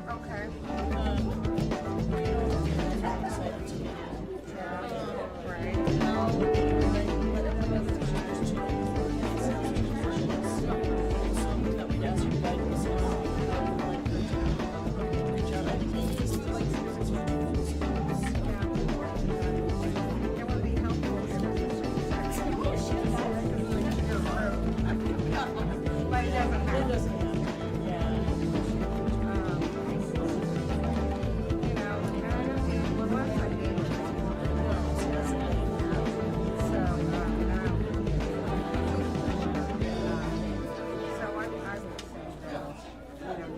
Okay. It would be helpful if it was but it doesn't have. You know, and I don't see what website it is. So, so I would say that, you know,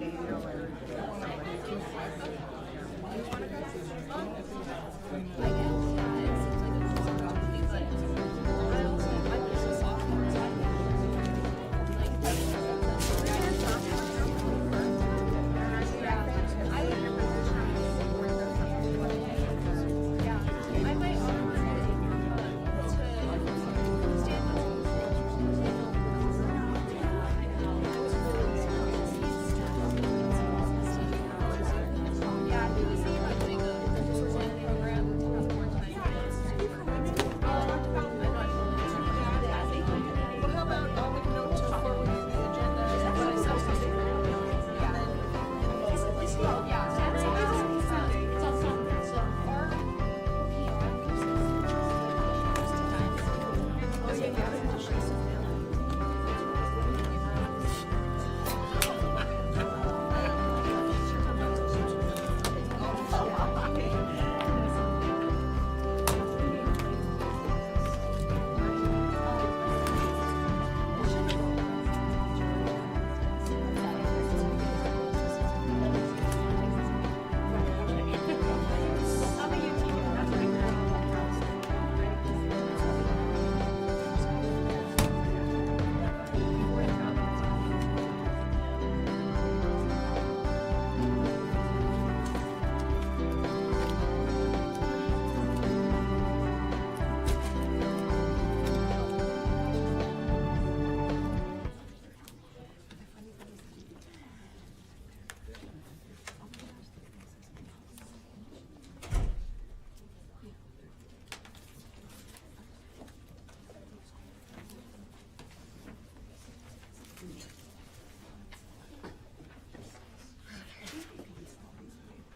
Daniel or somebody. Do you want to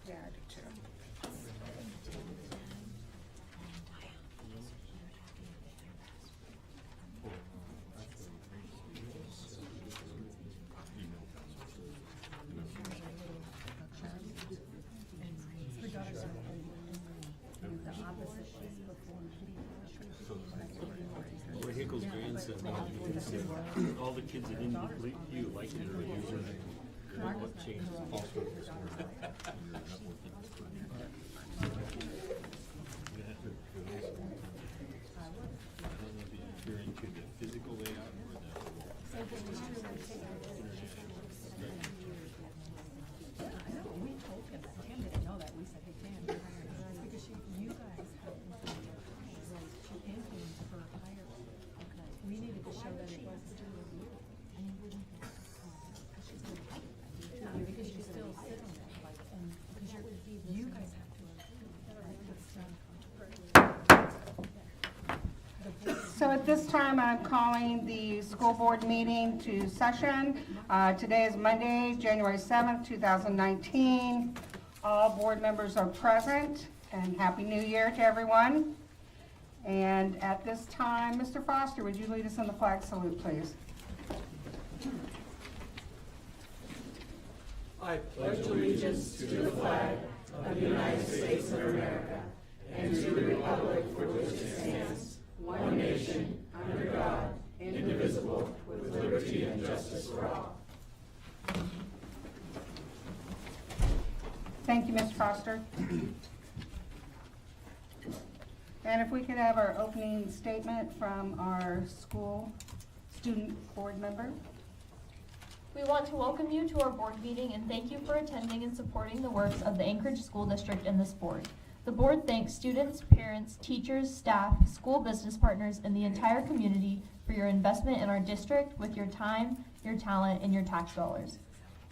Yeah, I do too. Well, Hinkle's grandson, all the kids that didn't believe you liked it or you were what changed. If you're into the physical layout or We told him that. Tim didn't know that. We said, hey, Tim, because you guys have she painted for hire. Okay. We needed to show that it was to do with you. And you wouldn't because you still sit on it, like, and because you guys have to. So at this time, I'm calling the school board meeting to session. Today is Monday, January 7th, 2019. All board members are present, and Happy New Year to everyone. And at this time, Mr. Foster, would you lead us in the flag salute, please? I pledge allegiance to the flag of the United States of America and to the republic for which it stands, one nation, under God, indivisible, with liberty and justice for all. Thank you, Mr. Foster. And if we could have our opening statement from our school student board member. We want to welcome you to our board meeting and thank you for attending and supporting the works of the Anchorage School District and this board. The board thanks students, parents, teachers, staff, school business partners, and the entire community for your investment in our district with your time, your talent, and your tax dollars.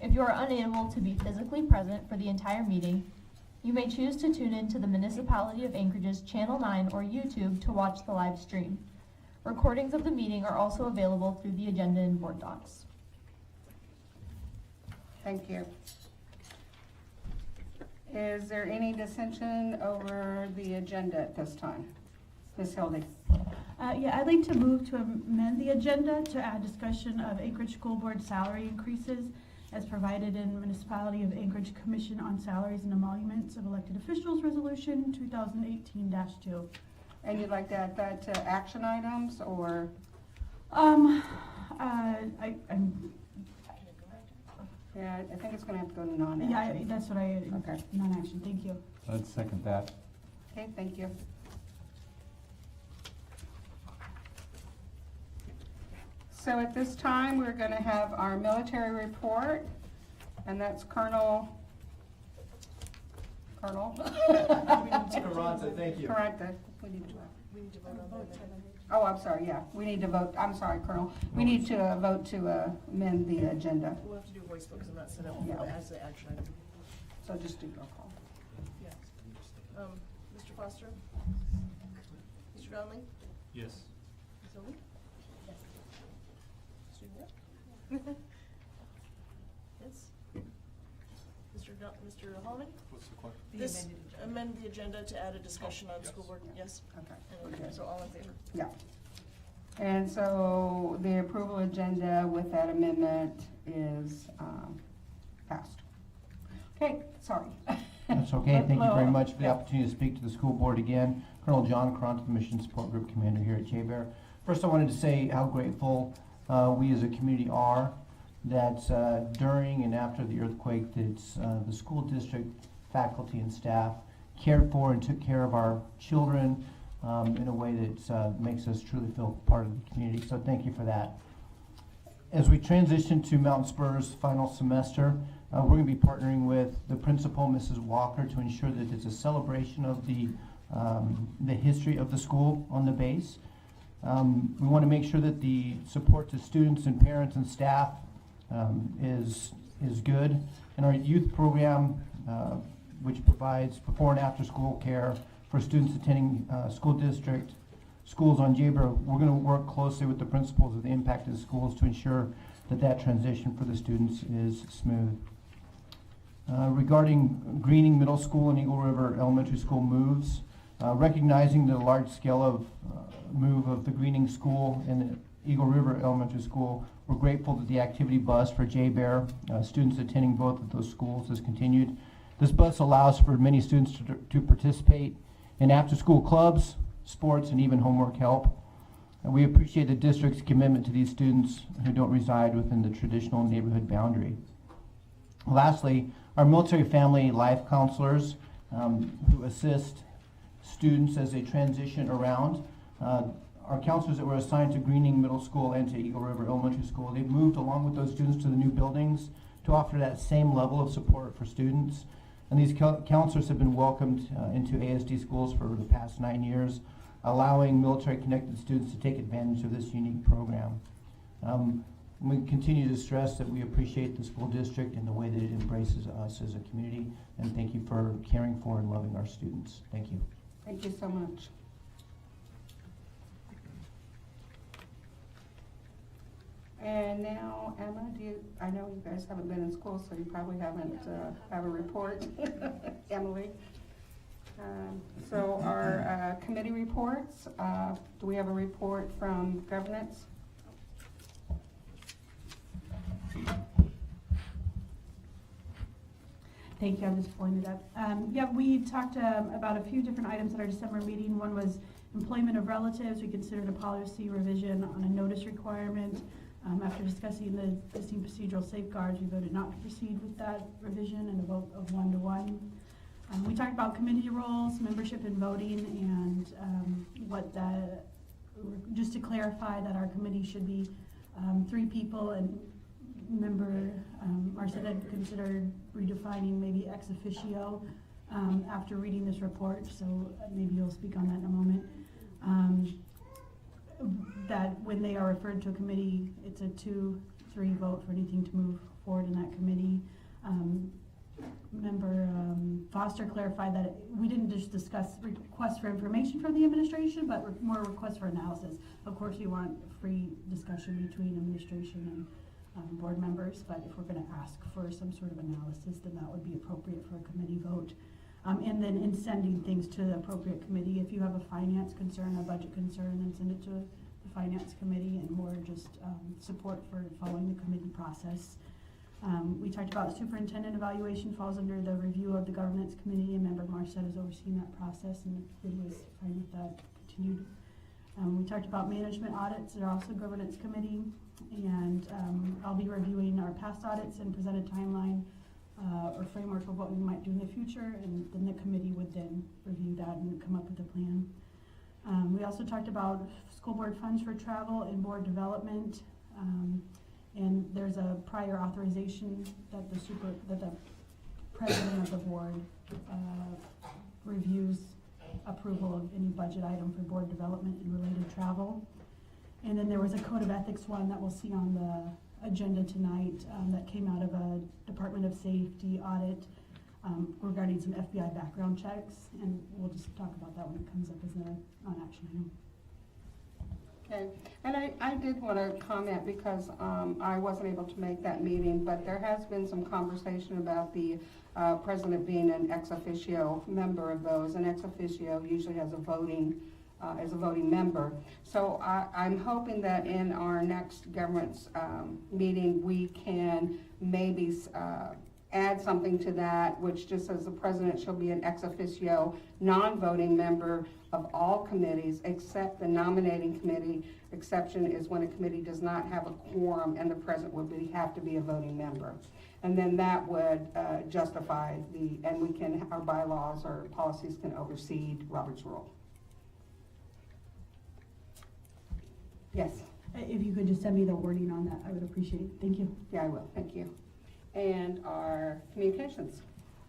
If you are unable to be physically present for the entire meeting, you may choose to tune in to the Municipality of Anchorage's Channel 9 or YouTube to watch the live stream. Recordings of the meeting are also available through the agenda and board docs. Thank you. Is there any dissension over the agenda at this time? Ms. Hildy? Yeah, I'd like to move to amend the agenda to add discussion of Anchorage School Board salary increases as provided in Municipality of Anchorage Commission on Salaries and Emoluments of Elected Officials Resolution 2018-2. And you'd like to add that to action items, or? I'm Yeah, I think it's gonna have to go to non-action. yeah, that's what I, Okay. non-action, thank you. I'd second that. Okay, thank you. So at this time, we're gonna have our military report, and that's Colonel. Carranza, thank you. Correct, we need to. Oh, I'm sorry, yeah, we need to vote, I'm sorry, Colonel. We need to vote to amend the agenda, We'll have to do voice vote because I'm not set up Yeah. as the action item. so just do roll call. Yeah. Mr. Foster? Mr. Donnelly? Yes. Ms. Hildy? Yes. Yes. Mr. Holman? What's the question? This, amend the agenda to add a discussion on school board, yes? Okay, And okay. so all in favor? Yeah. And so the approval agenda with that amendment is passed. Okay, sorry. That's okay, thank you very much for the opportunity to speak to the school board again. Colonel John Carranza, the Mission Support Group Commander here at J-Bear. First, I wanted to say how grateful we as a community are that during and after the earthquake, that the school district faculty and staff cared for and took care of our children in a way that makes us truly feel part of the community. So thank you for that. As we transition to Mountain Spur's final semester, we're going to be partnering with the principal, Mrs. Walker, to ensure that it's a celebration of the history of the school on the base. We want to make sure that the support to students and parents and staff is good. And our youth program, which provides before and after school care for students attending school district schools on J-Bear, we're going to work closely with the principals of the impacted schools to ensure that that transition for the students is smooth. Regarding Greening Middle School and Eagle River Elementary School moves, recognizing the large scale of move of the Greening School and the Eagle River Elementary School, we're grateful that the activity bus for J-Bear, students attending both of those schools, has continued. This bus allows for many students to participate in after-school clubs, sports, and even homework help. And we appreciate the district's commitment to these students who don't reside within the traditional neighborhood boundary. Lastly, our military family life counselors who assist students as they transition around. Our counselors that were assigned to Greening Middle School and to Eagle River Elementary School, they've moved along with those students to the new buildings to offer that same level of support for students. And these counselors have been welcomed into ASD schools for the past 9 years, allowing military-connected students to take advantage of this unique program. We continue to stress that we appreciate the school district and the way that it embraces us as a community, and thank you for caring for and loving our students. Thank you. Thank you so much. And now, Emma, I know you guys haven't been in school, so you probably haven't have a report. Emily. So our committee reports, do we have a report from governance? Thank you, I just pointed up. Yeah, we talked about a few different items at our December meeting. One was employment of relatives. We considered a policy revision on a notice requirement. After discussing the existing procedural safeguards, we voted not to proceed with that revision and a vote of 1-1. We talked about committee roles, membership and voting, and just to clarify that our committee should be 3 people, and member Marcia had considered redefining maybe ex officio after reading this report, so maybe you'll speak on that in a moment. That when they are referred to a committee, it's a 2-3 vote for anything to move forward in that committee. Member Foster clarified that we didn't just discuss requests for information from the administration, but more requests for analysis. Of course, we want free discussion between administration and board members, but if we're going to ask for some sort of analysis, then that would be appropriate for a committee vote. And then in sending things to the appropriate committee, if you have a finance concern, a budget concern, then send it to the finance committee, and more just support for following the committee process. We talked about superintendent evaluation falls under the review of the governance committee, and member Marcet is overseeing that process, and it was fine with that continued. We talked about management audits, they're also governance committee, and I'll be reviewing our past audits and present a timeline or framework of what we might do in the future, and then the committee would then review that and come up with a plan. We also talked about school board funds for travel and board development. And there's a prior authorization that the president of the board reviews approval of any budget item for board development and related travel. And then there was a code of ethics one that we'll see on the agenda tonight that came out of a Department of Safety audit regarding some FBI background checks, and we'll just talk about that when it comes up as a non-action item. Okay, and I did want to comment because I wasn't able to make that meeting, but there has been some conversation about the president being an ex officio member of those, and ex officio usually has a voting member. So I'm hoping that in our next governance meeting, we can maybe add something to that, which just says the president shall be an ex officio non-voting member of all committees except the nominating committee. Exception is when a committee does not have a quorum and the president would have to be a voting member. And then that would justify and we can, our bylaws or policies can oversee Robert's rule. Yes? If you could just send me the wording on that, I would appreciate it. Thank you. Yeah, I will. Thank you. And our communications.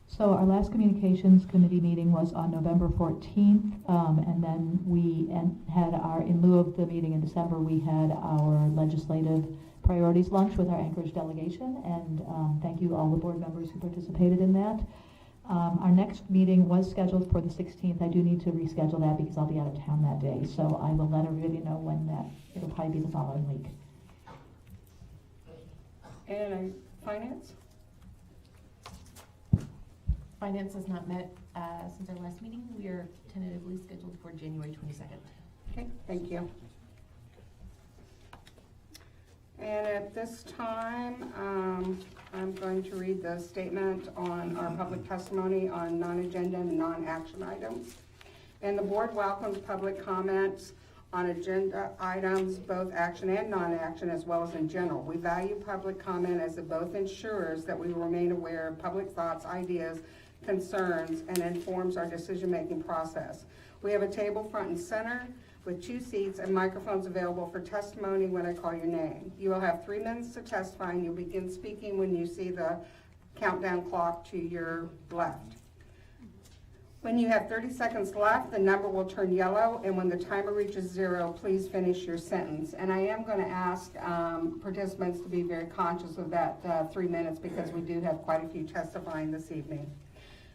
So our last communications committee meeting was on November 14th, and then we had in lieu of the meeting in December, we had our legislative priorities lunch with our Anchorage delegation, and thank you all the board members who participated in that. Our next meeting was scheduled for the 16th. I do need to reschedule that because I'll be out of town that day, so I will let everybody know when that, it'll probably be the following week. And finance? Finance has not met since our last meeting. We are tentatively scheduled for January 22nd. Okay, thank you. And at this time, I'm going to read the statement on our public testimony on non-agenda and non-action items. And the board welcomes public comments on agenda items, both action and non-action, as well as in general. We value public comment as it both ensures that we remain aware of public thoughts, ideas, concerns, and informs our decision-making process. We have a table front and center with 2 seats and microphones available for testimony when I call your name. You will have 3 minutes to testify, and you'll begin speaking when you see the countdown clock to your left. When you have 30 seconds left, the number will turn yellow, and when the timer reaches 0, please finish your sentence. And I am going to ask participants to be very conscious of that 3 minutes because we do have quite a few testifying this evening.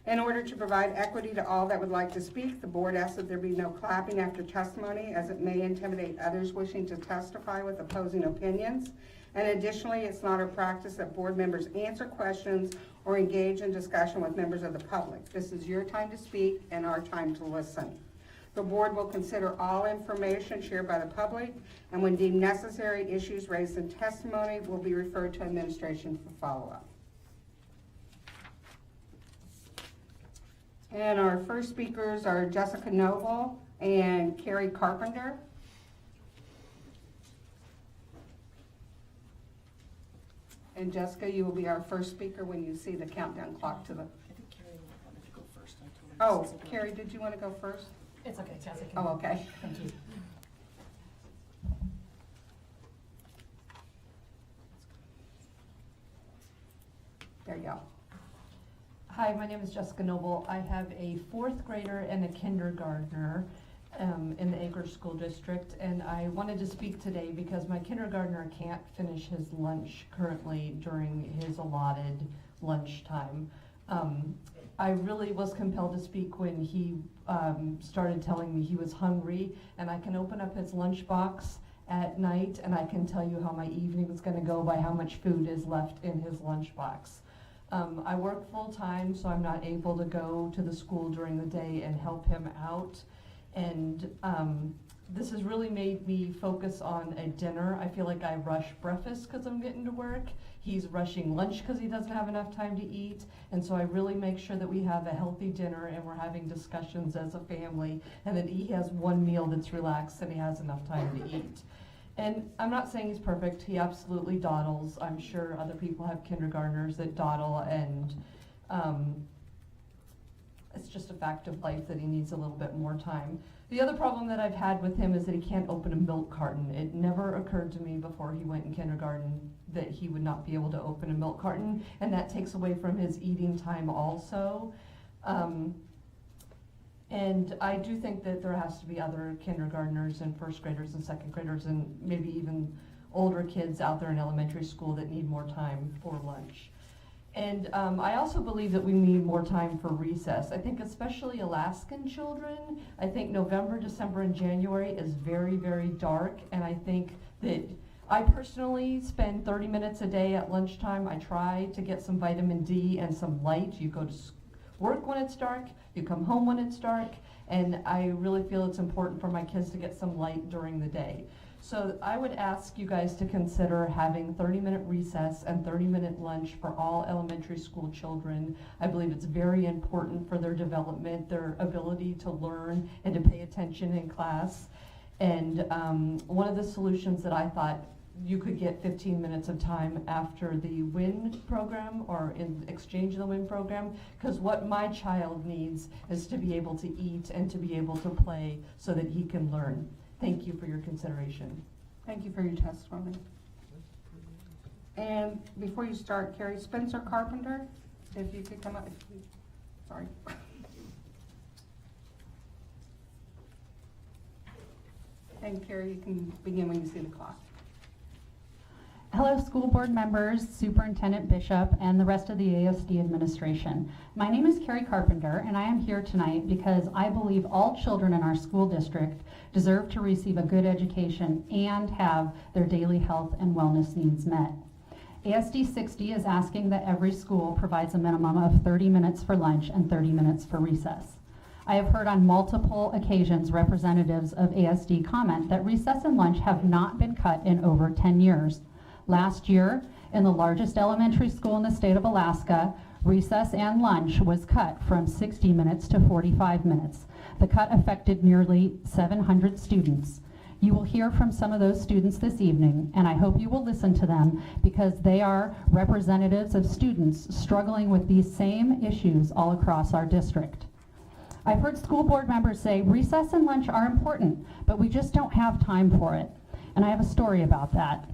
In order to provide equity to all that would like to speak, the board asks that there be no clapping after testimony, as it may intimidate others wishing to testify with opposing opinions. And additionally, it's not a practice that board members answer questions or engage in discussion with members of the public. This is your time to speak and our time to listen. The board will consider all information shared by the public, and when deemed necessary, issues raised in testimony will be referred to administration for follow-up. And our first speakers are Jessica Noble and Carrie Carpenter. And Jessica, you will be our first speaker when you see the countdown clock to the... I think Carrie wanted to go first. I told her. Oh, Carrie, did you want to go first? It's okay, Jessica. Oh, okay. Thank you. There you go. Hi, my name is Jessica Noble. I have a 4th grader and a kindergartner. in the Anchorage School District, and I wanted to speak today because my kindergartner can't finish his lunch currently during his allotted lunch time. I really was compelled to speak when he started telling me he was hungry, and I can open up his lunchbox at night and I can tell you how my evening is going to go by how much food is left in his lunchbox. I work full-time, so I'm not able to go to the school during the day and help him out. And this has really made me focus on a dinner. I feel like I rush breakfast because I'm getting to work. He's rushing lunch because he doesn't have enough time to eat. And so I really make sure that we have a healthy dinner and we're having discussions as a family, and that he has one meal that's relaxed and he has enough time to eat. And I'm not saying he's perfect. He absolutely dawdles. I'm sure other people have kindergartners that dawdle, and it's just a fact of life that he needs a little bit more time. The other problem that I've had with him is that he can't open a milk carton. It never occurred to me before he went in kindergarten that he would not be able to open a milk carton, and that takes away from his eating time also. And I do think that there has to be other kindergartners and first graders and second graders and maybe even older kids out there in elementary school that need more time for lunch. And I also believe that we need more time for recess. I think especially Alaskan children, I think November, December, and January is very, very dark, and I think that I personally spend 30 minutes a day at lunchtime. I try to get some vitamin D and some light. You go to work when it's dark, you come home when it's dark, and I really feel it's important for my kids to get some light during the day. So I would ask you guys to consider having 30-minute recess and 30-minute lunch for all elementary school children. I believe it's very important for their development, their ability to learn and to pay attention in class. And one of the solutions that I thought you could get 15 minutes of time after the WIN program or in exchange of the WIN program, because what my child needs is to be able to eat and to be able to play so that he can learn. Thank you for your consideration. Thank you for your testimony. And before you start, Carrie, Spencer Carpenter, if you could come up. Sorry. And Carrie, you can begin when you see the clock. Hello, school board members, Superintendent Bishop, and the rest of the ASD administration. My name is Carrie Carpenter, and I am here tonight because I believe all children in our school district deserve to receive a good education and have their daily health and wellness needs met. ASD 60 is asking that every school provides a minimum of 30 minutes for lunch and 30 minutes for recess. I have heard on multiple occasions representatives of ASD comment that recess and lunch have not been cut in over 10 years. Last year, in the largest elementary school in the state of Alaska, recess and lunch was cut from 60 minutes to 45 minutes. The cut affected nearly 700 students. You will hear from some of those students this evening, and I hope you will listen to them because they are representatives of students struggling with these same issues all across our district. I've heard school board members say recess and lunch are important, but we just don't have time for it. And I have a story about that.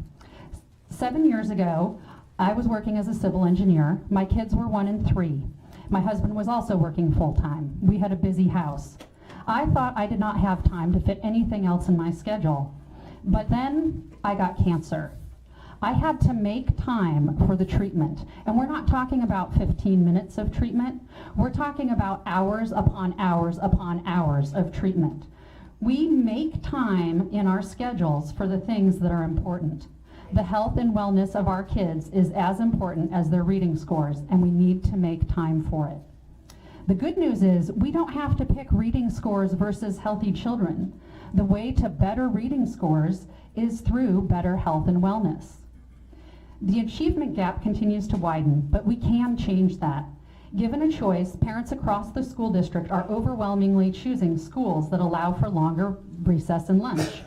7 years ago, I was working as a civil engineer. My kids were 1 and 3. My husband was also working full-time. We had a busy house. I thought I did not have time to fit anything else in my schedule. But then I got cancer. I had to make time for the treatment. And we're not talking about 15 minutes of treatment. We're talking about hours upon hours upon hours of treatment. We make time in our schedules for the things that are important. The health and wellness of our kids is as important as their reading scores, and we need to make time for it. The good news is we don't have to pick reading scores versus healthy children. The way to better reading scores is through better health and wellness. The achievement gap continues to widen, but we can change that. Given a choice, parents across the school district are overwhelmingly choosing schools that allow for longer recess and lunch.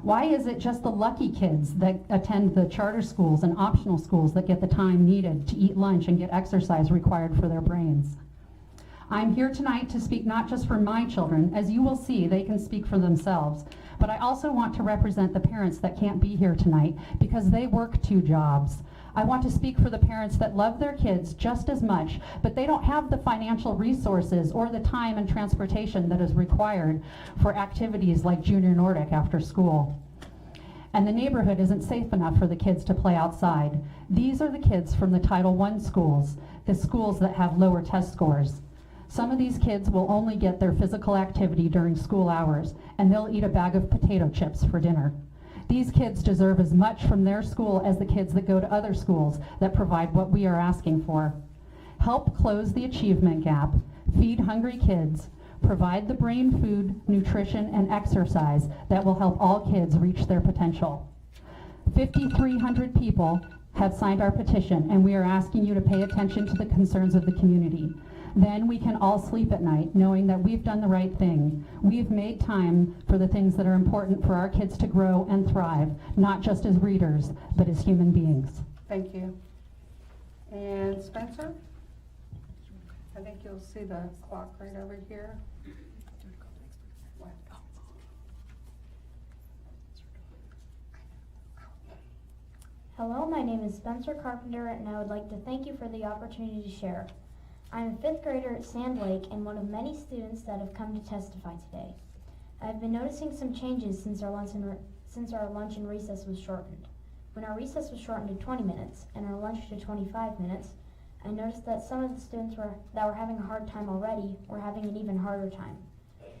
Why is it just the lucky kids that attend the charter schools and optional schools that get the time needed to eat lunch and get exercise required for their brains? I'm here tonight to speak not just for my children. As you will see, they can speak for themselves. But I also want to represent the parents that can't be here tonight because they work 2 jobs. I want to speak for the parents that love their kids just as much, but they don't have the financial resources or the time and transportation that is required for activities like Junior Nordic after school. And the neighborhood isn't safe enough for the kids to play outside. These are the kids from the Title I schools, the schools that have lower test scores. Some of these kids will only get their physical activity during school hours, and they'll eat a bag of potato chips for dinner. These kids deserve as much from their school as the kids that go to other schools that provide what we are asking for. Help close the achievement gap, feed hungry kids, provide the brain food, nutrition, and exercise that will help all kids reach their potential. 5,300 people have signed our petition, and we are asking you to pay attention to the concerns of the community. Then we can all sleep at night knowing that we've done the right thing. We've made time for the things that are important for our kids to grow and thrive, not just as readers, but as human beings. Thank you. And Spencer? I think you'll see the clock right over here. Hello, my name is Spencer Carpenter, and I would like to thank you for the opportunity to share. I'm a 5th grader at Sand Lake and one of many students that have come to testify today. I've been noticing some changes since our lunch and recess was shortened. When our recess was shortened to 20 minutes and our lunch to 25 minutes, I noticed that some of the students that were having a hard time already were having an even harder time.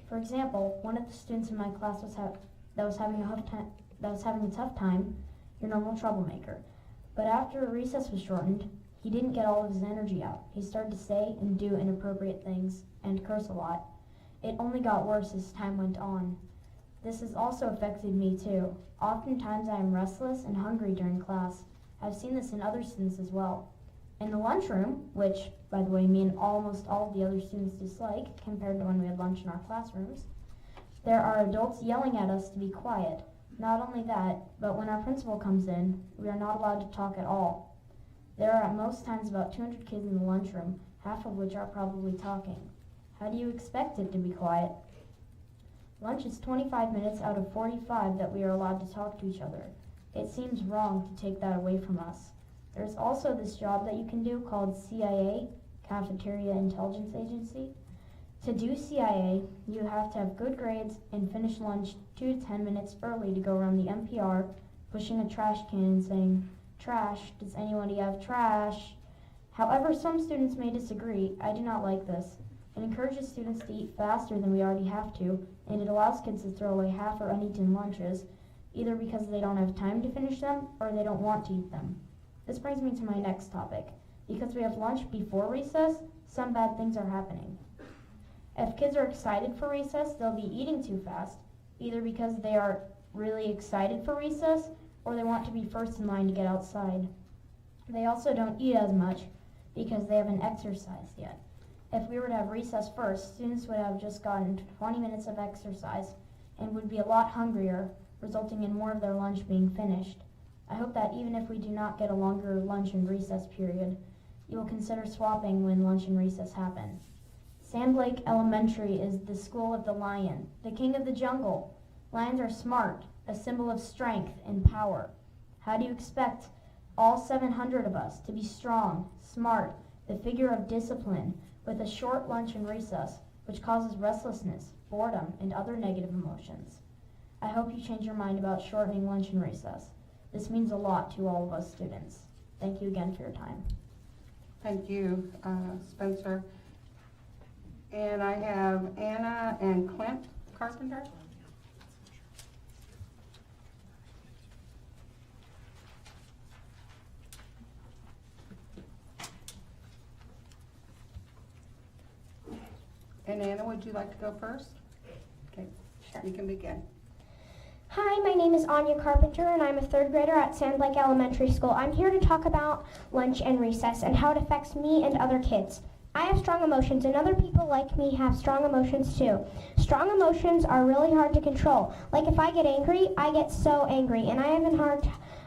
For example, one of the students in my class that was having a tough time, your normal troublemaker. But after recess was shortened, he didn't get all of his energy out. He started to say and do inappropriate things and curse a lot. It only got worse as time went on. This has also affected me too. Oftentimes I am restless and hungry during class. I've seen this in other students as well. In the lunchroom, which, by the way, me and almost all of the other students dislike compared to when we had lunch in our classrooms, there are adults yelling at us to be quiet. Not only that, but when our principal comes in, we are not allowed to talk at all. There are at most times about 200 kids in the lunchroom, half of which are probably talking. How do you expect it to be quiet? Lunch is 25 minutes out of 45 that we are allowed to talk to each other. It seems wrong to take that away from us. There's also this job that you can do called CIA, Cafeteria Intelligence Agency. To do CIA, you have to have good grades and finish lunch 2 to 10 minutes early to go around the NPR, pushing a trash can and saying, "Trash, does anybody have trash?" However, some students may disagree. I do not like this. It encourages students to eat faster than we already have to, and it allows kids to throw away half or uneaten lunches, either because they don't have time to finish them or they don't want to eat them. This brings me to my next topic. Because we have lunch before recess, some bad things are happening. If kids are excited for recess, they'll be eating too fast, either because they are really excited for recess or they want to be first in line to get outside. They also don't eat as much because they haven't exercised yet. If we were to have recess first, students would have just gotten 20 minutes of exercise and would be a lot hungrier, resulting in more of their lunch being finished. I hope that even if we do not get a longer lunch and recess period, you will consider swapping when lunch and recess happen. Sand Lake Elementary is the school of the lion, the king of the jungle. Lions are smart, a symbol of strength and power. How do you expect all 700 of us to be strong, smart, the figure of discipline, with a short lunch and recess, which causes restlessness, boredom, and other negative emotions? I hope you change your mind about shortening lunch and recess. This means a lot to all of us students. Thank you again for your time. Thank you, Spencer. And I have Anna and Clint Carpenter. And Anna, would you like to go first? Okay, sure. You can begin. Hi, my name is Anya Carpenter, and I'm a 3rd grader at Sand Lake Elementary School. I'm here to talk about lunch and recess and how it affects me and other kids. I have strong emotions, and other people like me have strong emotions too. Strong emotions are really hard to control. Like if I get angry, I get so angry, and I have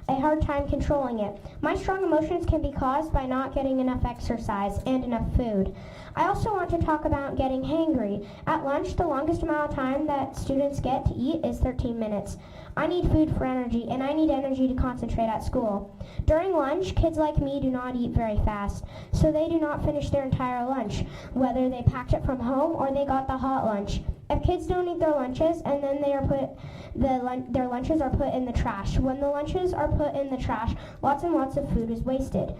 a hard time controlling it. My strong emotions can be caused by not getting enough exercise and enough food. I also want to talk about getting hangry. At lunch, the longest amount of time that students get to eat is 13 minutes. I need food for energy, and I need energy to concentrate at school. During lunch, kids like me do not eat very fast, so they do not finish their entire lunch, whether they packed it from home or they got the hot lunch. If kids don't eat their lunches and then their lunches are put in the trash. When the lunches are put in the trash, lots and lots of food is wasted.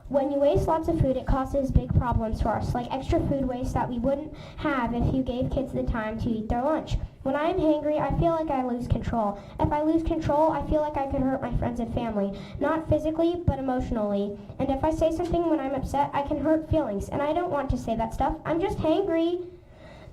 When you waste lots of food, it causes big problems for us, like extra food waste that we wouldn't have if you gave kids the time to eat their lunch. When I am hangry, I feel like I lose control. If I lose control, I feel like I could hurt my friends and family, not physically, but emotionally. And if I say something when I'm upset, I can hurt feelings, and I don't want to say that stuff. I'm just hangry.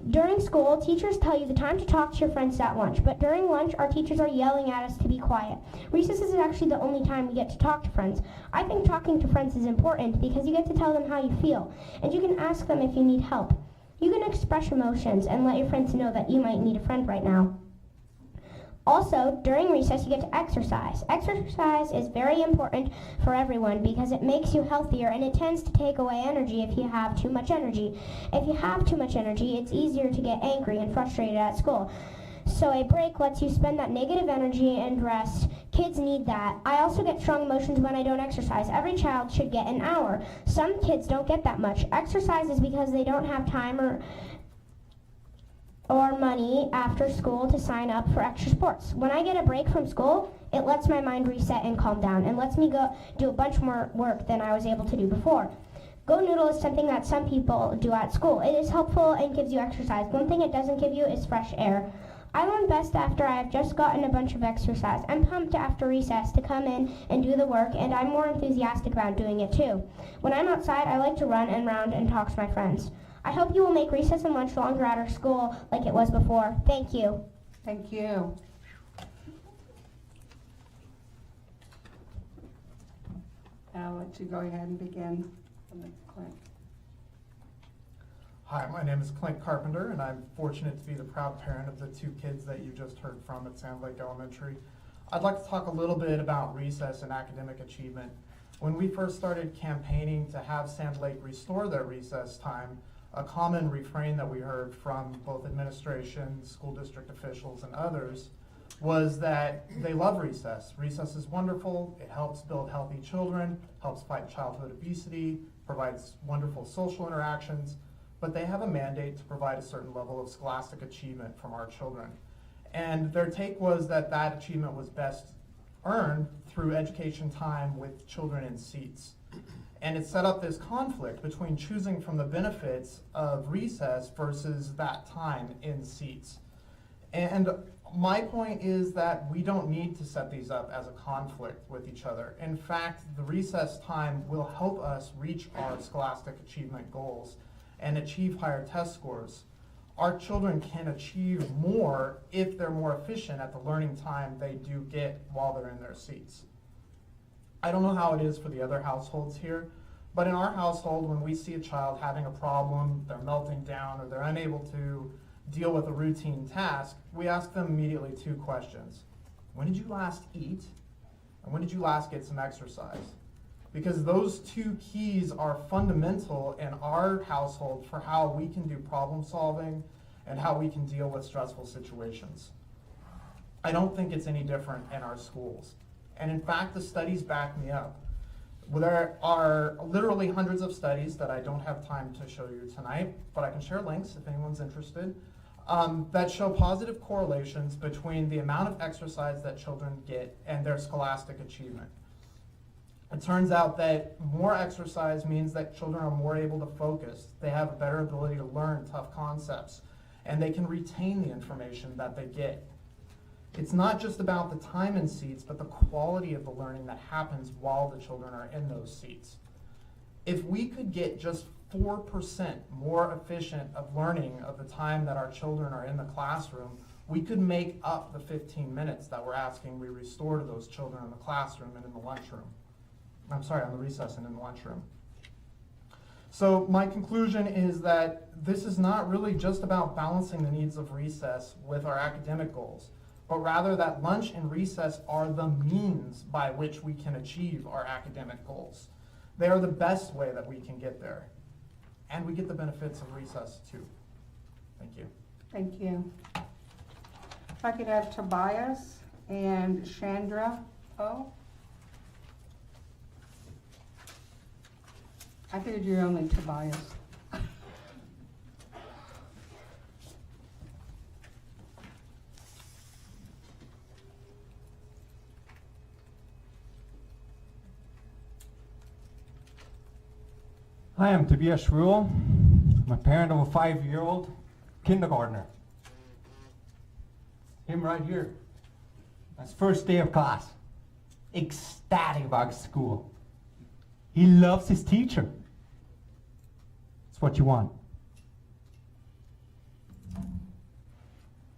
During school, teachers tell you the time to talk to your friends at lunch, but during lunch, our teachers are yelling at us to be quiet. Recess is actually the only time we get to talk to friends. I think talking to friends is important because you get to tell them how you feel, and you can ask them if you need help. You can express emotions and let your friends know that you might need a friend right now. Also, during recess, you get to exercise. Exercise is very important for everyone because it makes you healthier and it tends to take away energy if you have too much energy. If you have too much energy, it's easier to get angry and frustrated at school. So a break lets you spend that negative energy and rest. Kids need that. I also get strong emotions when I don't exercise. Every child should get an hour. Some kids don't get that much. Exercise is because they don't have time or money after school to sign up for extra sports. When I get a break from school, it lets my mind reset and calm down and lets me go do a bunch more work than I was able to do before. Go Noodle is something that some people do at school. It is helpful and gives you exercise. One thing it doesn't give you is fresh air. I learn best after I have just gotten a bunch of exercise. I'm pumped after recess to come in and do the work, and I'm more enthusiastic about doing it too. When I'm outside, I like to run and round and talk to my friends. I hope you will make recess and lunch longer at our school like it was before. Thank you. Thank you. I'll let you go ahead and begin. Clint. Hi, my name is Clint Carpenter, and I'm fortunate to be the proud parent of the two kids that you just heard from at Sand Lake Elementary. I'd like to talk a little bit about recess and academic achievement. When we first started campaigning to have Sand Lake restore their recess time, a common refrain that we heard from both administration, school district officials, and others was that they love recess. Recess is wonderful. It helps build healthy children, helps fight childhood obesity, provides wonderful social interactions, but they have a mandate to provide a certain level of scholastic achievement from our children. And their take was that that achievement was best earned through education time with children in seats. And it set up this conflict between choosing from the benefits of recess versus that time in seats. And my point is that we don't need to set these up as a conflict with each other. In fact, the recess time will help us reach our scholastic achievement goals and achieve higher test scores. Our children can achieve more if they're more efficient at the learning time they do get while they're in their seats. I don't know how it is for the other households here, but in our household, when we see a child having a problem, they're melting down, or they're unable to deal with a routine task, we ask them immediately two questions. When did you last eat? And when did you last get some exercise? Because those two keys are fundamental in our household for how we can do problem solving and how we can deal with stressful situations. I don't think it's any different in our schools. And in fact, the studies back me up. There are literally hundreds of studies that I don't have time to show you tonight, but I can share links if anyone's interested, that show positive correlations between the amount of exercise that children get and their scholastic achievement. It turns out that more exercise means that children are more able to focus. They have a better ability to learn tough concepts, and they can retain the information that they get. It's not just about the time in seats, but the quality of the learning that happens while the children are in those seats. If we could get just 4% more efficient of learning of the time that our children are in the classroom, we could make up the 15 minutes that we're asking we restore to those children in the classroom and in the lunchroom. I'm sorry, on the recess and in the lunchroom. So my conclusion is that this is not really just about balancing the needs of recess with our academic goals. but rather that lunch and recess are the means by which we can achieve our academic goals. They are the best way that we can get there. And we get the benefits of recess too. Thank you. Thank you. If I could have Tobias and Chandra O. I figured you're only Tobias. Hi, I'm Tobias Schruel. I'm a parent of a 5-year-old kindergartner. Him right here. That's first day of class. Ecstatic about school. He loves his teacher. It's what you want.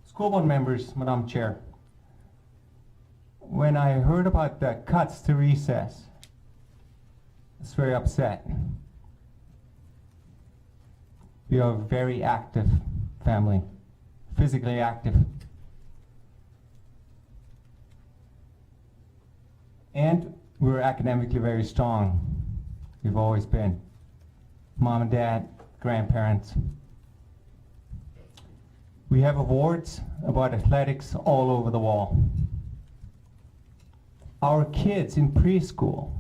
School board members, Madam Chair. When I heard about the cuts to recess, I was very upset. We are a very active family, physically active. And we're academically very strong. We've always been. Mom and dad, grandparents. We have awards about athletics all over the wall. Our kids in preschool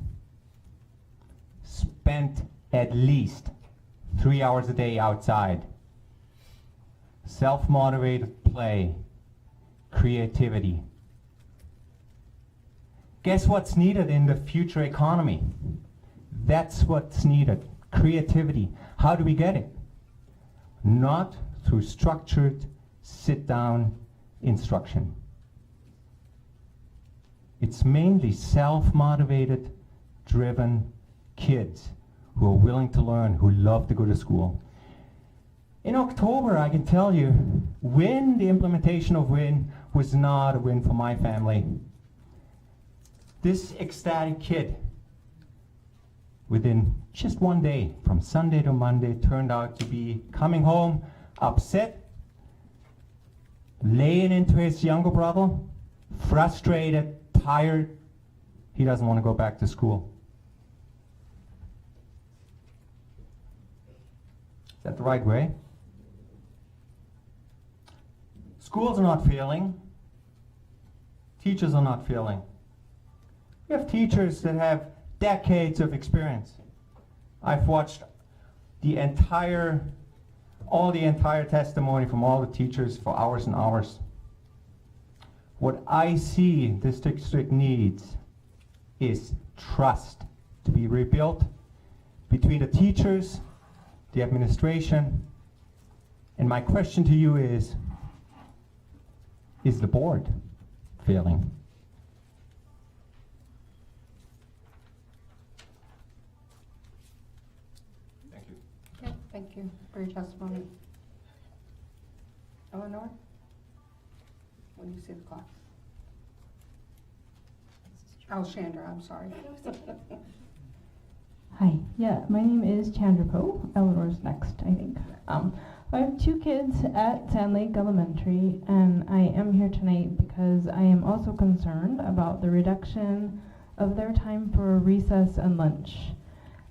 spent at least 3 hours a day outside. Self-motivated play, creativity. Guess what's needed in the future economy? That's what's needed, creativity. How do we get it? Not through structured, sit-down instruction. It's mainly self-motivated, driven kids who are willing to learn, who love to go to school. In October, I can tell you, the implementation of WIN was not a win for my family. This ecstatic kid, within just one day, from Sunday to Monday, turned out to be coming home upset, laying into his younger brother, frustrated, tired. He doesn't want to go back to school. Is that the right way? Schools are not failing. Teachers are not failing. We have teachers that have decades of experience. I've watched all the entire testimony from all the teachers for hours and hours. What I see this district needs is trust to be rebuilt between the teachers, the administration, and my question to you is the board failing? Okay, thank you for your testimony. Eleanor? When you see the clock. Oh, Chandra, I'm sorry. Hi, yeah, my name is Chandra Poe. Eleanor's next, I think. I have 2 kids at Sand Lake Elementary, and I am here tonight because I am also concerned about the reduction of their time for recess and lunch.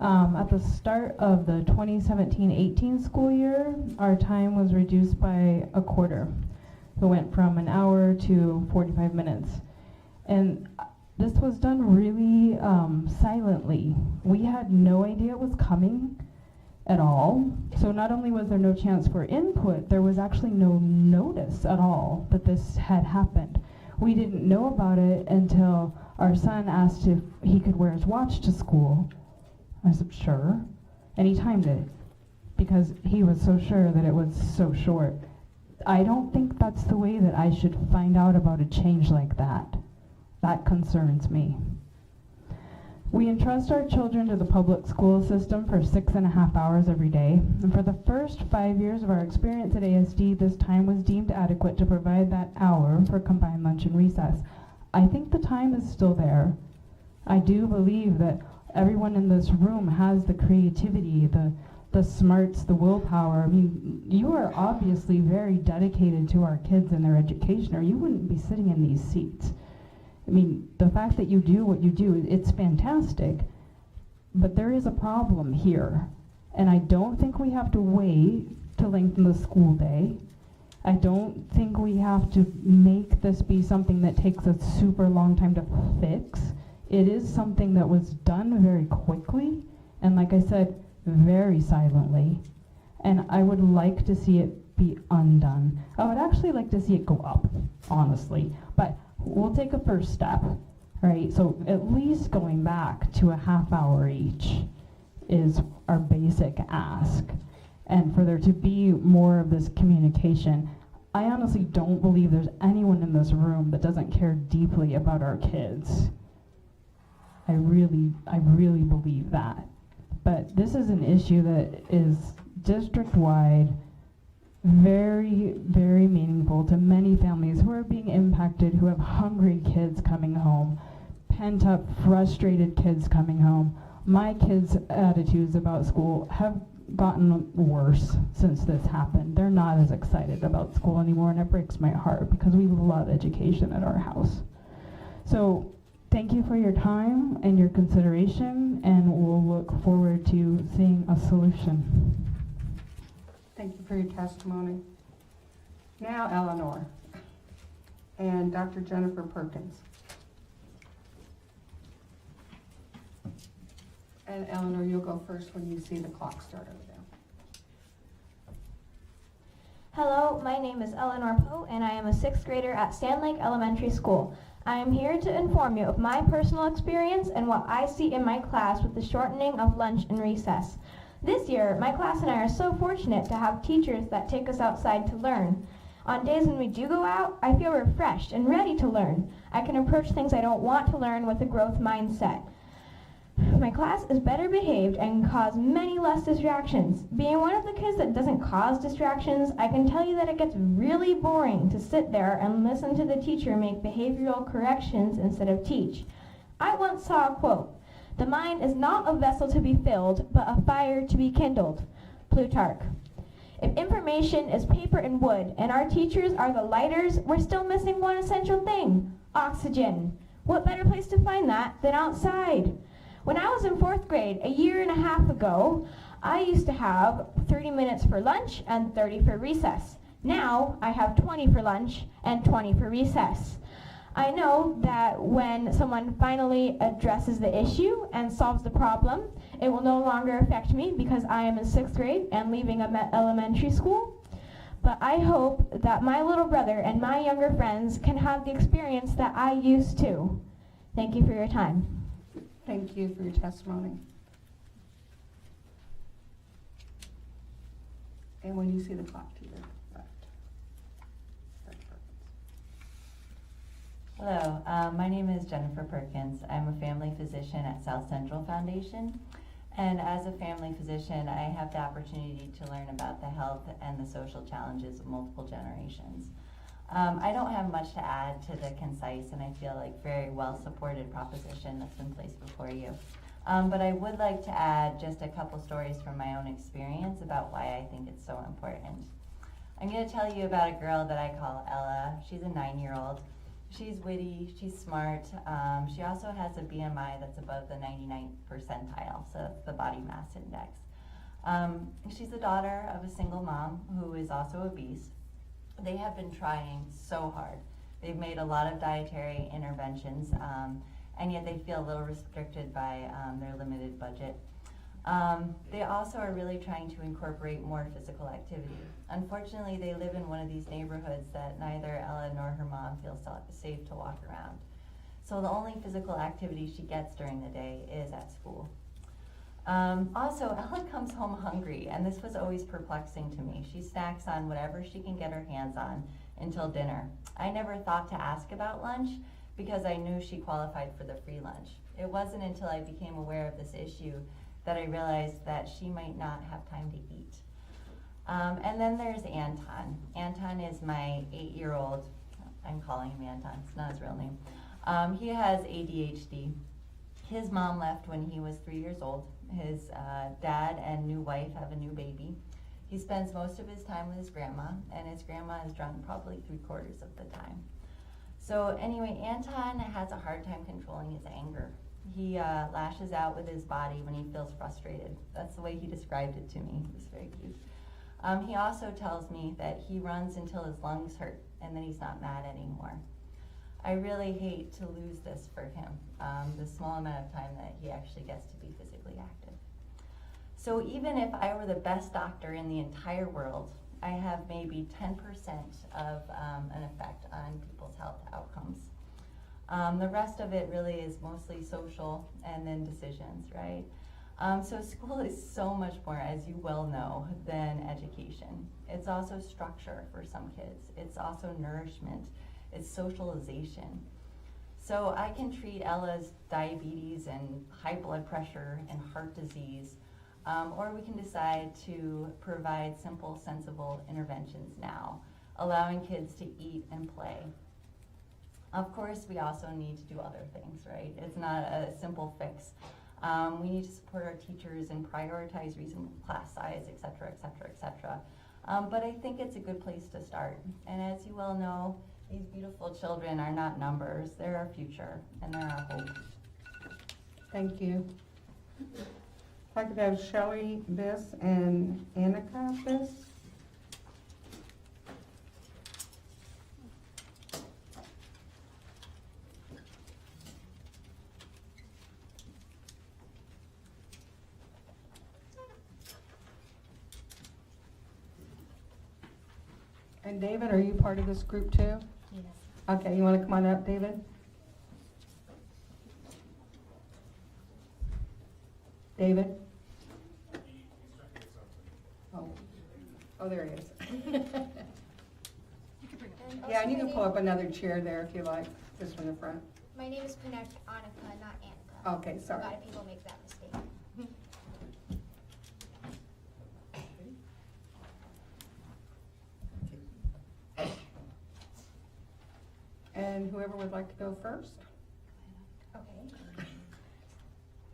At the start of the 2017-18 school year, our time was reduced by a quarter. It went from an hour to 45 minutes. And this was done really silently. We had no idea it was coming at all. So not only was there no chance for input, there was actually no notice at all that this had happened. We didn't know about it until our son asked if he could wear his watch to school. I said, sure. And he timed it because he was so sure that it was so short. I don't think that's the way that I should find out about a change like that. That concerns me. We entrust our children to the public school system for 6.5 hours every day. And for the first 5 years of our experience at ASD, this time was deemed adequate to provide that hour for combined lunch and recess. I think the time is still there. I do believe that everyone in this room has the creativity, the the smarts, the willpower. I mean, you are obviously very dedicated to our kids and their education, or you wouldn't be sitting in these seats. I mean, the fact that you do what you do, it's fantastic, but there is a problem here. And I don't think we have to wait to lengthen the school day. I don't think we have to make this be something that takes a super long time to fix. It is something that was done very quickly, and like I said, very silently. And I would like to see it be undone. I would actually like to see it go up, honestly. But we'll take a first step, right? So at least going back to a half hour each is our basic ask. And for there to be more of this communication, I honestly don't believe there's anyone in this room that doesn't care deeply about our kids. I really believe that. But this is an issue that is district-wide, very, very meaningful to many families who are being impacted, who have hungry kids coming home, pent-up, frustrated kids coming home. My kids' attitudes about school have gotten worse since this happened. They're not as excited about school anymore, and it breaks my heart because we love education at our house. So thank you for your time and your consideration, and we'll look forward to seeing a solution. Thank you for your testimony. Now Eleanor and Dr. Jennifer Perkins. And Eleanor, you'll go first when you see the clock start over there. Hello, my name is Eleanor Poe, and I am a 6th grader at Sand Lake Elementary School. I am here to inform you of my personal experience and what I see in my class with the shortening of lunch and recess. This year, my class and I are so fortunate to have teachers that take us outside to learn. On days when we do go out, I feel refreshed and ready to learn. I can approach things I don't want to learn with a growth mindset. My class is better behaved and cause many less distractions. Being one of the kids that doesn't cause distractions, I can tell you that it gets really boring to sit there and listen to the teacher make behavioral corrections instead of teach. I once saw a quote, "The mind is not a vessel to be filled, but a fire to be kindled." Plutarch. If information is paper and wood, and our teachers are the lighters, we're still missing one essential thing, oxygen. What better place to find that than outside? When I was in 4th grade, a year and a half ago, I used to have 30 minutes for lunch and 30 for recess. Now, I have 20 for lunch and 20 for recess. I know that when someone finally addresses the issue and solves the problem, it will no longer affect me because I am in 6th grade and leaving elementary school. But I hope that my little brother and my younger friends can have the experience that I used to. Thank you for your time. Thank you for your testimony. And when you see the clock to your left. Hello, my name is Jennifer Perkins. I'm a family physician at South Central Foundation. And as a family physician, I have the opportunity to learn about the health and the social challenges of multiple generations. I don't have much to add to the concise and I feel like very well supported proposition that's been placed before you. But I would like to add just a couple stories from my own experience about why I think it's so important. I'm going to tell you about a girl that I call Ella. She's a 9-year-old. She's witty, she's smart. She also has a BMI that's above the 99th percentile, so that's the body mass index. She's the daughter of a single mom who is also obese. They have been trying so hard. They've made a lot of dietary interventions, and yet they feel a little restricted by their limited budget. They also are really trying to incorporate more physical activity. Unfortunately, they live in one of these neighborhoods that neither Ella nor her mom feel safe to walk around. So the only physical activity she gets during the day is at school. Also, Ella comes home hungry, and this was always perplexing to me. She snacks on whatever she can get her hands on until dinner. I never thought to ask about lunch because I knew she qualified for the free lunch. It wasn't until I became aware of this issue that I realized that she might not have time to eat. And then there's Anton. Anton is my 8-year-old, I'm calling him Anton, it's not his real name. He has ADHD. His mom left when he was 3 years old. His dad and new wife have a new baby. He spends most of his time with his grandma, and his grandma is drunk probably 3/4 of the time. So anyway, Anton has a hard time controlling his anger. He lashes out with his body when he feels frustrated. That's the way he described it to me. It was very cute. He also tells me that he runs until his lungs hurt and then he's not mad anymore. I really hate to lose this for him, the small amount of time that he actually gets to be physically active. So even if I were the best doctor in the entire world, I have maybe 10% of an effect on people's health outcomes. The rest of it really is mostly social and then decisions, right? So school is so much more, as you well know, than education. It's also structure for some kids. It's also nourishment. It's socialization. So I can treat Ella's diabetes and high blood pressure and heart disease, or we can decide to provide simple, sensible interventions now, allowing kids to eat and play. Of course, we also need to do other things, right? It's not a simple fix. We need to support our teachers and prioritize reasonable class size, et cetera, et cetera, et cetera. But I think it's a good place to start. And as you well know, these beautiful children are not numbers. They're our future, and they're our hope. Thank you. If I could have Shelley Biss and Annika Biss. And David, are you part of this group too? Yes. Okay, you want to come on up, David? David? Oh, there he is. Yeah, and you can pull up another chair there if you like, just from the front. My name is pronounced Annika, not Annika. Okay, sorry. A lot of people make that mistake. And whoever would like to go first? Okay.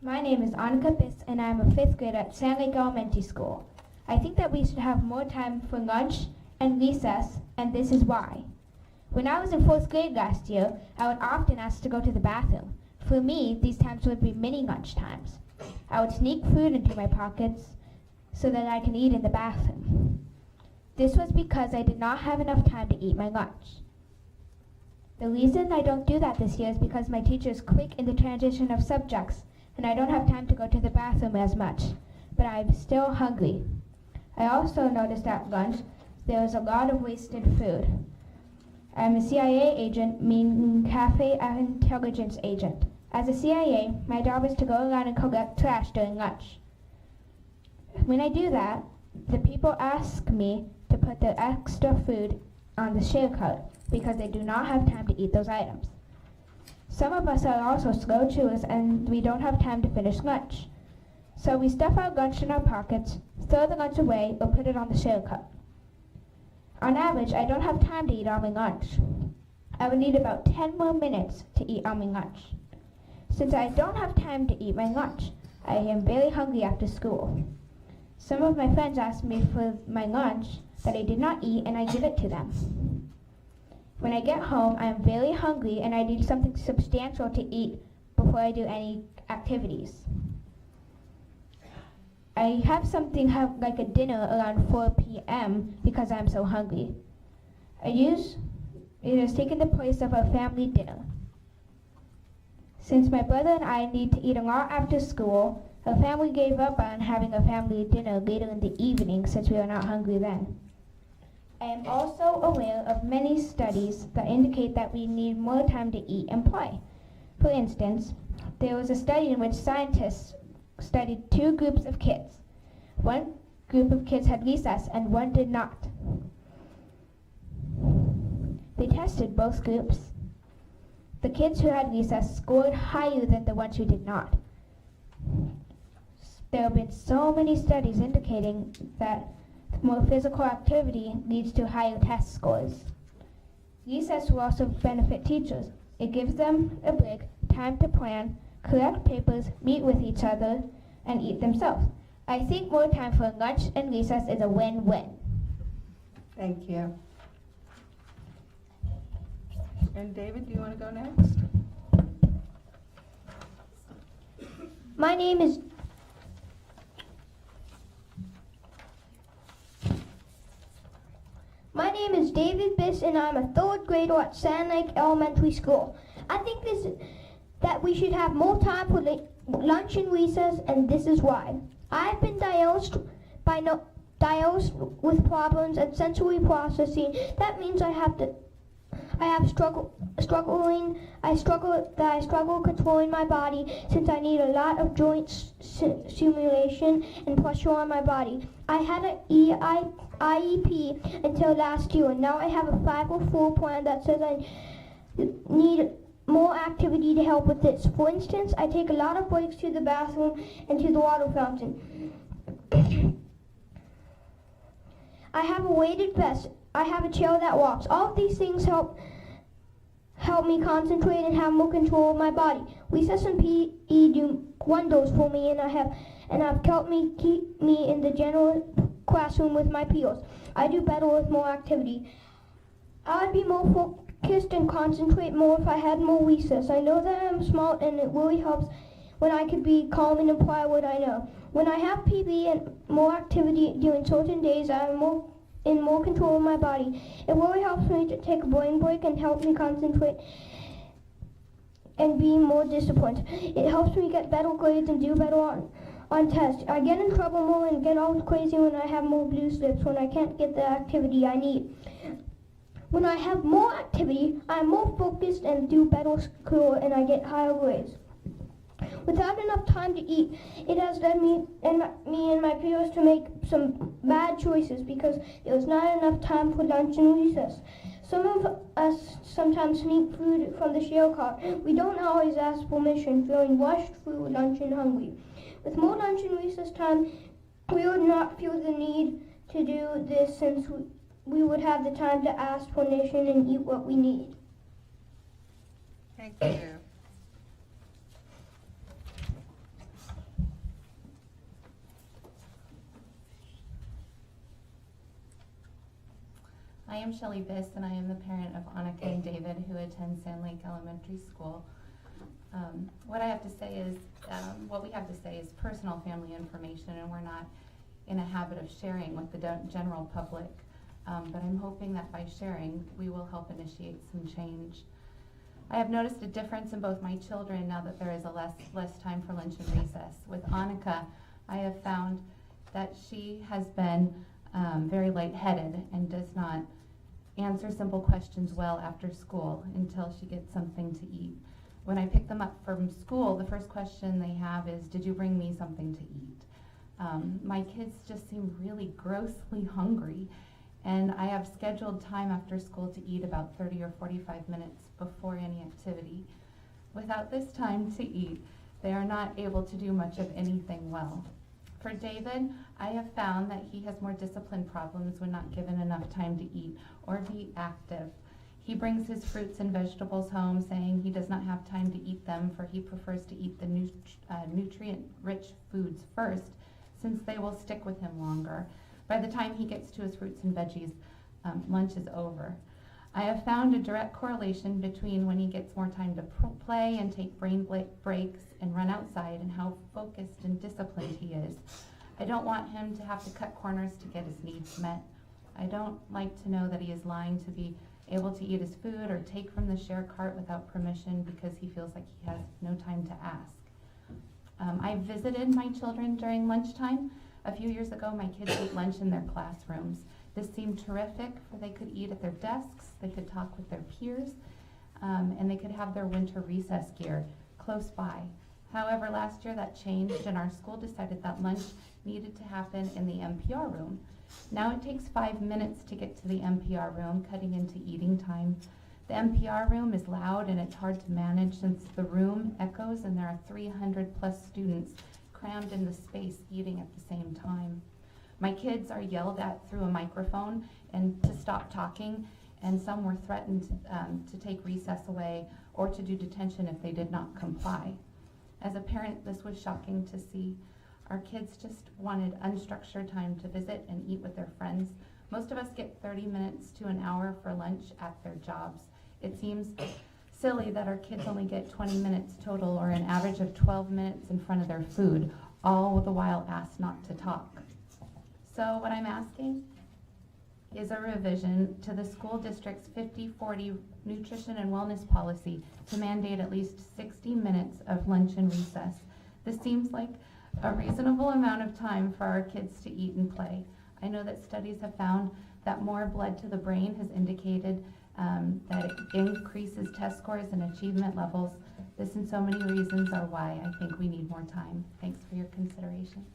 My name is Annika Biss, and I'm a 5th grader at Sand Lake Elementary School. I think that we should have more time for lunch and recess, and this is why. When I was in 4th grade last year, I would often ask to go to the bathroom. For me, these times would be mini lunch times. I would sneak food into my pockets so that I can eat in the bathroom. This was because I did not have enough time to eat my lunch. The reason I don't do that this year is because my teacher is quick in the transition of subjects, and I don't have time to go to the bathroom as much, but I'm still hungry. I also noticed at lunch there was a lot of wasted food. I'm a CIA agent, meaning Cafe Intelligence Agent. As a CIA, my job is to go around and collect trash during lunch. When I do that, the people ask me to put the extra food on the share cart because they do not have time to eat those items. Some of us are also slow chewers and we don't have time to finish lunch. So we stuff our lunch in our pockets, throw the lunch away, or put it on the share cart. On average, I don't have time to eat all my lunch. I would need about 10 more minutes to eat all my lunch. Since I don't have time to eat my lunch, I am very hungry after school. Some of my friends ask me for my lunch that I did not eat, and I give it to them. When I get home, I am very hungry and I need something substantial to eat before I do any activities. I have like a dinner around 4 p.m. because I'm so hungry. It has taken the place of a family dinner. Since my brother and I need to eat a lot after school, our family gave up on having a family dinner later in the evening since we are not hungry then. I am also aware of many studies that indicate that we need more time to eat and play. For instance, there was a study in which scientists studied 2 groups of kids. One group of kids had recess and one did not. They tested both groups. The kids who had recess scored higher than the ones who did not. There have been so many studies indicating that more physical activity leads to higher test scores. Recess will also benefit teachers. It gives them a break, time to plan, correct papers, meet with each other, and eat themselves. I think more time for lunch and recess is a win-win. Thank you. And David, do you want to go next? My name is David Biss, and I'm a third grader at Sand Lake Elementary School. I think that we should have more time for lunch and recess, and this is why. I've been diagnosed with problems and sensory processing. That means I struggle controlling my body, since I need a lot of joint stimulation and pressure on my body. I had an IEP until last year, and now I have a 504 plan that says I need more activity to help with this. For instance, I take a lot of breaks to the bathroom and to the water fountain. I have a weighted vest. I have a chair that walks. All of these things help me concentrate and have more control of my body. Recess and PE do wonders for me, and have helped me keep me in the general classroom with my peers. I do better with more activity. I would be more focused and concentrate more if I had more recess. I know that I'm smart, and it really helps when I could be calm and apply what I know. When I have PB and more activity during certain days, I am in more control of my body. It really helps me to take a brain break and help me concentrate and be more disciplined. It helps me get better grades and do better on tests. I get in trouble more and get all crazy when I have more blue slips, when I can't get the activity I need. When I have more activity, I'm more focused and do better school, and I get higher grades. Without enough time to eat, it has led me and my peers to make some bad choices because there was not enough time for lunch and recess. Some of us sometimes sneak food from the share cart. We don't always ask permission, feeling rushed through lunch and hungry. With more lunch and recess time, we would not feel the need to do this, since we would have the time to ask permission and eat what we need. Thank you. I am Shelley Biss, and I am the parent of Annika and David, who attend Sand Lake Elementary School. What we have to say is personal family information, and we're not in a habit of sharing with the general public. But I'm hoping that by sharing, we will help initiate some change. I have noticed a difference in both my children now that there is less time for lunch and recess. With Annika, I have found that she has been very lightheaded and does not answer simple questions well after school until she gets something to eat. When I pick them up from school, the first question they have is, "Did you bring me something to eat?" My kids just seem really grossly hungry, and I have scheduled time after school to eat about 30 or 45 minutes before any activity. Without this time to eat, they are not able to do much of anything well. For David, I have found that he has more discipline problems when not given enough time to eat or be active. He brings his fruits and vegetables home, saying he does not have time to eat them, for he prefers to eat the nutrient-rich foods first, since they will stick with him longer. By the time he gets to his fruits and veggies, lunch is over. I have found a direct correlation between when he gets more time to play and take brain breaks and run outside, and how focused and disciplined he is. I don't want him to have to cut corners to get his needs met. I don't like to know that he is lying to be able to eat his food or take from the share cart without permission because he feels like he has no time to ask. I visited my children during lunchtime. A few years ago, my kids ate lunch in their classrooms. This seemed terrific, for they could eat at their desks, they could talk with their peers, and they could have their winter recess gear close by. However, last year that changed, and our school decided that lunch needed to happen in the MPR room. Now it takes 5 minutes to get to the MPR room, cutting into eating time. The MPR room is loud, and it's hard to manage since the room echoes and there are 300 plus students crammed in the space eating at the same time. My kids are yelled at through a microphone and to stop talking, and some were threatened to take recess away or to do detention if they did not comply. As a parent, this was shocking to see. Our kids just wanted unstructured time to visit and eat with their friends. Most of us get 30 minutes to an hour for lunch at their jobs. It seems silly that our kids only get 20 minutes total, or an average of 12 minutes in front of their food, all the while asked not to talk. So what I'm asking is a revision to the school district's 50-40 nutrition and wellness policy to mandate at least 60 minutes of lunch and recess. This seems like a reasonable amount of time for our kids to eat and play. I know that studies have found that more blood to the brain has indicated that it increases test scores and achievement levels. This and so many reasons are why I think we need more time. Thanks for your consideration.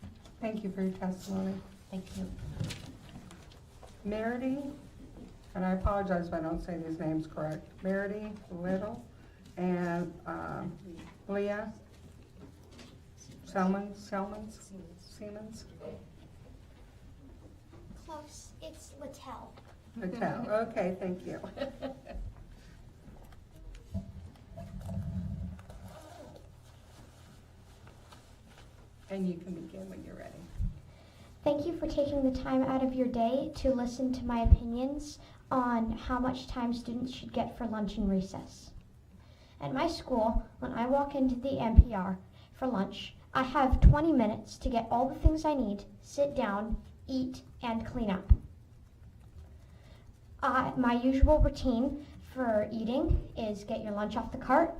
Thank you for your testimony. Thank you. Meredy, and I apologize if I don't say these names correct, Meredy Little and Leah Siemens? Close. It's Littell. Littell. Okay, thank you. And you can begin when you're ready. Thank you for taking the time out of your day to listen to my opinions on how much time students should get for lunch and recess. At my school, when I walk into the NPR for lunch, I have 20 minutes to get all the things I need, sit down, eat, and clean up. My usual routine for eating is get your lunch off the cart,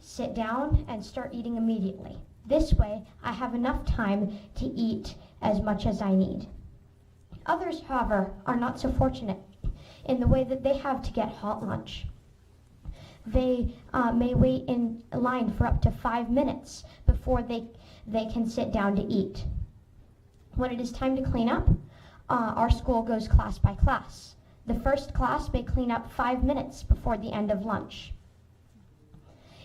sit down, and start eating immediately. This way, I have enough time to eat as much as I need. Others, however, are not so fortunate in the way that they have to get hot lunch. They may wait in line for up to 5 minutes before they can sit down to eat. When it is time to clean up, our school goes class by class. The first class may clean up 5 minutes before the end of lunch.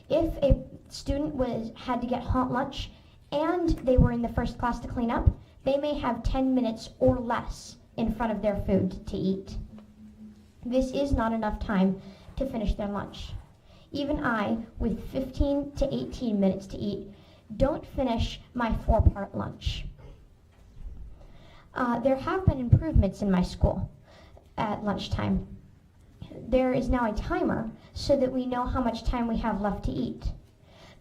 If a student had to get hot lunch and they were in the first class to clean up, they may have 10 minutes or less in front of their food to eat. This is not enough time to finish their lunch. Even I, with 15 to 18 minutes to eat, don't finish my 4-part lunch. There have been improvements in my school at lunchtime. There is now a timer so that we know how much time we have left to eat.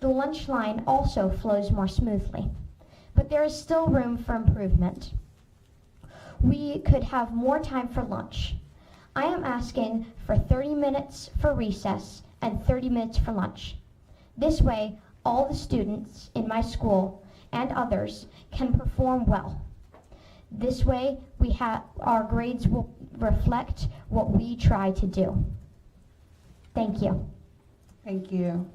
The lunch line also flows more smoothly, but there is still room for improvement. We could have more time for lunch. I am asking for 30 minutes for recess and 30 minutes for lunch. This way, all the students in my school and others can perform well. This way, our grades will reflect what we try to do. Thank you. Thank you.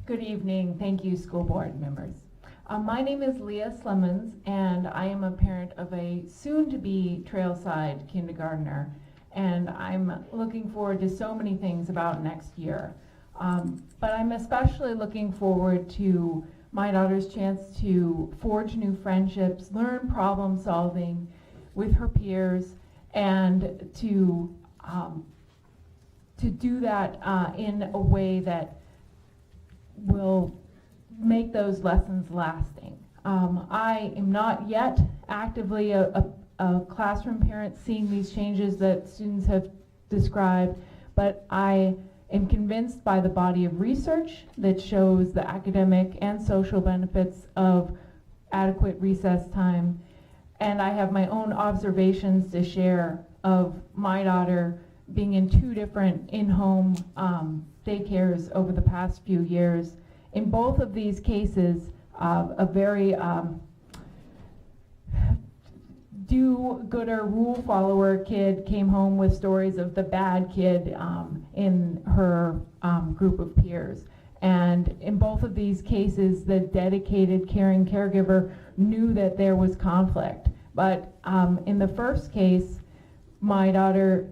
Good evening. Thank you, school board members. My name is Leah Slemons, and I am a parent of a soon-to-be Trailside kindergartner, and I'm looking forward to so many things about next year. But I'm especially looking forward to my daughter's chance to forge new friendships, learn problem solving with her peers, and to do that in a way that will make those lessons lasting. I am not yet actively a classroom parent seeing these changes that students have described, but I am convinced by the body of research that shows the academic and social benefits of adequate recess time. And I have my own observations to share of my daughter being in 2 different in-home daycares over the past few years. In both of these cases, a very do-gooder, rule-follower kid came home with stories of the bad kid in her group of peers. And in both of these cases, the dedicated, caring caregiver knew that there was conflict. But in the first case, my daughter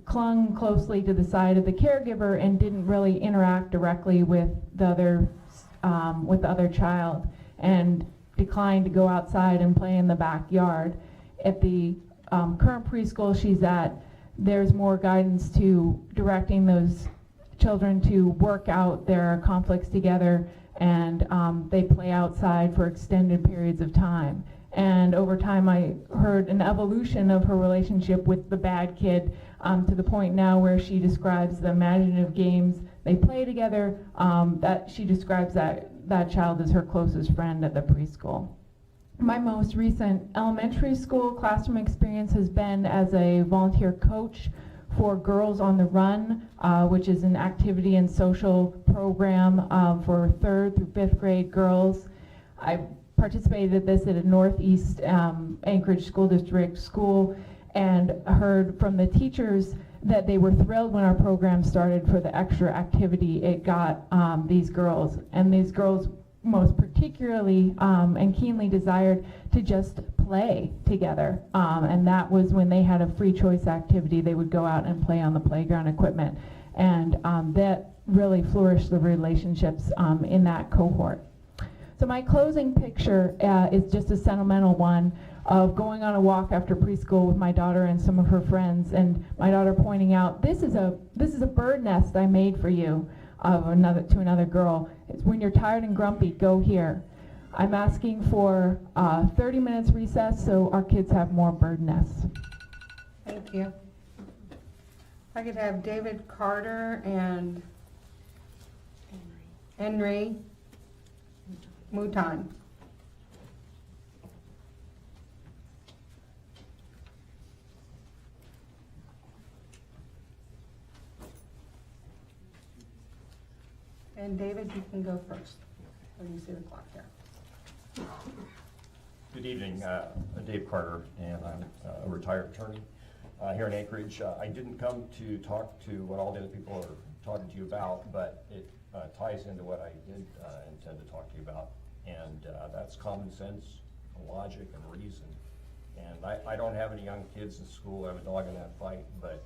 clung closely to the side of the caregiver and didn't really interact directly with the other child, and declined to go outside and play in the backyard. At the current preschool she's at, there's more guidance to directing those children to work out their conflicts together, and they play outside for extended periods of time. And over time, I heard an evolution of her relationship with the bad kid, to the point now where she describes the imaginative games they play together, that she describes that child as her closest friend at the preschool. My most recent elementary school classroom experience has been as a volunteer coach for Girls on the Run, which is an activity and social program for 3rd through 5th grade girls. I participated in this at a Northeast Anchorage School District school, and heard from the teachers that they were thrilled when our program started for the extra activity it got these girls. And these girls most particularly and keenly desired to just play together. And that was when they had a free choice activity, they would go out and play on the playground equipment. And that really flourished the relationships in that cohort. So my closing picture is just a sentimental one of going on a walk after preschool with my daughter and some of her friends, and my daughter pointing out, this is a bird nest I made for you, to another girl. It's when you're tired and grumpy, go here. I'm asking for 30 minutes recess so our kids have more bird nests. Thank you. If I could have David Carter and Henry Mouton. And David, you can go first. When you see the clock there. Good evening, Dave Carter, and I'm a retired attorney here in Anchorage. I didn't come to talk to what all the other people are talking to you about, but it ties into what I did intend to talk to you about, and that's common sense, logic, and reason. And I don't have any young kids in school. I have a dog in that fight, but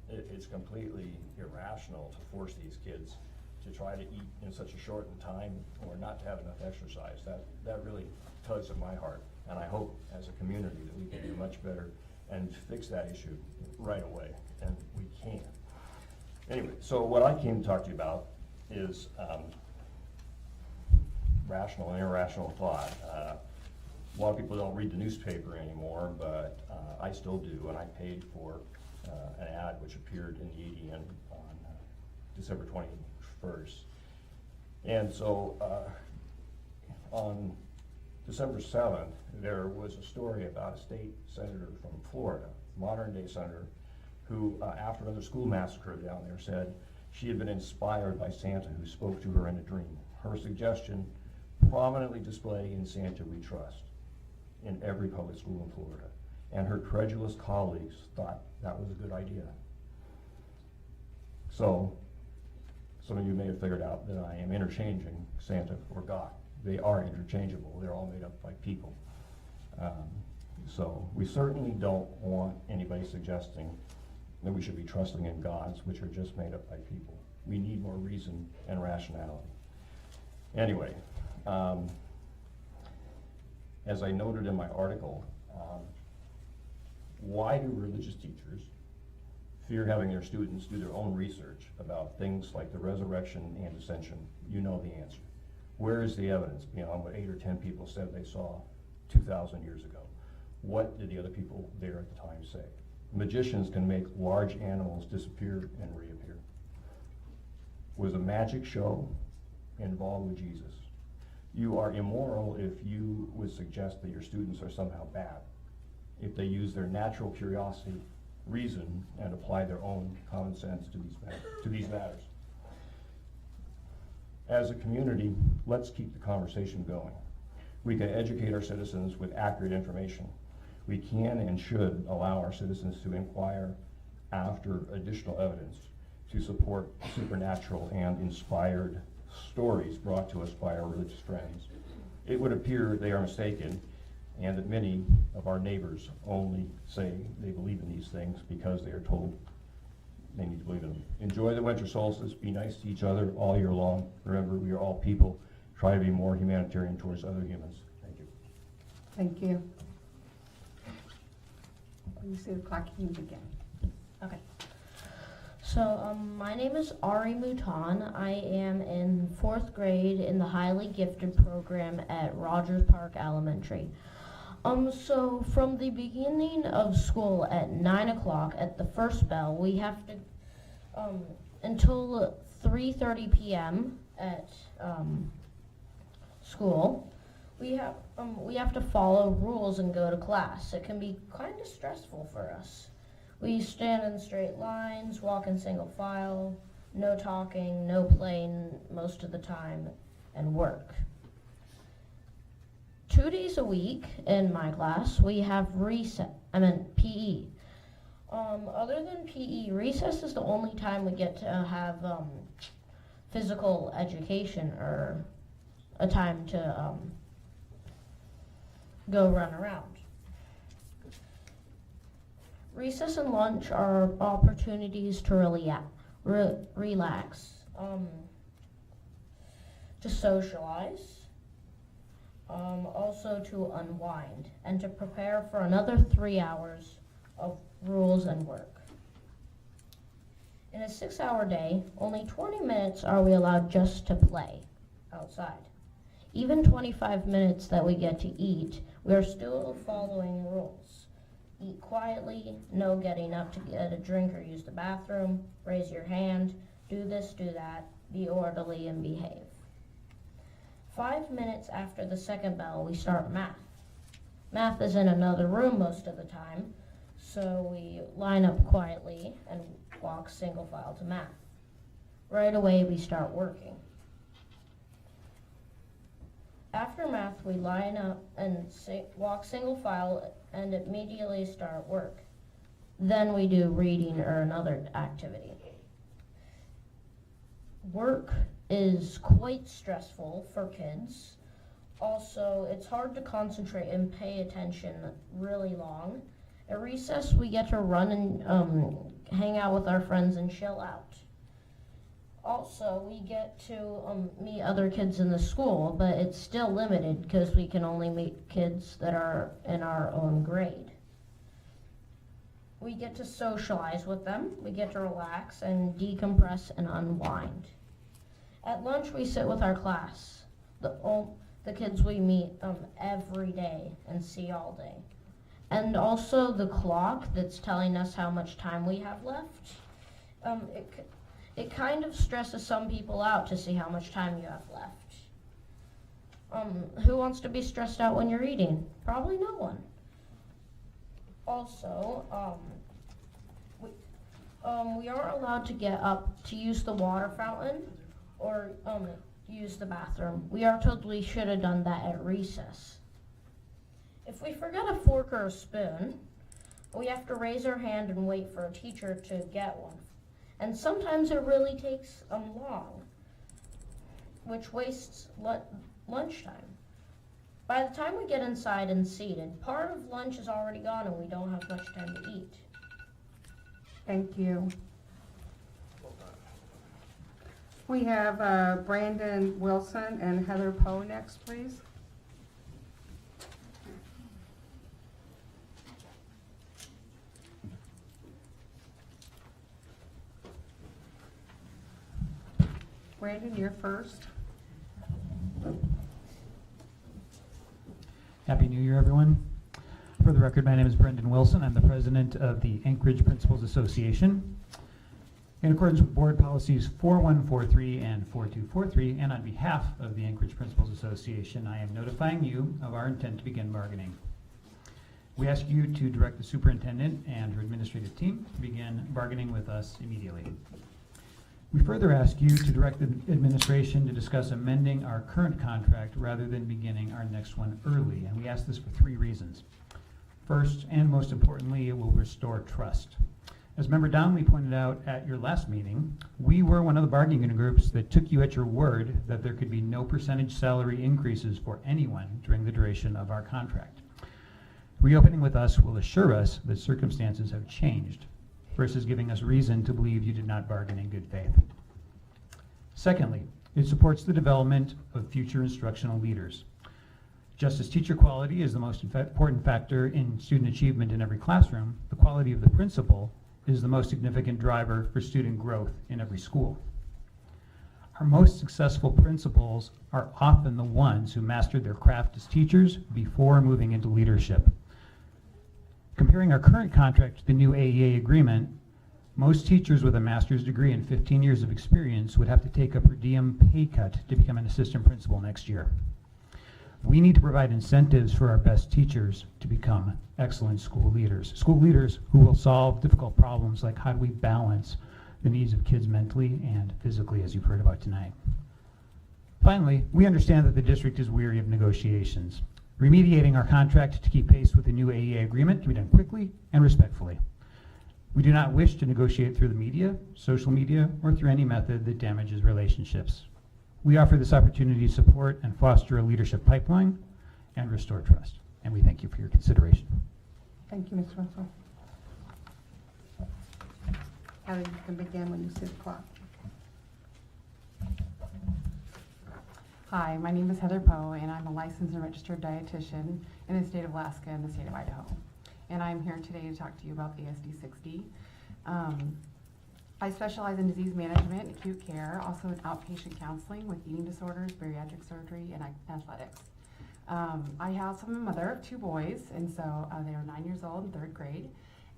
it's completely irrational to force these kids to try to eat in such a shortened time or not to have enough exercise. That really tugs at my heart, and I hope as a community that we can do much better and fix that issue right away, and we can. Anyway, so what I came to talk to you about is rational and irrational thought. A lot of people don't read the newspaper anymore, but I still do, and I paid for an ad which appeared in the ADN on December 21st. And so on December 7th, there was a story about a state senator from Florida, modern day senator, who after another school massacre down there said she had been inspired by Santa who spoke to her in a dream. Her suggestion, prominently display In Santa We Trust in every public school in Florida. And her credulous colleagues thought that was a good idea. So, some of you may have figured out that I am interchanging Santa for God. They are interchangeable. They're all made up by people. So we certainly don't want anybody suggesting that we should be trusting in gods which are just made up by people. We need more reason and rationality. Anyway, as I noted in my article, why do religious teachers fear having their students do their own research about things like the resurrection and ascension? You know the answer. Where is the evidence beyond what 8 or 10 people said they saw 2,000 years ago? What did the other people there at the time say? Magicians can make large animals disappear and reappear. Was a magic show involved with Jesus? You are immoral if you would suggest that your students are somehow bad, if they use their natural curiosity, reason, and apply their own common sense to these matters. As a community, let's keep the conversation going. We can educate our citizens with accurate information. We can and should allow our citizens to inquire after additional evidence to support supernatural and inspired stories brought to us by our religious friends. It would appear they are mistaken, and that many of our neighbors only say they believe in these things because they are told they need to believe in them. Enjoy the winter solstice. Be nice to each other all year long. Remember, we are all people. Try to be more humanitarian towards other humans. Thank you. Thank you. When you see the clock, you can begin. Okay. So, my name is Ari Mouton. I am in 4th grade in the highly gifted program at Rogers Park Elementary. So from the beginning of school at 9 o'clock at the first bell, we have to, until 3:30 p.m. at school, we have to follow rules and go to class. It can be kind of stressful for us. We stand in straight lines, walk in single file, no talking, no playing most of the time, and work. 2 days a week in my class, we have PE. Other than PE, recess is the only time we get to have physical education or a time to go run around. Recess and lunch are opportunities to relax, to socialize, also to unwind, and to prepare for another 3 hours of rules and work. In a 6-hour day, only 20 minutes are we allowed just to play outside. Even 25 minutes that we get to eat, we are still following rules. Eat quietly, no getting up to get a drink or use the bathroom, raise your hand, do this, do that, be orderly and behave. 5 minutes after the second bell, we start math. Math is in another room most of the time, so we line up quietly and walk single file to math. Right away, we start working. After math, we line up and walk single file and immediately start work. Then we do reading or another activity. Work is quite stressful for kids. Also, it's hard to concentrate and pay attention really long. At recess, we get to run and hang out with our friends and chill out. Also, we get to meet other kids in the school, but it's still limited because we can only meet kids that are in our own grade. We get to socialize with them, we get to relax and decompress and unwind. At lunch, we sit with our class, the kids we meet every day and see all day. And also the clock that's telling us how much time we have left. It kind of stresses some people out to see how much time you have left. Who wants to be stressed out when you're eating? Probably no one. Also, we aren't allowed to get up to use the water fountain or use the bathroom. We are told we should have done that at recess. If we forget a fork or a spoon, we have to raise our hand and wait for a teacher to get one. And sometimes it really takes long, which wastes lunchtime. By the time we get inside and seated, part of lunch is already gone and we don't have much time to eat. Thank you. We have Brandon Wilson and Heather Poe next, please. Brandon, you're first. Happy New Year, everyone. For the record, my name is Brendan Wilson. I'm the president of the Anchorage Principals Association. In accordance with board policies 4143 and 4243, and on behalf of the Anchorage Principals Association, I am notifying you of our intent to begin bargaining. We ask you to direct the superintendent and her administrative team to begin bargaining with us immediately. We further ask you to direct the administration to discuss amending our current contract rather than beginning our next one early, and we ask this for 3 reasons. First, and most importantly, it will restore trust. As Member Donnelly pointed out at your last meeting, we were one of the bargaining groups that took you at your word that there could be no percentage salary increases for anyone during the duration of our contract. Reopening with us will assure us that circumstances have changed, versus giving us reason to believe you did not bargain in good faith. Secondly, it supports the development of future instructional leaders. Just as teacher quality is the most important factor in student achievement in every classroom, the quality of the principal is the most significant driver for student growth in every school. Our most successful principals are often the ones who mastered their craft as teachers before moving into leadership. Comparing our current contract to the new AEA agreement, most teachers with a master's degree and 15 years of experience would have to take a per diem pay cut to become an assistant principal next year. We need to provide incentives for our best teachers to become excellent school leaders who will solve difficult problems like how do we balance the needs of kids mentally and physically, as you've heard about tonight. Finally, we understand that the district is weary of negotiations. Remediating our contract to keep pace with the new AEA agreement can be done quickly and respectfully. We do not wish to negotiate through the media, social media, or through any method that damages relationships. We offer this opportunity to support and foster a leadership pipeline and restore trust. And we thank you for your consideration. Thank you, Ms. Russell. Heather, you can begin when you see the clock. Hi, my name is Heather Poe, and I'm a licensed and registered dietitian in the state of Alaska and the state of Idaho. And I'm here today to talk to you about the ASD 60. I specialize in disease management, acute care, also in outpatient counseling with eating disorders, bariatric surgery, and athletics. I have I'm a mother of 2 boys, and so they are 9 years old in 3rd grade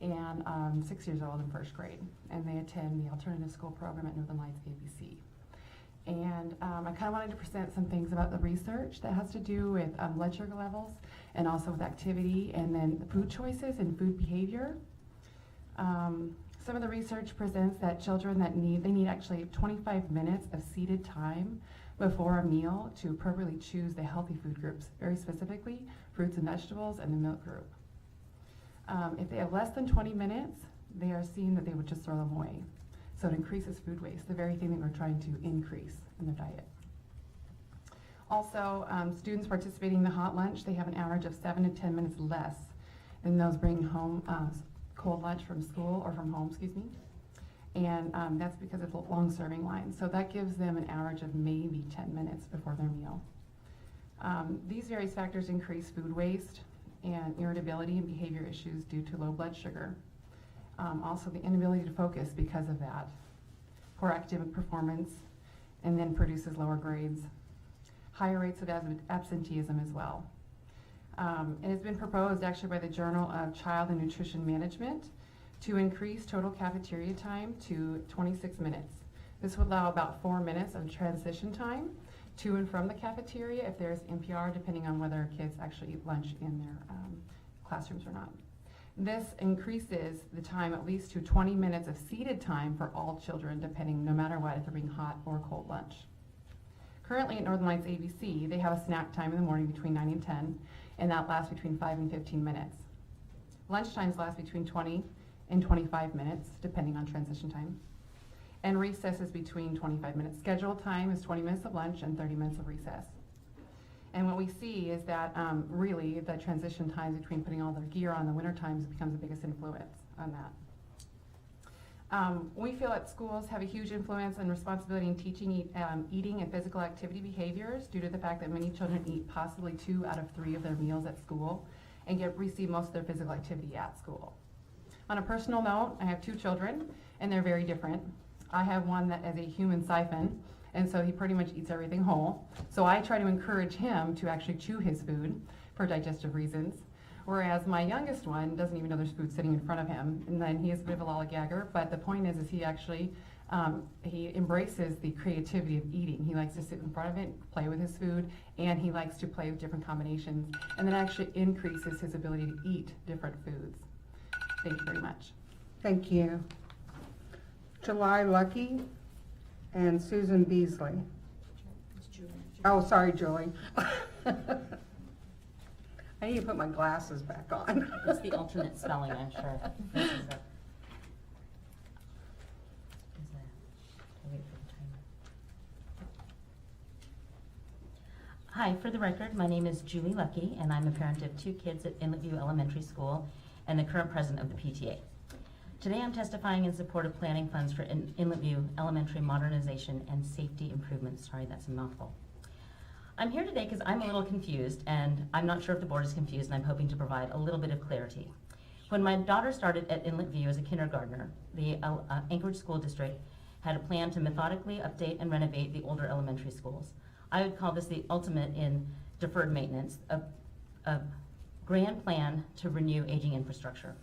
and 6 years old in 1st grade. And they attend the alternative school program at Northern Lights ABC. And I kind of wanted to present some things about the research that has to do with blood sugar levels and also with activity and then the food choices and food behavior. Some of the research presents that children need actually 25 minutes of seated time before a meal to appropriately choose the healthy food groups, very specifically fruits and vegetables and the milk group. If they have less than 20 minutes, they are seen that they would just throw them away. So it increases food waste, the very thing that we're trying to increase in their diet. Also, students participating in the hot lunch, they have an average of 7 to 10 minutes less than those bringing home cold lunch from school or from home, and that's because of the long serving lines. So that gives them an average of maybe 10 minutes before their meal. These various factors increase food waste and irritability and behavior issues due to low blood sugar. Also the inability to focus because of that. Poor academic performance, and then produces lower grades. Higher rates of absenteeism as well. It has been proposed actually by the Journal of Child and Nutrition Management to increase total cafeteria time to 26 minutes. This would allow about 4 minutes of transition time to and from the cafeteria if there's NPR, depending on whether kids actually eat lunch in their classrooms or not. This increases the time at least to 20 minutes of seated time for all children, depending no matter what, if they're being hot or cold lunch. Currently at Northern Lights ABC, they have a snack time in the morning between 9 and 10, and that lasts between 5 and 15 minutes. Lunch times last between 20 and 25 minutes, depending on transition time. And recess is between 25 minutes. Scheduled time is 20 minutes of lunch and 30 minutes of recess. And what we see is that really the transition times between putting all their gear on the winter times becomes the biggest influence on that. We feel that schools have a huge influence and responsibility in teaching eating and physical activity behaviors due to the fact that many children eat possibly 2 out of 3 of their meals at school and receive most of their physical activity at school. On a personal note, I have 2 children and they're very different. I have one that has a human siphon, and so he pretty much eats everything whole. So I try to encourage him to actually chew his food for digestive reasons. Whereas my youngest one doesn't even know there's food sitting in front of him, and then he is a bit of a lollygagger, but the point is he actually, he embraces the creativity of eating. He likes to sit in front of it, play with his food, and he likes to play with different combinations, and that actually increases his ability to eat different foods. Thank you very much. Thank you. July Lucky and Susan Beasley. Oh, sorry, Julie. I need to put my glasses back on. It's the alternate spelling, I'm sure. Hi, for the record, my name is Julie Lucky, and I'm a parent of 2 kids at Inlet View Elementary School and the current president of the PTA. Today I'm testifying in support of planning funds for Inlet View Elementary modernization and safety improvements. Sorry, that's a mouthful. I'm here today because I'm a little confused, and I'm not sure if the board is confused, and I'm hoping to provide a little bit of clarity. When my daughter started at Inlet View as a kindergartner, the Anchorage School District had a plan to methodically update and renovate the older elementary schools. I would call this the ultimate in deferred maintenance, a grand plan to renew aging infrastructure.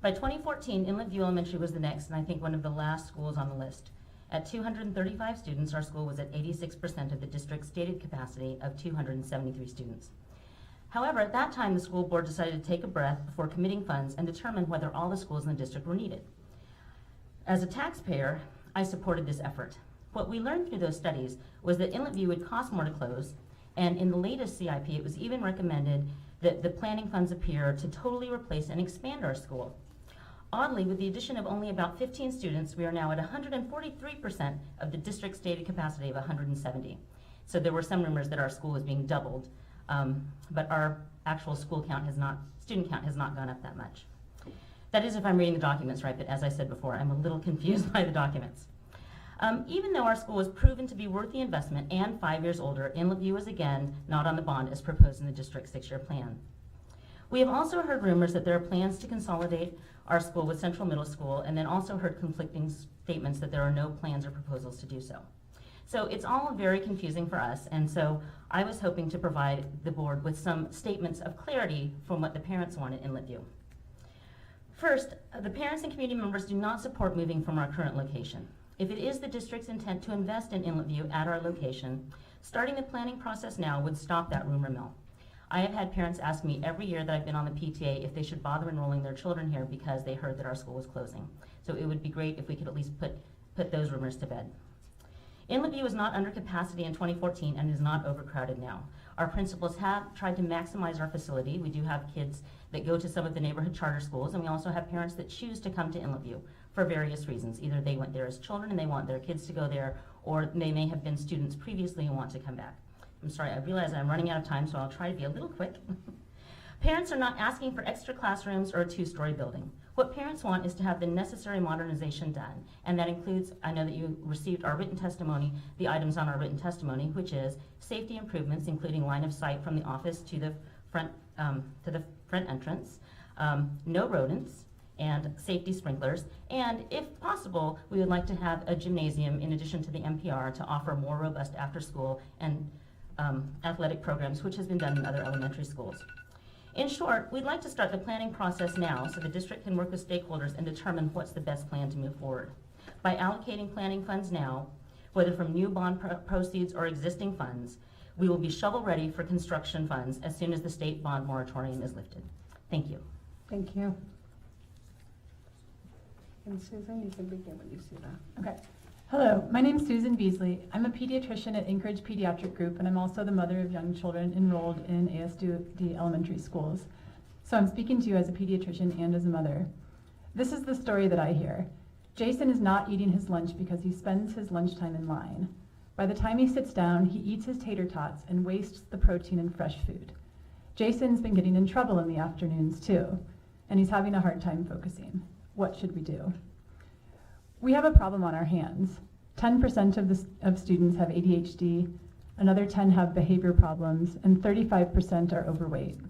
By 2014, Inlet View Elementary was the next, and I think one of the last schools on the list. At 235 students, our school was at 86% of the district's stated capacity of 273 students. However, at that time, the school board decided to take a breath before committing funds and determine whether all the schools in the district were needed. As a taxpayer, I supported this effort. What we learned through those studies was that Inlet View would cost more to close, and in the latest CIP, it was even recommended that the planning funds appear to totally replace and expand our school. Oddly, with the addition of only about 15 students, we are now at 143% of the district's stated capacity of 170. So there were some rumors that our school was being doubled, but our actual school count has not, student count has not gone up that much. That is if I'm reading the documents right, but as I said before, I'm a little confused by the documents. Even though our school was proven to be worth the investment and 5 years older, Inlet View is again not on the bond as proposed in the district's 6-year plan. We have also heard rumors that there are plans to consolidate our school with Central Middle School, and then also heard conflicting statements that there are no plans or proposals to do so. So it's all very confusing for us, and so I was hoping to provide the board with some statements of clarity from what the parents want at Inlet View. First, the parents and community members do not support moving from our current location. If it is the district's intent to invest in Inlet View at our location, starting the planning process now would stop that rumor mill. I have had parents ask me every year that I've been on the PTA if they should bother enrolling their children here because they heard that our school was closing. So it would be great if we could at least put those rumors to bed. Inlet View was not under capacity in 2014 and is not overcrowded now. Our principals have tried to maximize our facility. We do have kids that go to some of the neighborhood charter schools, and we also have parents that choose to come to Inlet View for various reasons. Either they went there as children and they want their kids to go there, or they may have been students previously and want to come back. I'm sorry, I realize I'm running out of time, so I'll try to be a little quick. Parents are not asking for extra classrooms or a 2-story building. What parents want is to have the necessary modernization done, and that includes, I know that you received our written testimony, the items on our written testimony, which is safety improvements, including line of sight from the office to the front entrance, no rodents, and safety sprinklers, and if possible, we would like to have a gymnasium in addition to the MPR to offer more robust after-school and athletic programs, which has been done in other elementary schools. In short, we'd like to start the planning process now so the district can work with stakeholders and determine what's the best plan to move forward. By allocating planning funds now, whether from new bond proceeds or existing funds, we will be shovel-ready for construction funds as soon as the state bond moratorium is lifted. Thank you. Thank you. And Susan, you can begin when you see that. Okay. Hello, my name is Susan Beasley. I'm a pediatrician at Anchorage Pediatric Group, and I'm also the mother of young children enrolled in ASD elementary schools. So I'm speaking to you as a pediatrician and as a mother. This is the story that I hear. Jason is not eating his lunch because he spends his lunchtime in line. By the time he sits down, he eats his tater tots and wastes the protein in fresh food. Jason's been getting in trouble in the afternoons too, and he's having a hard time focusing. What should we do? We have a problem on our hands. 10% of students have ADHD, another 10 have behavior problems, and 35% are overweight.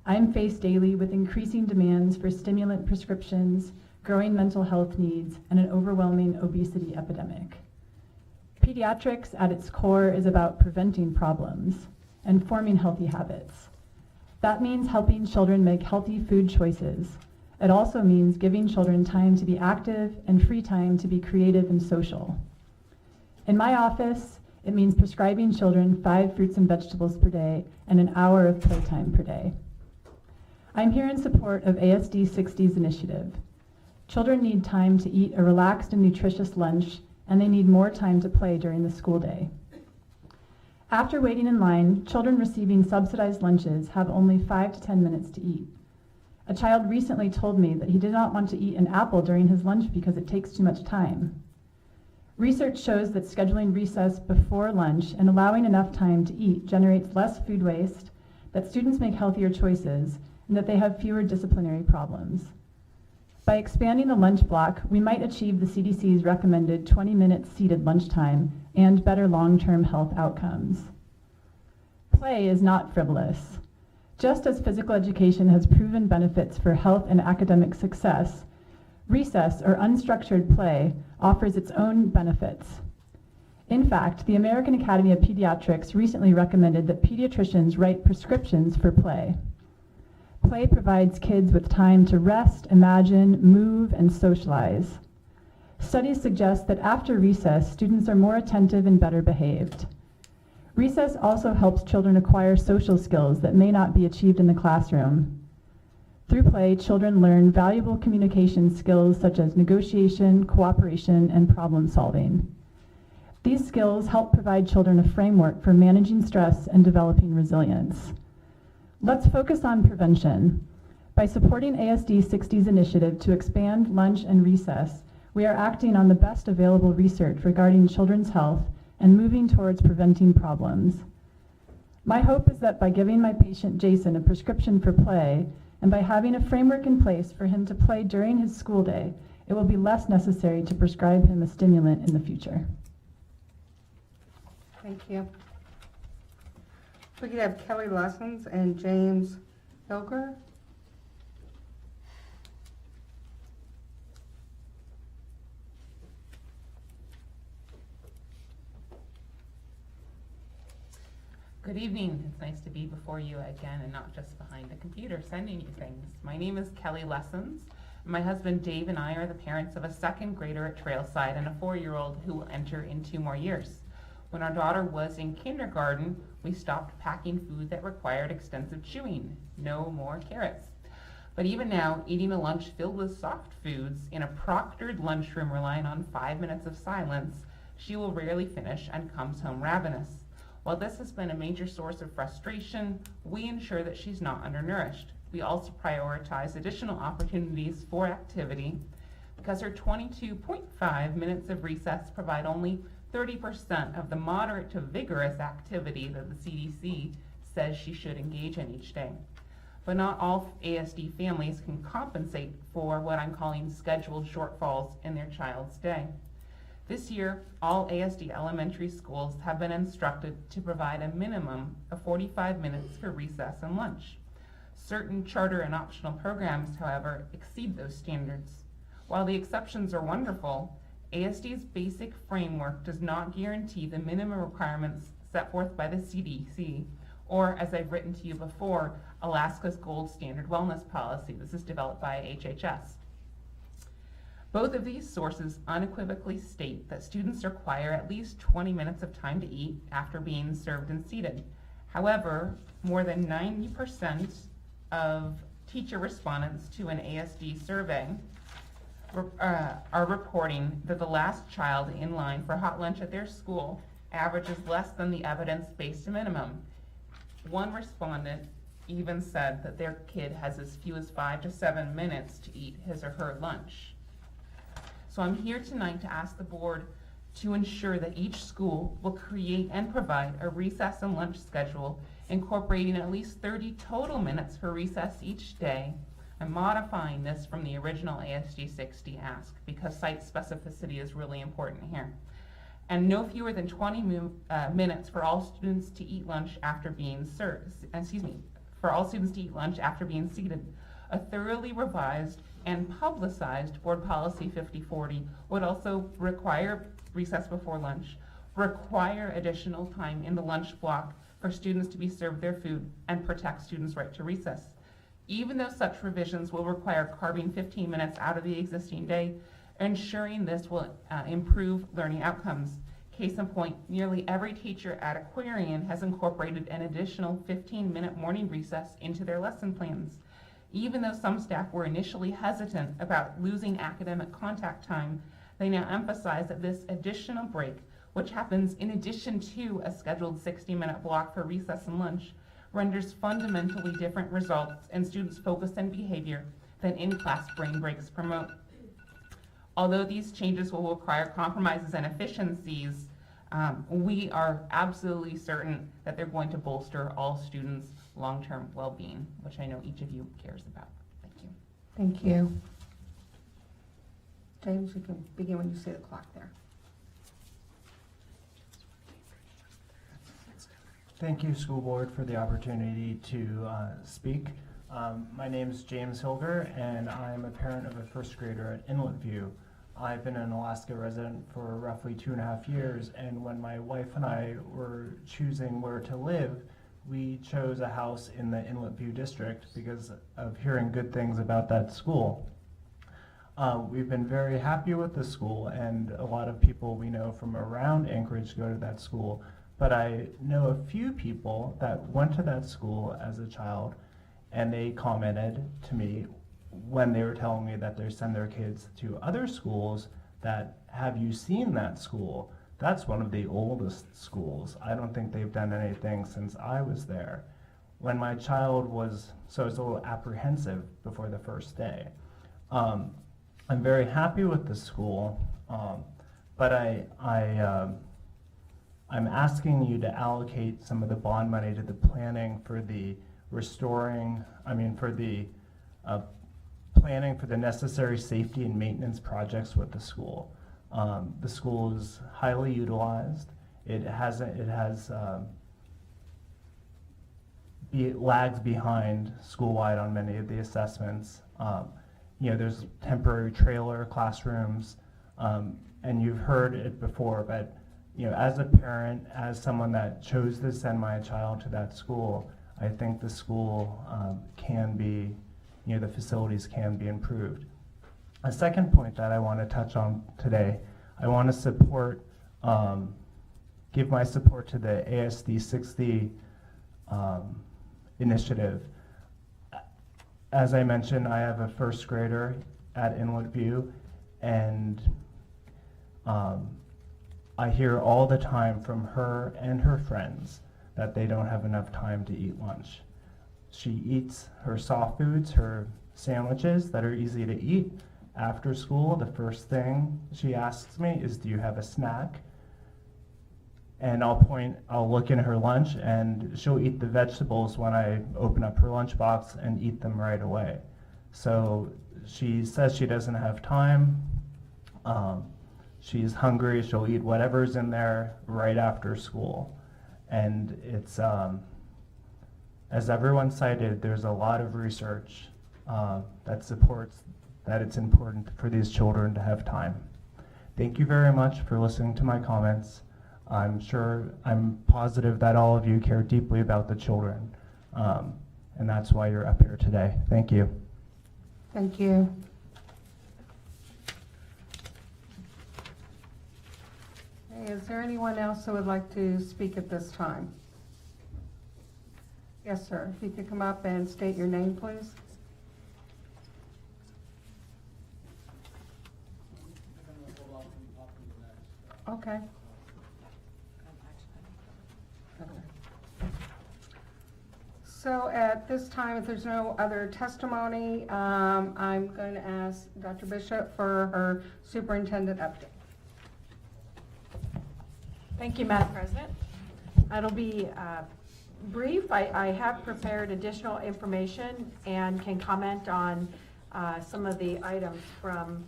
I'm faced daily with increasing demands for stimulant prescriptions, growing mental health needs, and an overwhelming obesity epidemic. Pediatrics at its core is about preventing problems and forming healthy habits. That means helping children make healthy food choices. It also means giving children time to be active and free time to be creative and social. In my office, it means prescribing children 5 fruits and vegetables per day and an hour of playtime per day. I'm here in support of ASD 60's initiative. Children need time to eat a relaxed and nutritious lunch, and they need more time to play during the school day. After waiting in line, children receiving subsidized lunches have only 5 to 10 minutes to eat. A child recently told me that he did not want to eat an apple during his lunch because it takes too much time. Research shows that scheduling recess before lunch and allowing enough time to eat generates less food waste, that students make healthier choices, and that they have fewer disciplinary problems. By expanding the lunch block, we might achieve the CDC's recommended 20-minute seated lunchtime and better long-term health outcomes. Play is not frivolous. Just as physical education has proven benefits for health and academic success, recess or unstructured play offers its own benefits. In fact, the American Academy of Pediatrics recently recommended that pediatricians write prescriptions for play. Play provides kids with time to rest, imagine, move, and socialize. Studies suggest that after recess, students are more attentive and better behaved. Recess also helps children acquire social skills that may not be achieved in the classroom. Through play, children learn valuable communication skills such as negotiation, cooperation, and problem solving. These skills help provide children a framework for managing stress and developing resilience. Let's focus on prevention. By supporting ASD 60's initiative to expand lunch and recess, we are acting on the best available research regarding children's health and moving towards preventing problems. My hope is that by giving my patient Jason a prescription for play, and by having a framework in place for him to play during his school day, it will be less necessary to prescribe him a stimulant in the future. Thank you. We could have Kelly Lessons and James Hilger. Good evening. It's nice to be before you again and not just behind a computer sending you things. My name is Kelly Lessons. My husband Dave and I are the parents of a second grader at Trailside and a 4-year-old who will enter in 2 more years. When our daughter was in kindergarten, we stopped packing food that required extensive chewing. No more carrots. But even now, eating a lunch filled with soft foods in a proctored lunchroom relying on 5 minutes of silence, she will rarely finish and comes home ravenous. While this has been a major source of frustration, we ensure that she's not undernourished. We also prioritize additional opportunities for activity because her 22.5 minutes of recess provide only 30% of the moderate to vigorous activity that the CDC says she should engage in each day. But not all ASD families can compensate for what I'm calling scheduled shortfalls in their child's day. This year, all ASD elementary schools have been instructed to provide a minimum of 45 minutes for recess and lunch. Certain charter and optional programs, however, exceed those standards. While the exceptions are wonderful, ASD's basic framework does not guarantee the minimum requirements set forth by the CDC, or, as I've written to you before, Alaska's Gold Standard Wellness Policy. This is developed by HHS. Both of these sources unequivocally state that students require at least 20 minutes of time to eat after being served and seated. However, more than 90% of teacher respondents to an ASD survey are reporting that the last child in line for hot lunch at their school averages less than the evidence-based minimum. One respondent even said that their kid has as few as 5 to 7 minutes to eat his or her lunch. So I'm here tonight to ask the board to ensure that each school will create and provide a recess and lunch schedule incorporating at least 30 total minutes for recess each day, and modifying this from the original ASD 60 ask because site specificity is really important here. And no fewer than 20 minutes for all students to eat lunch after being for all students to eat lunch after being seated. A thoroughly revised and publicized Board Policy 5040 would also require recess before lunch, require additional time in the lunch block for students to be served their food, and protect students' right to recess. Even though such revisions will require carving 15 minutes out of the existing day, ensuring this will improve learning outcomes. Case in point, nearly every teacher at Aquarian has incorporated an additional 15-minute morning recess into their lesson plans. Even though some staff were initially hesitant about losing academic contact time, they now emphasize that this additional break, which happens in addition to a scheduled 60-minute block for recess and lunch, renders fundamentally different results in students' focus and behavior than in-class brain breaks promote. Although these changes will require compromises and efficiencies, we are absolutely certain that they're going to bolster all students' long-term well-being, which I know each of you cares about. Thank you. Thank you. James, you can begin when you see the clock there. Thank you, School Board, for the opportunity to speak. My name is James Hilger, and I'm a parent of a first grader at Inlet View. I've been an Alaska resident for roughly 2.5 years, and when my wife and I were choosing where to live, we chose a house in the Inlet View district because of hearing good things about that school. We've been very happy with the school, and a lot of people we know from around Anchorage go to that school. But I know a few people that went to that school as a child, and they commented to me when they were telling me that they send their kids to other schools that, have you seen that school? That's one of the oldest schools. I don't think they've done anything since I was there. When my child was, so I was a little apprehensive before the first day. I'm very happy with the school, but I'm asking you to allocate some of the bond money to the planning for the planning for the necessary safety and maintenance projects with the school. The school is highly utilized. It lags behind school-wide on many of the assessments. There's temporary trailer classrooms, and you've heard it before, but as a parent, as someone that chose to send my child to that school, I think the school can be, the facilities can be improved. A second point that I want to touch on today, I want to support, give my support to the ASD 60 initiative. As I mentioned, I have a first grader at Inlet View, and I hear all the time from her and her friends that they don't have enough time to eat lunch. She eats her soft foods, her sandwiches that are easy to eat. After school, the first thing she asks me is, do you have a snack? And I'll look in her lunch, and she'll eat the vegetables when I open up her lunchbox and eat them right away. So she says she doesn't have time. She's hungry, she'll eat whatever's in there right after school. And it's, as everyone cited, there's a lot of research that supports that it's important for these children to have time. Thank you very much for listening to my comments. I'm positive that all of you care deeply about the children, and that's why you're up here today. Thank you. Thank you. Hey, is there anyone else who would like to speak at this time? Yes, sir. If you could come up and state your name, please. Okay. So at this time, if there's no other testimony, I'm going to ask Dr. Bishop for her superintendent update. Thank you, Madam President. It'll be brief. I have prepared additional information and can comment on some of the items from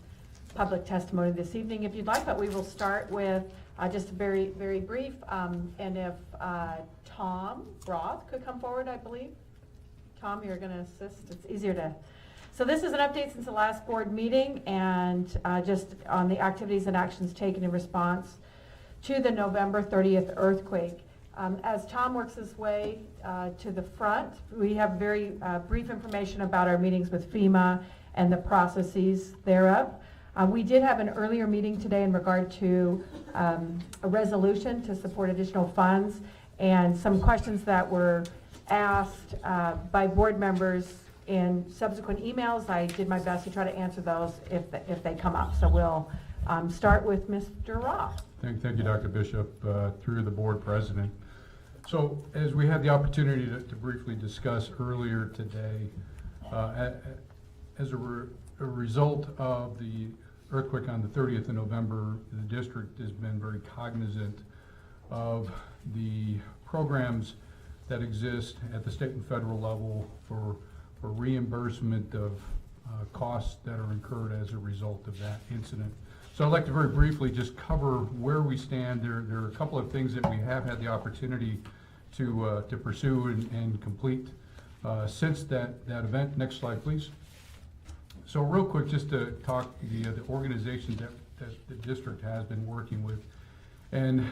public testimony this evening if you'd like, but we will start with just a very, very brief, and if Tom Roth could come forward, I believe. Tom, you're going to assist. It's easier to. So this is an update since the last board meeting, and just on the activities and actions taken in response to the November 30th earthquake. As Tom works his way to the front, we have very brief information about our meetings with FEMA and the processes thereof. We did have an earlier meeting today in regard to a resolution to support additional funds, and some questions that were asked by board members in subsequent emails. I did my best to try to answer those if they come up. So we'll start with Mr. Roth. Thank you, Dr. Bishop, through the board president. So as we had the opportunity to briefly discuss earlier today, as a result of the earthquake on the 30th of November, the district has been very cognizant of the programs that exist at the state and federal level for reimbursement of costs that are incurred as a result of that incident. So I'd like to very briefly just cover where we stand. There are a couple of things that we have had the opportunity to pursue and complete since that event. Next slide, please. So real quick, just to talk the organization that the district has been working with. And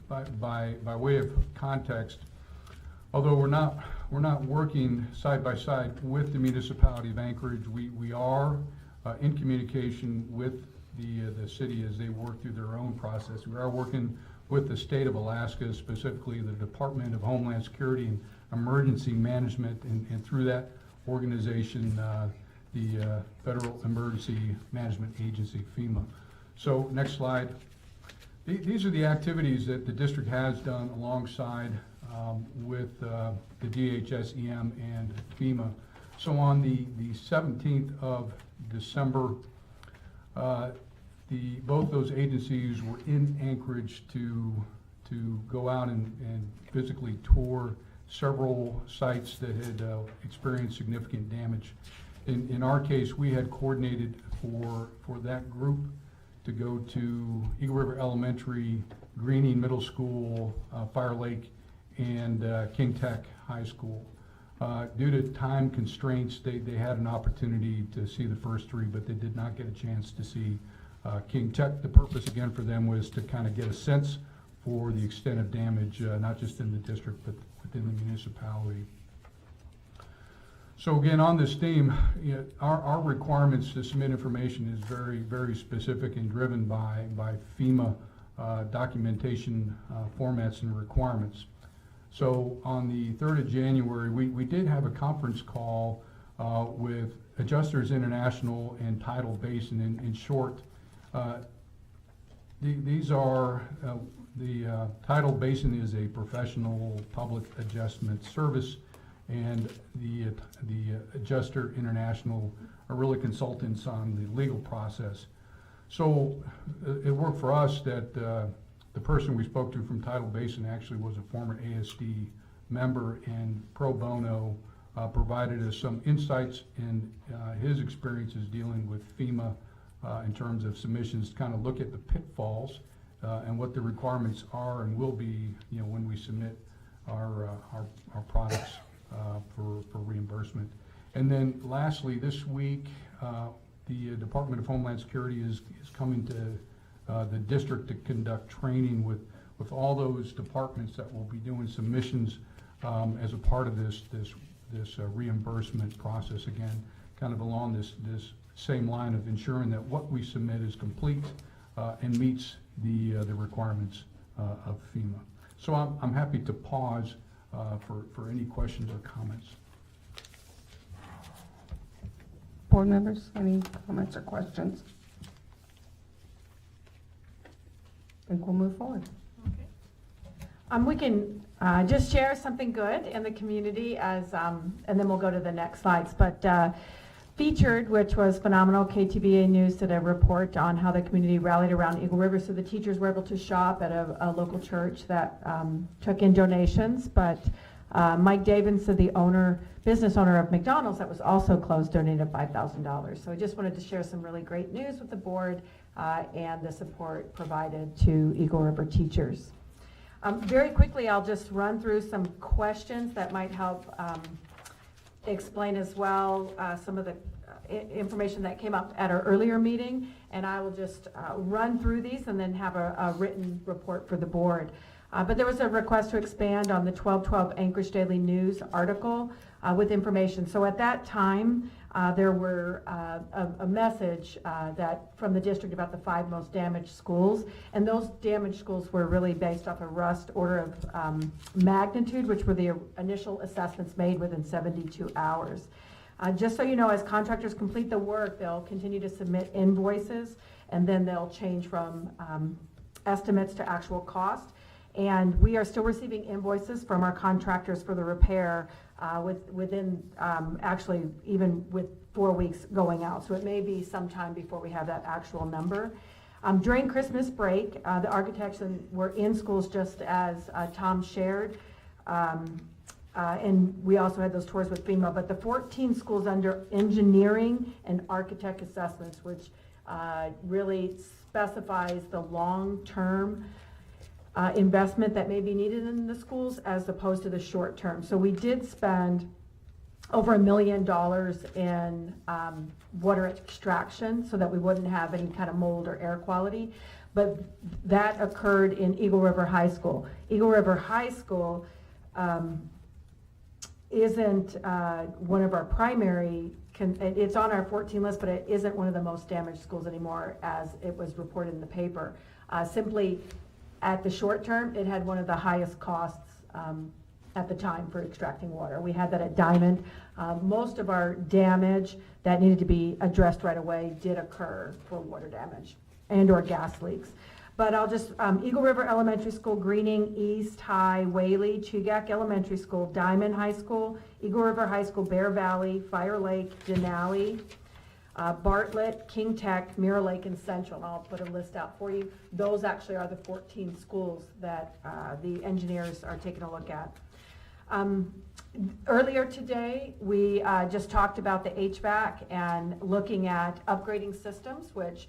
by way of context, although we're not working side by side with the municipality of Anchorage, we are in communication with the city as they work through their own process. We are working with the state of Alaska, specifically the Department of Homeland Security and Emergency Management, and through that organization, the Federal Emergency Management Agency, FEMA. So next slide. These are the activities that the district has done alongside with the DHS, EM, and FEMA. So on the 17th of December, both those agencies were in Anchorage to go out and physically tour several sites that had experienced significant damage. In our case, we had coordinated for that group to go to Eagle River Elementary, Greening Middle School, Fire Lake, and King Tech High School. Due to time constraints, they had an opportunity to see the first three, but they did not get a chance to see King Tech. The purpose again for them was to kind of get a sense for the extent of damage, not just in the district, but within the municipality. So again, on this theme, our requirements to submit information is very, very specific and driven by FEMA documentation formats and requirements. So on the 3rd of January, we did have a conference call with Adjusters International and Tidal Basin. In short, these are, the Tidal Basin is a professional public adjustment service, and the Adjuster International are really consultants on the legal process. So it worked for us that the person we spoke to from Tidal Basin actually was a former ASD member, and pro bono provided us some insights in his experiences dealing with FEMA in terms of submissions, to kind of look at the pitfalls and what the requirements are and will be, when we submit our products for reimbursement. And then lastly, this week, the Department of Homeland Security is coming to the district to conduct training with all those departments that will be doing submissions as a part of this reimbursement process. Again, kind of along this same line of ensuring that what we submit is complete and meets the requirements of FEMA. So I'm happy to pause for any questions or comments. Board members, any comments or questions? I think we'll move forward. We can just share something good in the community as, and then we'll go to the next slides. But featured, which was phenomenal, KTVA News did a report on how the community rallied around Eagle River. So the teachers were able to shop at a local church that took in donations. But Mike Davidson, the business owner of McDonald's that was also closed, donated $5,000. So I just wanted to share some really great news with the board and the support provided to Eagle River teachers. Very quickly, I'll just run through some questions that might help explain as well some of the information that came up at our earlier meeting, and I will just run through these and then have a written report for the board. But there was a request to expand on the 12/12 Anchorage Daily News article with information. So at that time, there were a message that from the district about the 5 most damaged schools, and those damaged schools were really based off a rust order of magnitude, which were the initial assessments made within 72 hours. Just so you know, as contractors complete the work, they'll continue to submit invoices, and then they'll change from estimates to actual cost. And we are still receiving invoices from our contractors for the repair within actually even with 4 weeks going out. So it may be some time before we have that actual number. During Christmas break, the architects were in schools just as Tom shared. And we also had those tours with FEMA, but the 14 schools under engineering and architect assessments, which really specifies the long-term investment that may be needed in the schools as opposed to the short term. So we did spend over $1 million in water extraction so that we wouldn't have any kind of mold or air quality. But that occurred in Eagle River High School. Eagle River High School isn't one of our primary, it's on our 14 list, but it isn't one of the most damaged schools anymore as it was reported in the paper. Simply at the short term, it had one of the highest costs at the time for extracting water. We had that at Diamond. Most of our damage that needed to be addressed right away did occur for water damage and or gas leaks. But I'll just, Eagle River Elementary School, Greening, East High, Whaley, Chugach Elementary School, Diamond High School, Eagle River High School, Bear Valley, Fire Lake, Denali, Bartlett, King Tech, Mirror Lake, and Central. And I'll put a list out for you. Those actually are the 14 schools that the engineers are taking a look at. Earlier today, we just talked about the HVAC and looking at upgrading systems, which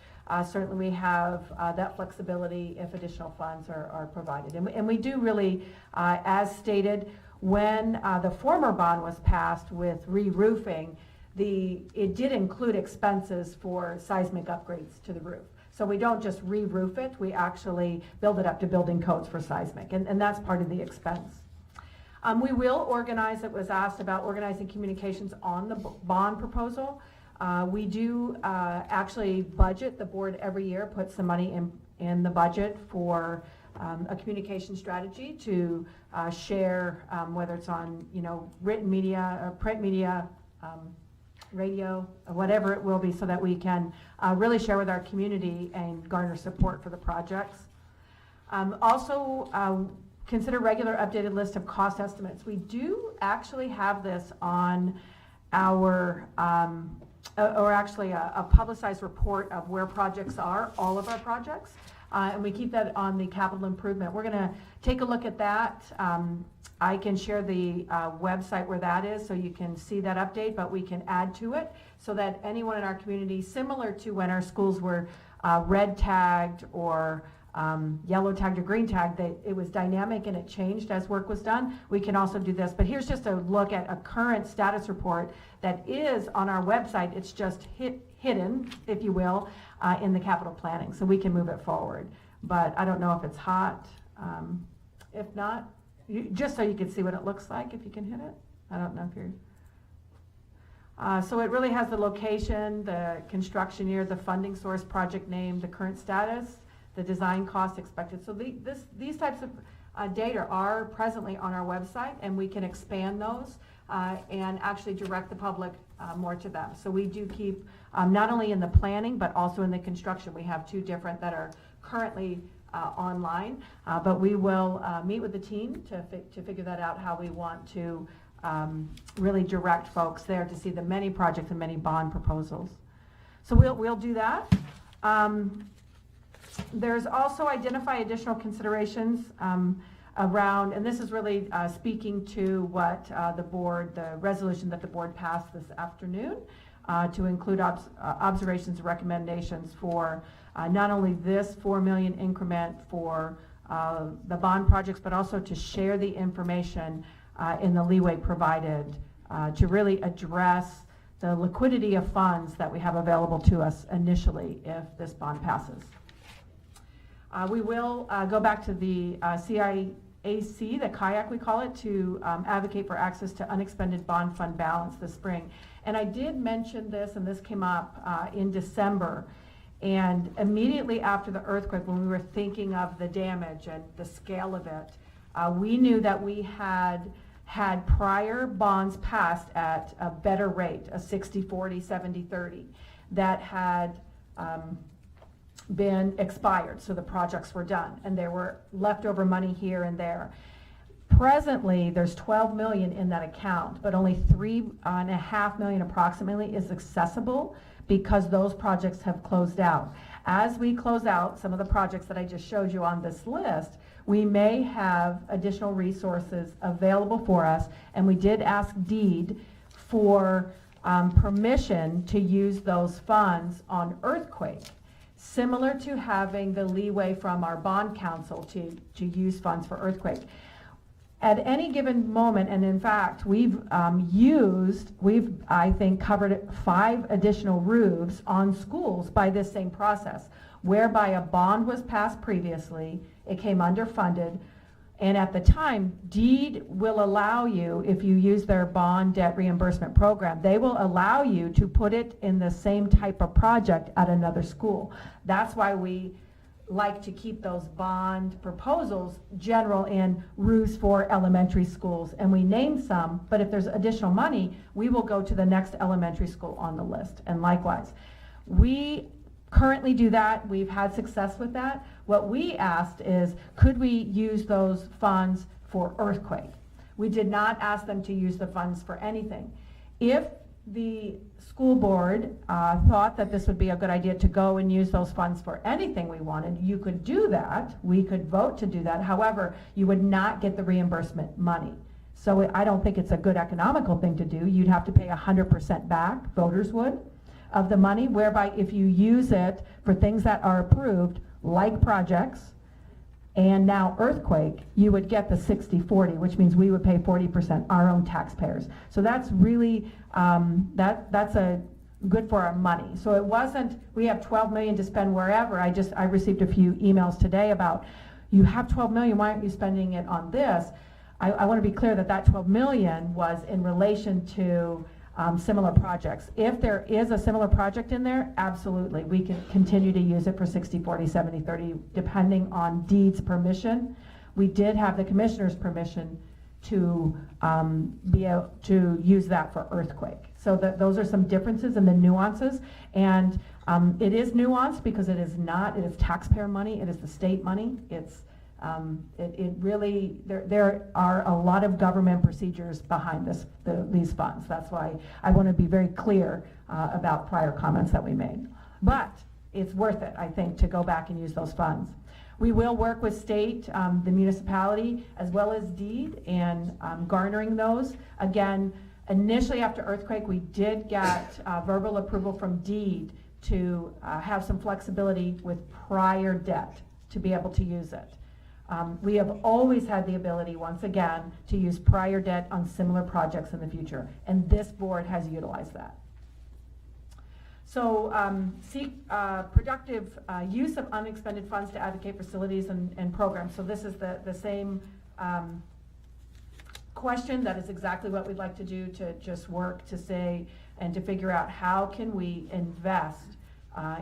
certainly we have that flexibility if additional funds are provided. And we do really, as stated, when the former bond was passed with re-roofing, it did include expenses for seismic upgrades to the roof. So we don't just re-roof it, we actually build it up to building codes for seismic, and that's part of the expense. We will organize, it was asked about organizing communications on the bond proposal. We do actually budget, the board every year puts some money in the budget for a communication strategy to share, whether it's on written media, or print media, radio, whatever it will be, so that we can really share with our community and garner support for the projects. Also, consider regular updated list of cost estimates. We do actually have this on our, or actually a publicized report of where projects are, all of our projects, and we keep that on the capital improvement. We're gonna take a look at that. I can share the website where that is so you can see that update, but we can add to it so that anyone in our community, similar to when our schools were red tagged or yellow tagged or green tagged, it was dynamic and it changed as work was done. We can also do this, but here's just a look at a current status report that is on our website. It's just hidden, if you will, in the capital planning, so we can move it forward. But I don't know if it's hot. If not, just so you can see what it looks like, if you can hit it. I don't know if you're... so it really has the location, the construction year, the funding source, project name, the current status, the design cost expected. So these types of data are presently on our website, and we can expand those and actually direct the public more to them. So we do keep, not only in the planning, but also in the construction. We have two different that are currently online, but we will meet with the team to figure that out, how we want to really direct folks there to see the many projects and many bond proposals. So we'll do that. There's also identify additional considerations around, and this is really speaking to what the resolution that the board passed this afternoon to include observations and recommendations for not only this $4 million increment for the bond projects, but also to share the information in the leeway provided to really address the liquidity of funds that we have available to us initially if this bond passes. We will go back to the CIAC, the kayak we call it, to advocate for access to unexpended bond fund balance this spring. And I did mention this, and this came up in December. And immediately after the earthquake, when we were thinking of the damage and the scale of it, we knew that we had prior bonds passed at a better rate, a 60-40, 70-30, that had been expired, so the projects were done, and there were leftover money here and there. Presently, there's $12 million in that account, but only $3.5 million approximately is accessible because those projects have closed out. as we close out some of the projects that I just showed you on this list, we may have additional resources available for us, and we did ask DEED for permission to use those funds on earthquake, similar to having the leeway from our bond council to use funds for earthquake. At any given moment, and in fact, we've I think covered 5 additional roofs on schools by this same process, whereby a bond was passed previously, it came underfunded, and at the time, DEED will allow you, if you use their bond debt reimbursement program, they will allow you to put it in the same type of project at another school. That's why we like to keep those bond proposals general in roofs for elementary schools, and we name some, but if there's additional money, we will go to the next elementary school on the list. And likewise, we currently do that. We've had success with that. What we asked is, could we use those funds for earthquake? We did not ask them to use the funds for anything. If the school board thought that this would be a good idea to go and use those funds for anything we wanted, you could do that. We could vote to do that. However, you would not get the reimbursement money. So I don't think it's a good economical thing to do. You'd have to pay 100% back, voters would, of the money, whereby if you use it for things that are approved, like projects, and now earthquake, you would get the 60-40, which means we would pay 40%, our own taxpayers. So that's really, that's a good for our money. So it wasn't, we have 12 million to spend wherever. I received a few emails today about, you have 12 million, why aren't you spending it on this? I want to be clear that that 12 million was in relation to similar projects. If there is a similar project in there, absolutely, we can continue to use it for 60, 40, 70, 30, depending on DEED's permission. We did have the commissioner's permission to be able to use that for earthquake. So those are some differences in the nuances, and it is nuanced because it is taxpayer money, it is the state money. It really, there are a lot of government procedures behind these funds. That's why I want to be very clear about prior comments that we made. But it's worth it, I think, to go back and use those funds. We will work with state, the municipality, as well as DEED, and garnering those. Again, initially after earthquake, we did get verbal approval from DEED to have some flexibility with prior debt to be able to use it. We have always had the ability, once again, to use prior debt on similar projects in the future, and this board has utilized that. So seek productive use of unexpended funds to advocate facilities and programs. So this is the same question. That is exactly what we'd like to do, to just work to say and to figure out how can we invest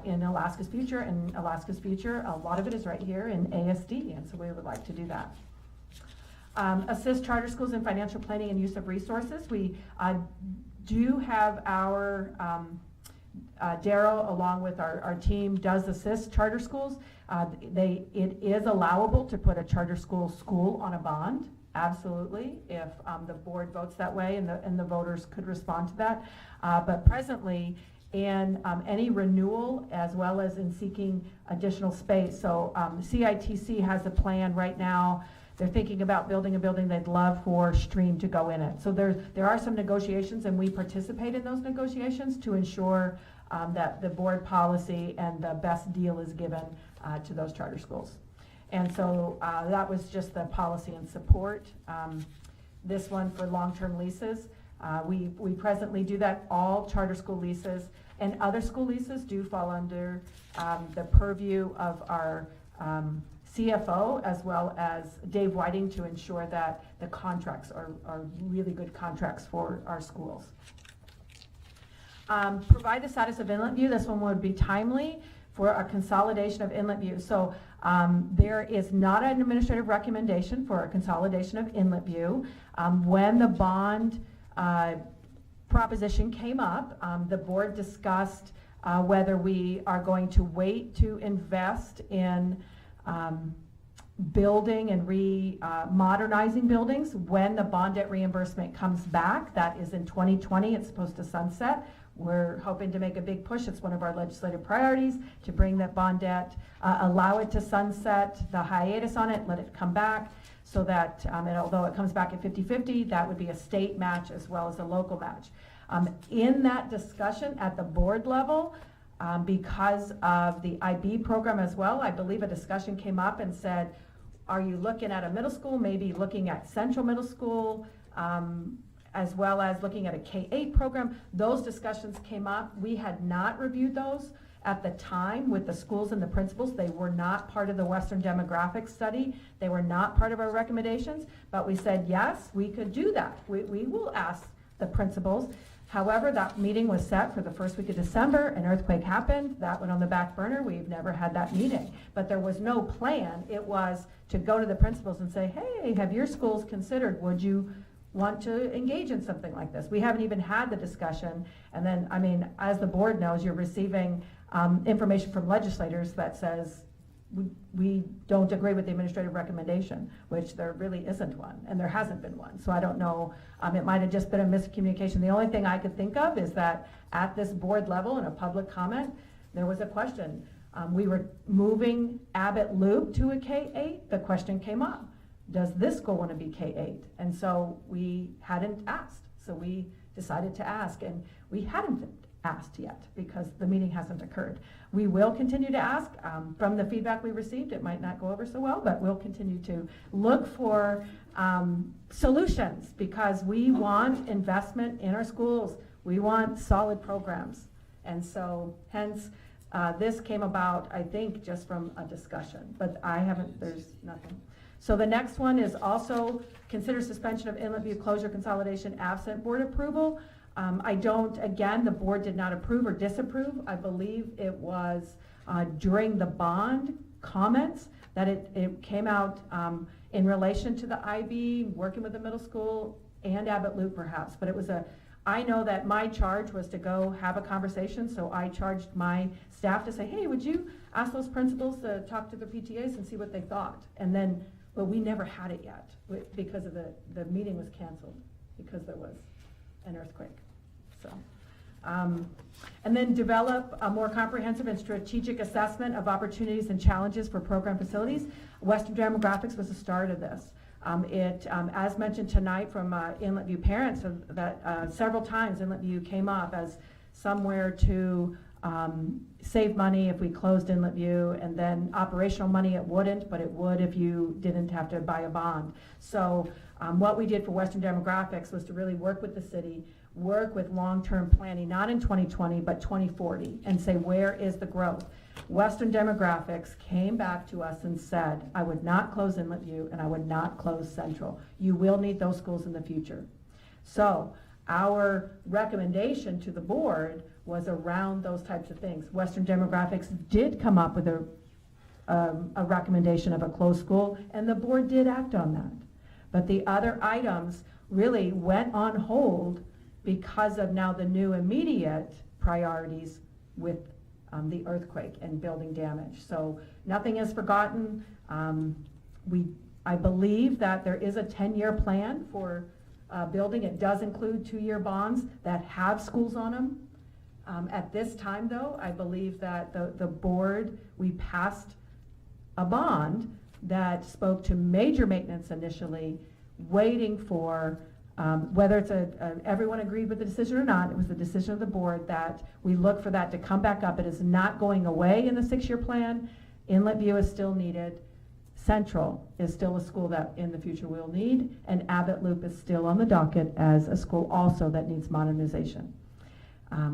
in Alaska's future, and Alaska's future, a lot of it is right here in ASD, and so we would like to do that. Assist charter schools in financial planning and use of resources. We do have our, Daryl, along with our team, does assist charter schools. It is allowable to put a charter school on a bond, absolutely, if the board votes that way, and the voters could respond to that. But presently, and any renewal, as well as in seeking additional space. So CITC has a plan right now. They're thinking about building a building they'd love for Stream to go in it. So there are some negotiations, and we participate in those negotiations to ensure that the board policy and the best deal is given to those charter schools. And so that was just the policy and support. This one for long-term leases. We presently do that. All charter school leases and other school leases do fall under the purview of our CFO, as well as Dave Whiting, to ensure that the contracts are really good contracts for our schools. Provide the status of Inlet View. This one would be timely for a consolidation of Inlet View. So there is not an administrative recommendation for a consolidation of Inlet View. When the bond proposition came up, the board discussed whether we are going to wait to invest in building and modernizing buildings. When the bond debt reimbursement comes back, that is in 2020, it's supposed to sunset. We're hoping to make a big push. It's one of our legislative priorities to bring that bond debt, allow it to sunset, the hiatus on it, let it come back, so that, and although it comes back at 50-50, that would be a state match as well as a local match. In that discussion at the board level, because of the IB program as well, I believe a discussion came up and said, are you looking at a middle school, maybe looking at Central Middle School, as well as looking at a K-8 program? Those discussions came up. We had not reviewed those at the time with the schools and the principals. They were not part of the Western demographic study. They were not part of our recommendations, but we said, yes, we could do that. We will ask the principals. However, that meeting was set for the first week of December. An earthquake happened. That went on the back burner. We've never had that meeting. But there was no plan. It was to go to the principals and say, hey, have your schools considered, would you want to engage in something like this? We haven't even had the discussion. And then, I mean, as the board knows, you're receiving information from legislators that says, we don't agree with the administrative recommendation, which there really isn't one, and there hasn't been one. So I don't know, it might have just been a miscommunication. The only thing I could think of is that at this board level in a public comment, there was a question. We were moving Abbott Loop to a K-8. The question came up, does this school want to be K-8? And so we hadn't asked. So we decided to ask, and we hadn't asked yet because the meeting hasn't occurred. We will continue to ask. From the feedback we received, it might not go over so well, but we'll continue to look for solutions because we want investment in our schools. We want solid programs. And so hence, this came about, I think, just from a discussion, but there's nothing. So the next one is also consider suspension of Inlet View closure consolidation absent board approval. Again, the board did not approve or disapprove. I believe it was during the bond comments that it came out in relation to the IB, working with the middle school and Abbott Loop perhaps, but it was I know that my charge was to go have a conversation, so I charged my staff to say, hey, would you ask those principals to talk to the PTAs and see what they thought? And then, but we never had it yet because of the meeting was canceled because there was an earthquake. So, and then develop a more comprehensive and strategic assessment of opportunities and challenges for program facilities. Western Demographics was the start of this. As mentioned tonight from Inlet View parents, that several times Inlet View came up as somewhere to save money if we closed Inlet View, and then operational money it wouldn't, but it would if you didn't have to buy a bond. So what we did for Western Demographics was to really work with the city, work with long-term planning, not in 2020, but 2040, and say, where is the growth? Western Demographics came back to us and said, I would not close Inlet View and I would not close Central. You will need those schools in the future. So our recommendation to the board was around those types of things. Western Demographics did come up with a recommendation of a closed school, and the board did act on that. But the other items really went on hold because of now the new immediate priorities with the earthquake and building damage. So nothing is forgotten. I believe that there is a 10-year plan for building. It does include 2-year bonds that have schools on them. At this time, though, I believe that the board, we passed a bond that spoke to major maintenance initially, waiting for whether it's everyone agreed with the decision or not. It was the decision of the board that we look for that to come back up. It is not going away in the 6-year plan. Inlet View is still needed. Central is still a school that in the future we'll need, and Abbott Loop is still on the docket as a school also that needs modernization.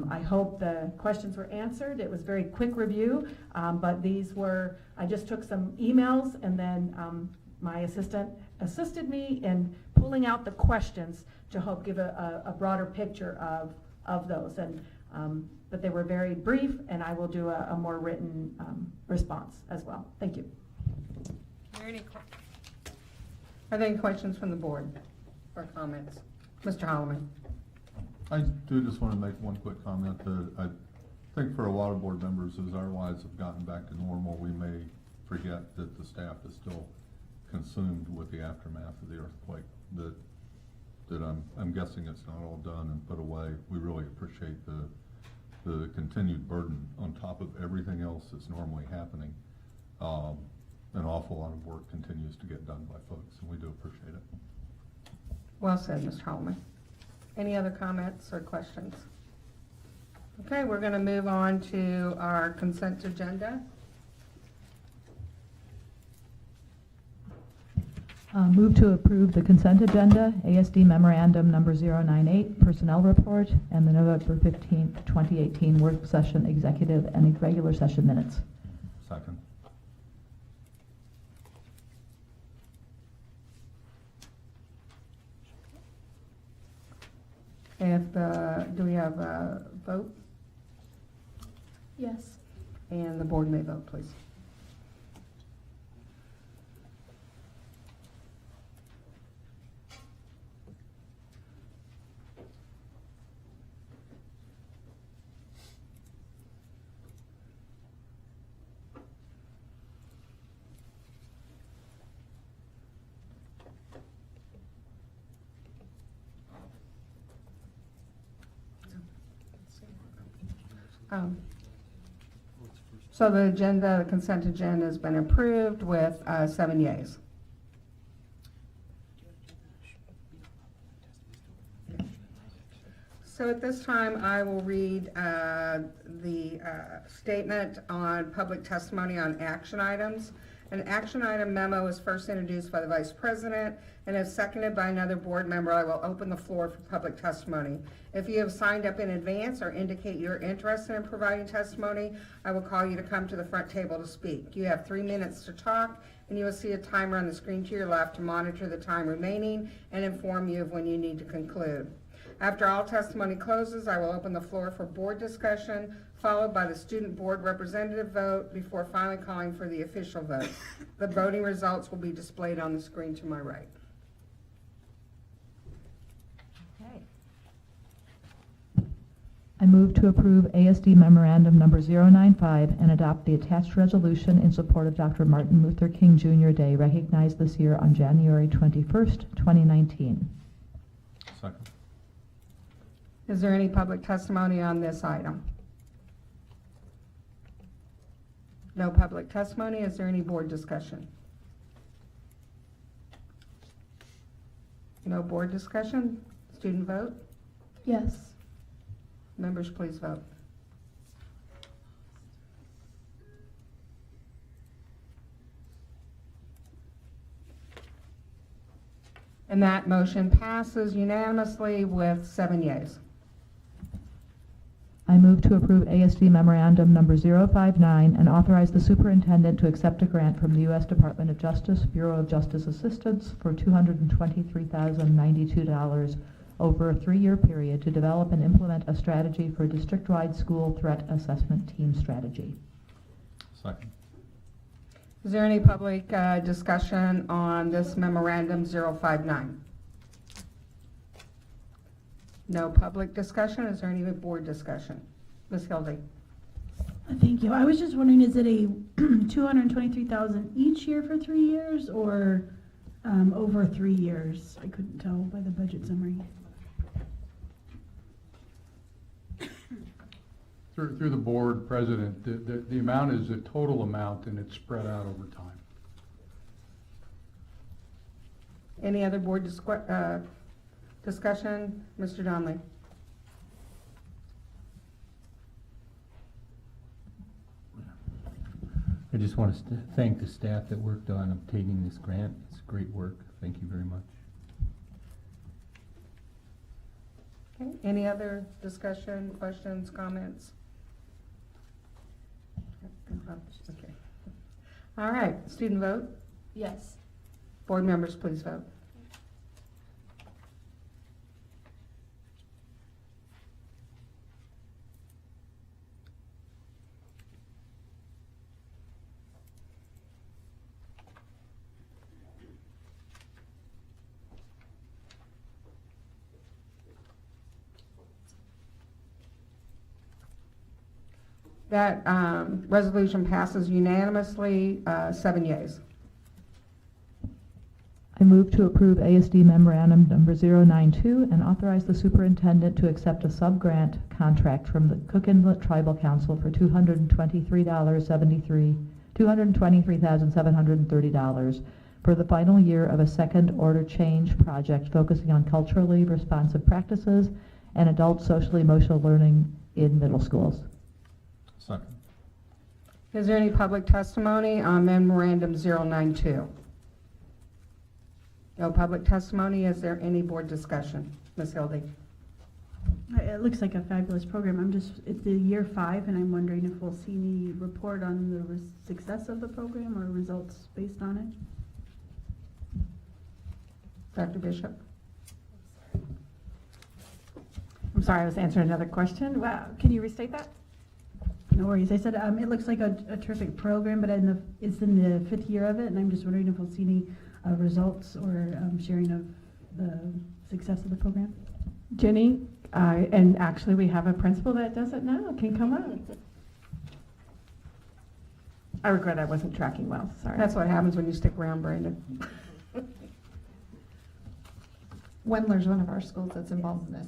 I hope the questions were answered. It was very quick review, but I just took some emails, and then my assistant assisted me in pulling out the questions to help give a broader picture of those. But they were very brief, and I will do a more written response as well. Thank you. Are there any questions from the board or comments? Mr. Holloman. I do just want to make one quick comment that I think for a lot of board members, as our lives have gotten back to normal, we may forget that the staff is still consumed with the aftermath of the earthquake. That I'm guessing it's not all done and put away. We really appreciate the continued burden on top of everything else that's normally happening. An awful lot of work continues to get done by folks, and we do appreciate it. Well said, Mr. Holman. Any other comments or questions? Okay, we're going to move on to our consent agenda. Move to approve the consent agenda, ASD memorandum number 098, personnel report, and the November 15th, 2018 work session executive and regular session minutes. Second. Do we have a vote? Yes. And the board may vote, please. So the consent agenda has been approved with 7 yeas. So at this time, I will read the statement on public testimony on action items. An action item memo is first introduced by the Vice President and is seconded by another board member. I will open the floor for public testimony. If you have signed up in advance or indicate you're interested in providing testimony, I will call you to come to the front table to speak. You have 3 minutes to talk, and you will see a timer on the screen to your left to monitor the time remaining and inform you of when you need to conclude. After all testimony closes, I will open the floor for board discussion, followed by the student board representative vote before finally calling for the official vote. The voting results will be displayed on the screen to my right. Okay. I move to approve ASD memorandum number 095 and adopt the attached resolution in support of Dr. Martin Luther King Jr. Day, recognized this year on January 21st, 2019. Second. Is there any public testimony on this item? No public testimony. Is there any board discussion? No board discussion? Student vote? Yes. Members, please vote. And that motion passes unanimously with 7 yeas. I move to approve ASD memorandum number 059 and authorize the superintendent to accept a grant from the U.S. Department of Justice, Bureau of Justice Assistance for $223,092 over a 3-year period to develop and implement a strategy for district-wide school threat assessment team strategy. Second. Is there any public discussion on this memorandum 059? No public discussion. Is there any board discussion? Ms. Hildy. Thank you. I was just wondering, is it a $223,000 each year for 3 years or over 3 years? I couldn't tell by the budget summary. Through the board president, the amount is a total amount and it's spread out over time. Any other board discussion? Mr. Donnelly. I just want to thank the staff that worked on obtaining this grant. It's great work. Thank you very much. Okay. Any other discussion, questions, comments? Okay. All right. Student vote? Yes. Board members, please vote. That resolution passes unanimously, 7 yeas. I move to approve ASD Memorandum Number 092 and authorize the superintendent to accept a sub-grant contract from the Cook Inlet Tribal Council for $223,730 for the final year of a second-order change project focusing on culturally responsive practices and adult social-emotional learning in middle schools. Second. Is there any public testimony on memorandum 092? No public testimony. Is there any board discussion? Ms. Hildy? It looks like a fabulous program. It's the year 5, and I'm wondering if we'll see any report on the success of the program or results based on it. Dr. Bishop? I'm sorry, I was answering another question. Wow, can you restate that? No worries. I said it looks like a terrific program, but it's in the 5th year of it, and I'm just wondering if we'll see any results or sharing of the success of the program. Jenny, and actually we have a principal that does it now, can come up. I regret I wasn't tracking well, sorry. That's what happens when you stick around, Brandon. Wendler's one of our schools that's involved in this.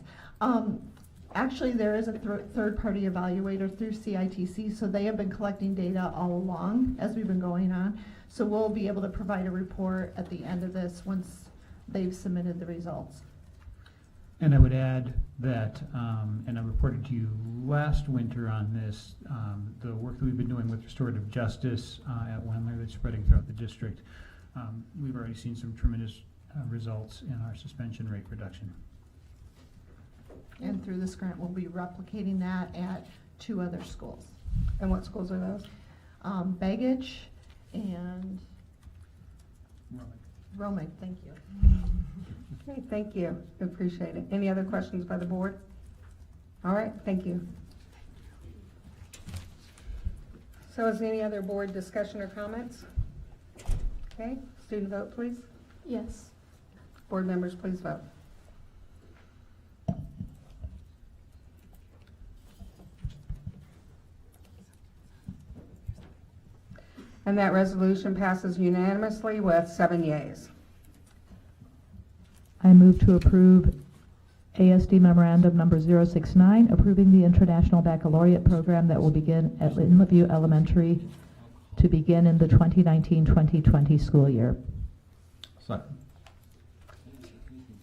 Actually, there is a third-party evaluator through CITC, so they have been collecting data all along as we've been going on. So we'll be able to provide a report at the end of this once they've submitted the results. And I would add that, and I reported to you last winter on this, the work that we've been doing with restorative justice at Wendler that's spreading throughout the district. We've already seen some tremendous results in our suspension rate reduction. And through this grant, we'll be replicating that at 2 other schools. And what schools are those? Baggage and Romig, thank you. Okay, thank you. Appreciate it. Any other questions by the board? All right, thank you. So is there any other board discussion or comments? Okay, student vote, please. Yes. Board members, please vote. And that resolution passes unanimously with 7 yeas. I move to approve ASD Memorandum Number 069, approving the International Baccalaureate program that will begin at Inlet View Elementary to begin in the 2019-2020 school year. Second.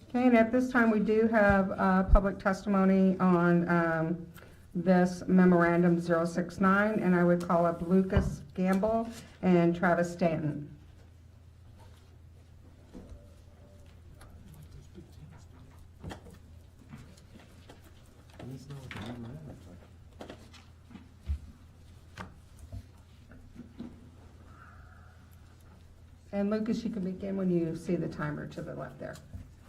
Okay, and at this time, we do have public testimony on this memorandum 069, and I would call up Lucas Gamble and Travis Stanton. And Lucas, you can begin when you see the timer to the left there.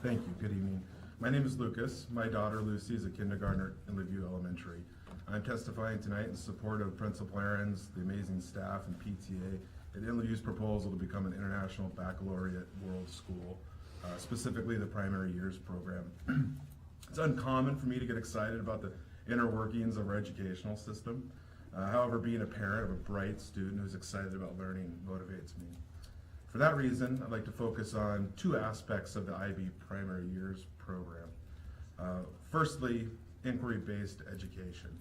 Thank you. Good evening. My name is Lucas. My daughter Lucy is a kindergartner in Inlet Elementary. I'm testifying tonight in support of Principal Aaron's, the amazing staff, and PTA at Inlet View's proposal to become an International Baccalaureate World School, specifically the primary years program. It's uncommon for me to get excited about the inner workings of our educational system. However, being a parent of a bright student who's excited about learning motivates me. For that reason, I'd like to focus on 2 aspects of the IB primary years program. Firstly, inquiry-based education.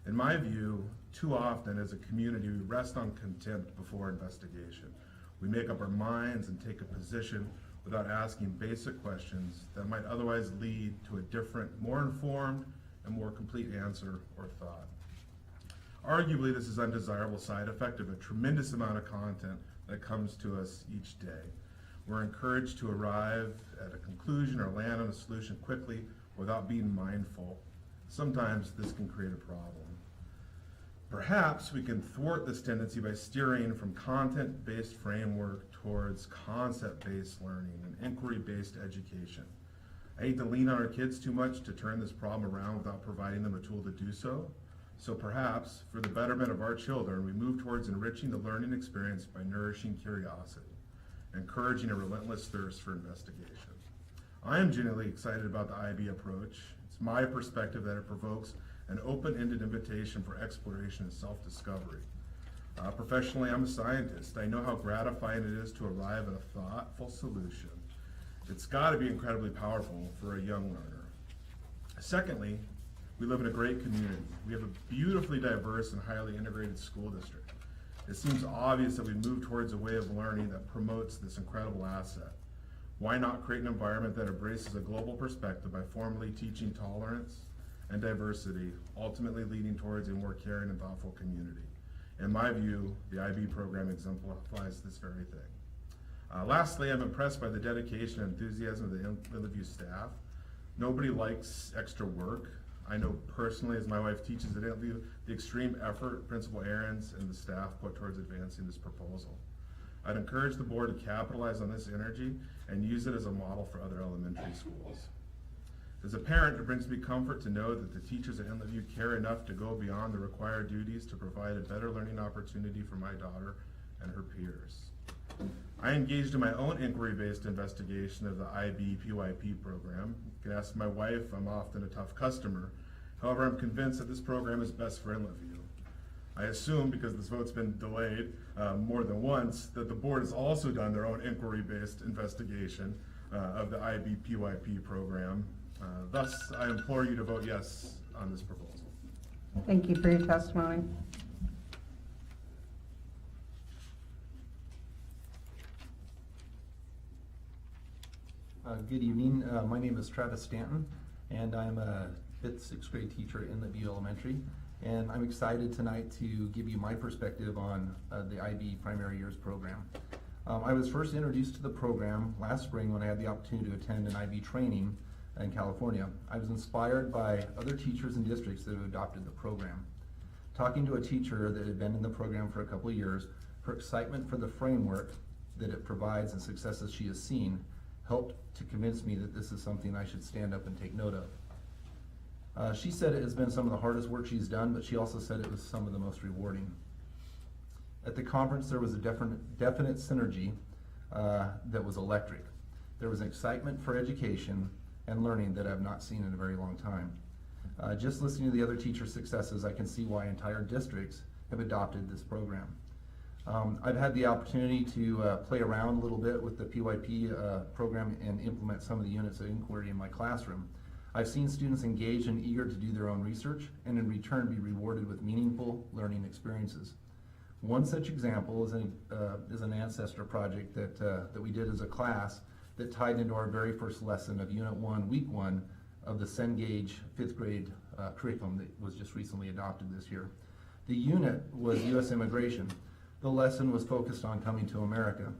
In my view, too often as a community, we rest on contempt before investigation. We make up our minds and take a position without asking basic questions that might otherwise lead to a different, more informed, and more complete answer or thought. Arguably, this is an undesirable side effect of a tremendous amount of content that comes to us each day. We're encouraged to arrive at a conclusion or land on a solution quickly without being mindful. Sometimes this can create a problem. Perhaps we can thwart this tendency by steering from content-based framework towards concept-based learning and inquiry-based education. I hate to lean on our kids too much to turn this problem around without providing them a tool to do so. So perhaps, for the betterment of our children, we move towards enriching the learning experience by nourishing curiosity, encouraging a relentless thirst for investigation. I am genuinely excited about the IB approach. It's my perspective that it provokes an open-ended invitation for exploration and self-discovery. Professionally, I'm a scientist. I know how gratifying it is to arrive at a thoughtful solution. It's got to be incredibly powerful for a young learner. Secondly, we live in a great community. We have a beautifully diverse and highly integrated school district. It seems obvious that we move towards a way of learning that promotes this incredible asset. Why not create an environment that embraces a global perspective by formally teaching tolerance and diversity, ultimately leading towards a more caring and thoughtful community? In my view, the IB program exemplifies this very thing. Lastly, I'm impressed by the dedication and enthusiasm of the Inlet View staff. Nobody likes extra work. I know personally, as my wife teaches at Inlet View, the extreme effort Principal Ahrens and the staff put towards advancing this proposal. I'd encourage the board to capitalize on this energy and use it as a model for other elementary schools. As a parent, it brings me comfort to know that the teachers at Inlet View care enough to go beyond the required duties to provide a better learning opportunity for my daughter and her peers. I engaged in my own inquiry-based investigation of the IB PYP program. You can ask my wife, I'm often a tough customer. However, I'm convinced that this program is best for Inlet View. I assume, because this vote's been delayed more than once, that the board has also done their own inquiry-based investigation of the IB PYP program. Thus, I implore you to vote yes on this proposal. Thank you for your testimony. Good evening. My name is Travis Stanton, and I'm a 5th, 6th grade teacher at Inlet View Elementary. And I'm excited tonight to give you my perspective on the IB Primary Years program. I was first introduced to the program last spring when I had the opportunity to attend an IB training in California. I was inspired by other teachers and districts that have adopted the program. Talking to a teacher that had been in the program for a couple of years, her excitement for the framework that it provides and successes she has seen helped to convince me that this is something I should stand up and take note of. She said it has been some of the hardest work she's done, but she also said it was some of the most rewarding. At the conference, there was a definite synergy that was electric. There was an excitement for education and learning that I've not seen in a very long time. Just listening to the other teacher successes, I can see why entire districts have adopted this program. I've had the opportunity to play around a little bit with the PYP program and implement some of the units of inquiry in my classroom. I've seen students engaged and eager to do their own research and in return be rewarded with meaningful learning experiences. One such example is an ancestor project that we did as a class that tied into our very first lesson of Unit 1, Week 1 of the Cengage 5th grade curriculum that was just recently adopted this year. The unit was U.S. immigration. The lesson was focused on coming to America.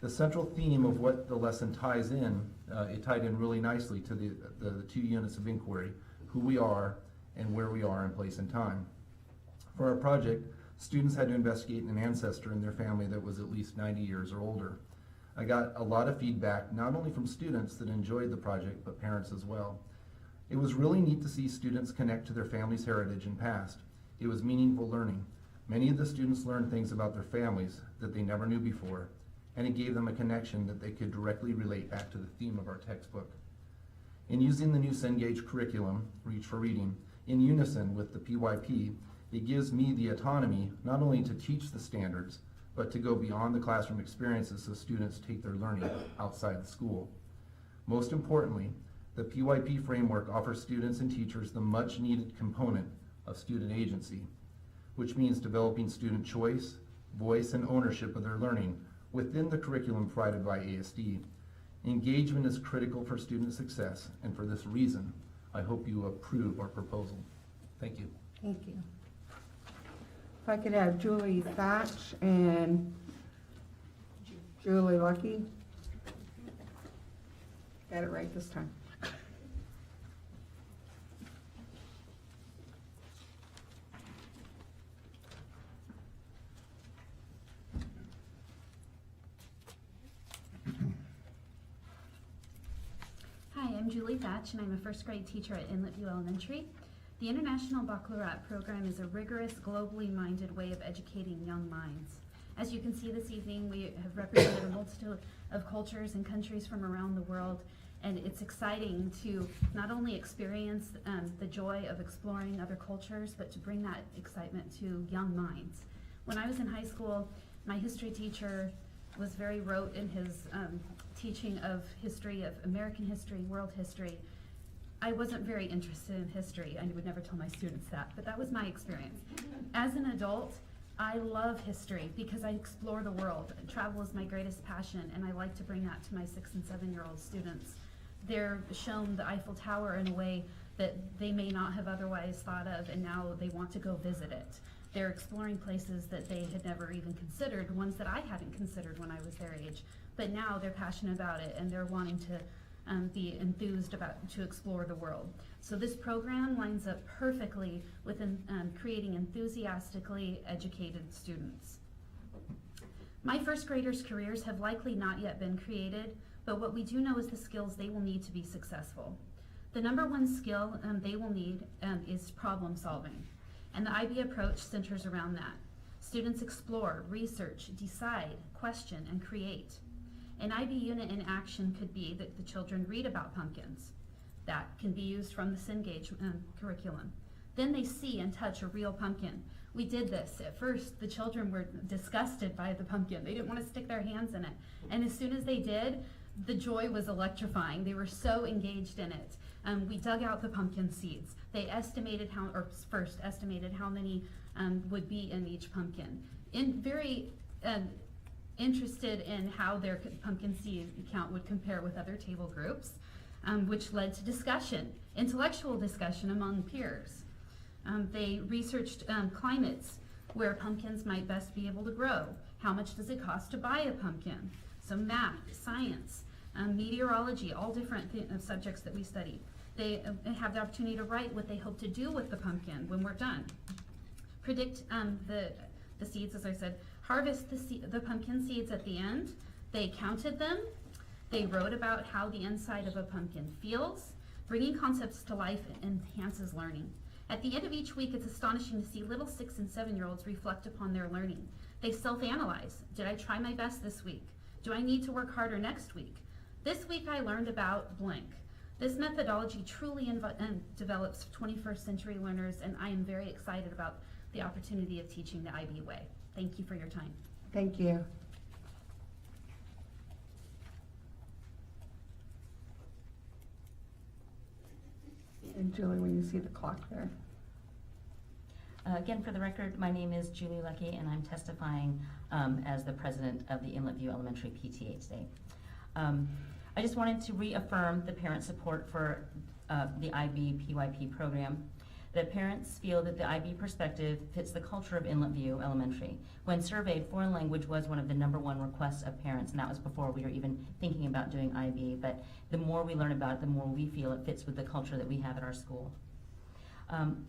The central theme of what the lesson ties in, it tied in really nicely to the two units of inquiry, who we are and where we are in place and time. For our project, students had to investigate an ancestor in their family that was at least 90 years or older. I got a lot of feedback, not only from students that enjoyed the project, but parents as well. It was really neat to see students connect to their family's heritage and past. It was meaningful learning. Many of the students learned things about their families that they never knew before, and it gave them a connection that they could directly relate back to the theme of our textbook. In using the new Cengage curriculum, Reach for Reading, in unison with the PYP, it gives me the autonomy not only to teach the standards, but to go beyond the classroom experiences so students take their learning outside the school. Most importantly, the PYP framework offers students and teachers the much needed component of student agency, which means developing student choice, voice, and ownership of their learning within the curriculum provided by ASD. Engagement is critical for student success, and for this reason, I hope you approve our proposal. Thank you. Thank you. If I could have Julie Thatch and Julie Lucky. Got it right this time. Hi, I'm Julie Thatch, and I'm a first grade teacher at Inlet View Elementary. The International Baccalaureate program is a rigorous, globally minded way of educating young minds. As you can see this evening, we have represented a multitude of cultures and countries from around the world, and it's exciting to not only experience the joy of exploring other cultures, but to bring that excitement to young minds. When I was in high school, my history teacher was very rote in his teaching of history, of American history, world history. I wasn't very interested in history. I would never tell my students that, but that was my experience. As an adult, I love history because I explore the world. Travel is my greatest passion, and I like to bring that to my 6 and 7-year-old students. They're shown the Eiffel Tower in a way that they may not have otherwise thought of, and now they want to go visit it. They're exploring places that they had never even considered, ones that I hadn't considered when I was their age. But now they're passionate about it, and they're wanting to be enthused to explore the world. So this program lines up perfectly with creating enthusiastically educated students. My first graders' careers have likely not yet been created, but what we do know is the skills they will need to be successful. The number one skill they will need is problem solving, and the IB approach centers around that. Students explore, research, decide, question, and create. An IB unit in action could be that the children read about pumpkins. That can be used from the Cengage curriculum. Then they see and touch a real pumpkin. We did this. At first, the children were disgusted by the pumpkin. They didn't want to stick their hands in it. And as soon as they did, the joy was electrifying. They were so engaged in it. We dug out the pumpkin seeds. They estimated first estimated how many would be in each pumpkin. Very interested in how their pumpkin seed count would compare with other table groups, which led to discussion, intellectual discussion among peers. They researched climates where pumpkins might best be able to grow. How much does it cost to buy a pumpkin? So math, science, meteorology, all different subjects that we studied. They have the opportunity to write what they hope to do with the pumpkin when we're done. Predict the seeds, as I said, harvest the pumpkin seeds at the end. They counted them. They wrote about how the inside of a pumpkin feels. Bringing concepts to life enhances learning. At the end of each week, it's astonishing to see little 6 and 7-year-olds reflect upon their learning. They self-analyze. Did I try my best this week? Do I need to work harder next week? This week I learned about blank. This methodology truly develops 21st century learners, and I am very excited about the opportunity of teaching the IB way. Thank you for your time. Thank you. And Julie, when you see the clock there. Again, for the record, my name is Julie Lucky, and I'm testifying as the president of the Inlet View Elementary PTA today. I just wanted to reaffirm the parent support for the IB PYP program. That parents feel that the IB perspective fits the culture of Inlet View Elementary. When surveyed, foreign language was one of the #1 requests of parents, and that was before we were even thinking about doing IB. But the more we learn about it, the more we feel it fits with the culture that we have at our school.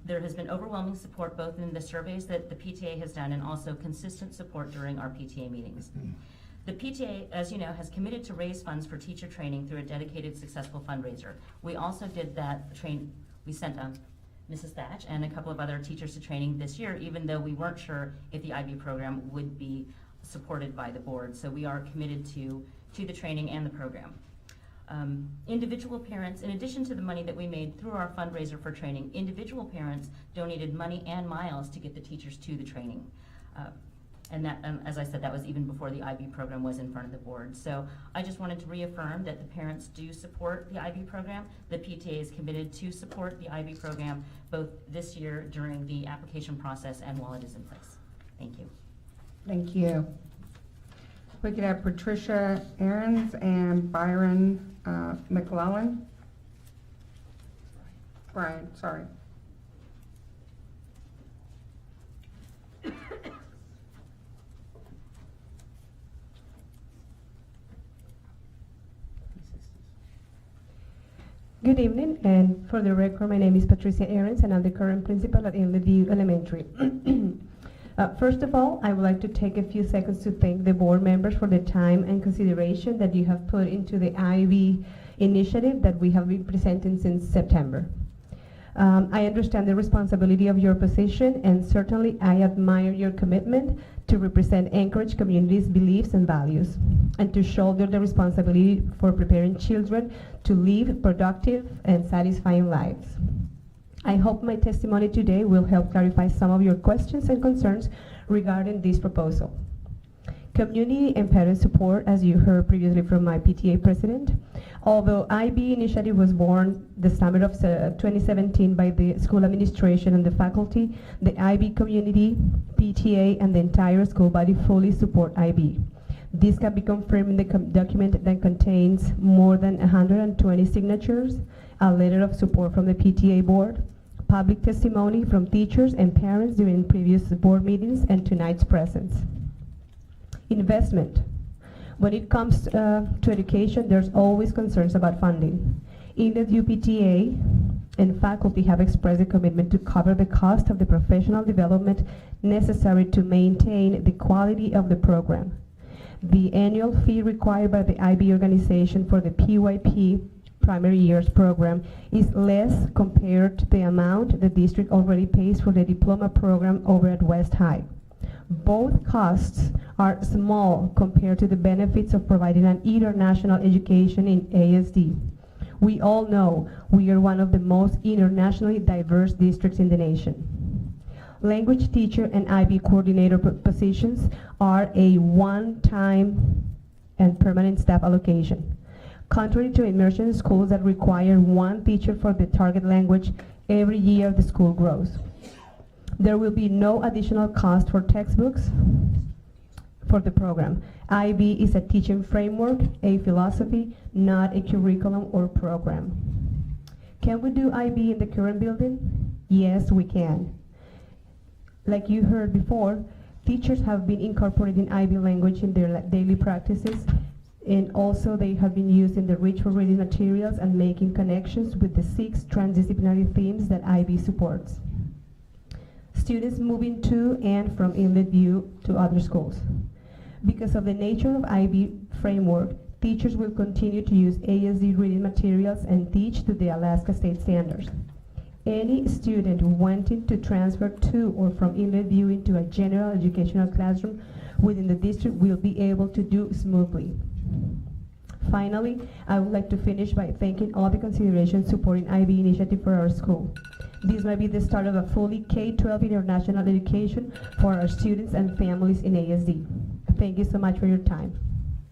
There has been overwhelming support both in the surveys that the PTA has done and also consistent support during our PTA meetings. The PTA, as you know, has committed to raise funds for teacher training through a dedicated, successful fundraiser. We also did that we sent Mrs. Thatch and a couple of other teachers to training this year, even though we weren't sure if the IB program would be supported by the board. So we are committed to the training and the program. Individual parents, in addition to the money that we made through our fundraiser for training, individual parents donated money and miles to get the teachers to the training. And that, as I said, that was even before the IB program was in front of the board. So I just wanted to reaffirm that the parents do support the IB program. The PTA is committed to support the IB program both this year during the application process and while it is in place. Thank you. Thank you. We could have Patricia Ahrens and Byron McClellan. Brian, sorry. Good evening, and for the record, my name is Patricia Ahrens, and I'm the current principal at Inlet View Elementary. First of all, I would like to take a few seconds to thank the board members for the time and consideration that you have put into the IB initiative that we have been presenting since September. I understand the responsibility of your position, and certainly I admire your commitment to represent Anchorage community's beliefs and values, and to shoulder the responsibility for preparing children to live productive and satisfying lives. I hope my testimony today will help clarify some of your questions and concerns regarding this proposal. Community and parent support, as you heard previously from my PTA president. Although IB initiative was born the summer of 2017 by the school administration and the faculty, the IB community, PTA, and the entire school body fully support IB. This can be confirmed in the document that contains more than 120 signatures, a letter of support from the PTA board, public testimony from teachers and parents during previous board meetings, and tonight's presence. Investment. When it comes to education, there's always concerns about funding. Inlet UPTA and faculty have expressed a commitment to cover the cost of the professional development necessary to maintain the quality of the program. The annual fee required by the IB organization for the PYP primary years program is less compared to the amount the district already pays for the diploma program over at West High. Both costs are small compared to the benefits of providing an international education in ASD. We all know we are one of the most internationally diverse districts in the nation. Language teacher and IB coordinator positions are a one-time and permanent staff allocation. Contrary to immersion schools that require one teacher for the target language, every year the school grows. There will be no additional cost for textbooks for the program. IB is a teaching framework, a philosophy, not a curriculum or program. Can we do IB in the current building? Yes, we can. Like you heard before, teachers have been incorporating IB language in their daily practices, and also they have been used in the ritual reading materials and making connections with the 6 transdisciplinary themes that IB supports. Students moving to and from Inlet View to other schools. Because of the nature of IB framework, teachers will continue to use ASD reading materials and teach to the Alaska State standards. Any student wanting to transfer to or from Inlet View into a general educational classroom within the district will be able to do smoothly. Finally, I would like to finish by thanking all the considerations supporting IB initiative for our school. This might be the start of a fully K-12 international education for our students and families in ASD. Thank you so much for your time.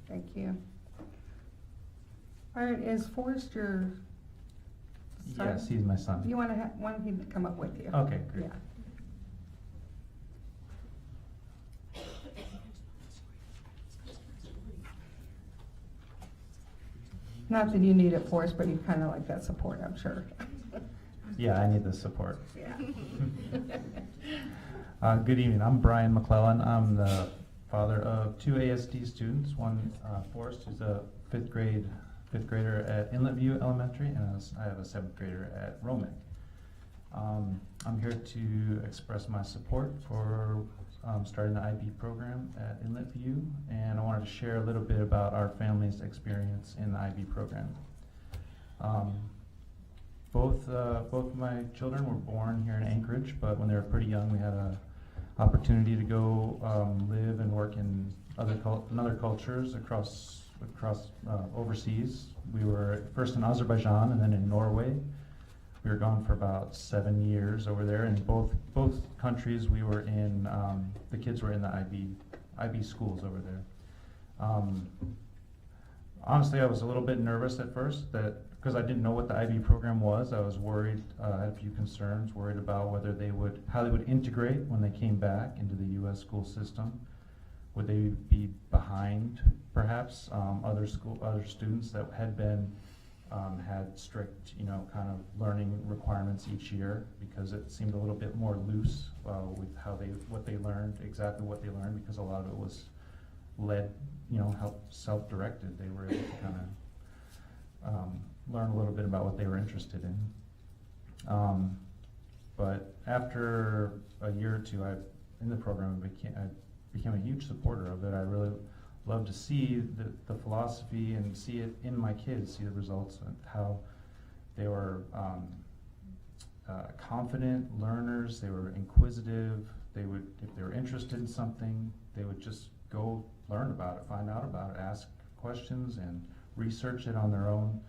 Thank you. All right, is Forrest your son? Yes, he's my son. You want him to come up with you? Okay, great. Yeah. Not that you need it, Forrest, but you kind of like that support, I'm sure. Yeah, I need the support. Yeah. Good evening. I'm Brian McClellan. I'm the father of 2 ASD students. One, Forrest, who's a fifth grader at Inlet View Elementary, and I have a 7th grader at Romick. I'm here to express my support for starting the IB program at Inlet View, and I wanted to share a little bit about our family's experience in the IB program. Both my children were born here in Anchorage, but when they were pretty young, we had an opportunity to go live and work in other cultures across overseas. We were first in Azerbaijan and then in Norway. We were gone for about 7 years over there. In both countries, we were in the kids were in the IB schools over there. Honestly, I was a little bit nervous at first because I didn't know what the IB program was. I was worried, I had a few concerns, worried about how they would integrate when they came back into the U.S. school system. Would they be behind, perhaps, other students that had strict, kind of learning requirements each year, because it seemed a little bit more loose with exactly what they learned, because a lot of it was led, self-directed. They were able to kind of learn a little bit about what they were interested in. But after a year or two in the program, I became a huge supporter of it. I really love to see the philosophy and see it in my kids, see the results and how they were confident learners. They were inquisitive. If they were interested in something, they would just go learn about it, find out about it, ask questions and research it on their own.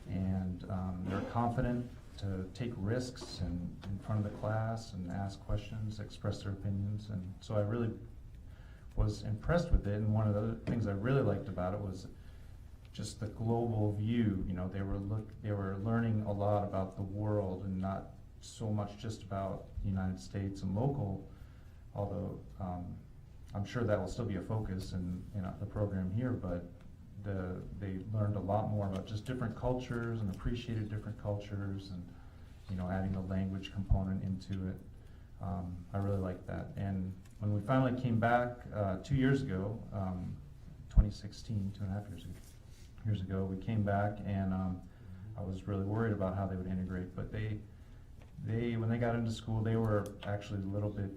And they're confident to take risks in front of the class and ask questions, express their opinions. And so I really was impressed with it. And one of the other things I really liked about it was just the global view. You know, they were learning a lot about the world and not so much just about the United States and local, although I'm sure that will still be a focus in the program here, but they learned a lot more about just different cultures and appreciated different cultures, and you know, adding the language component into it. I really liked that. And when we finally came back 2 years ago, 2016, 2.5 years ago, we came back, and I was really worried about how they would integrate. But they when they got into school, they were actually a little bit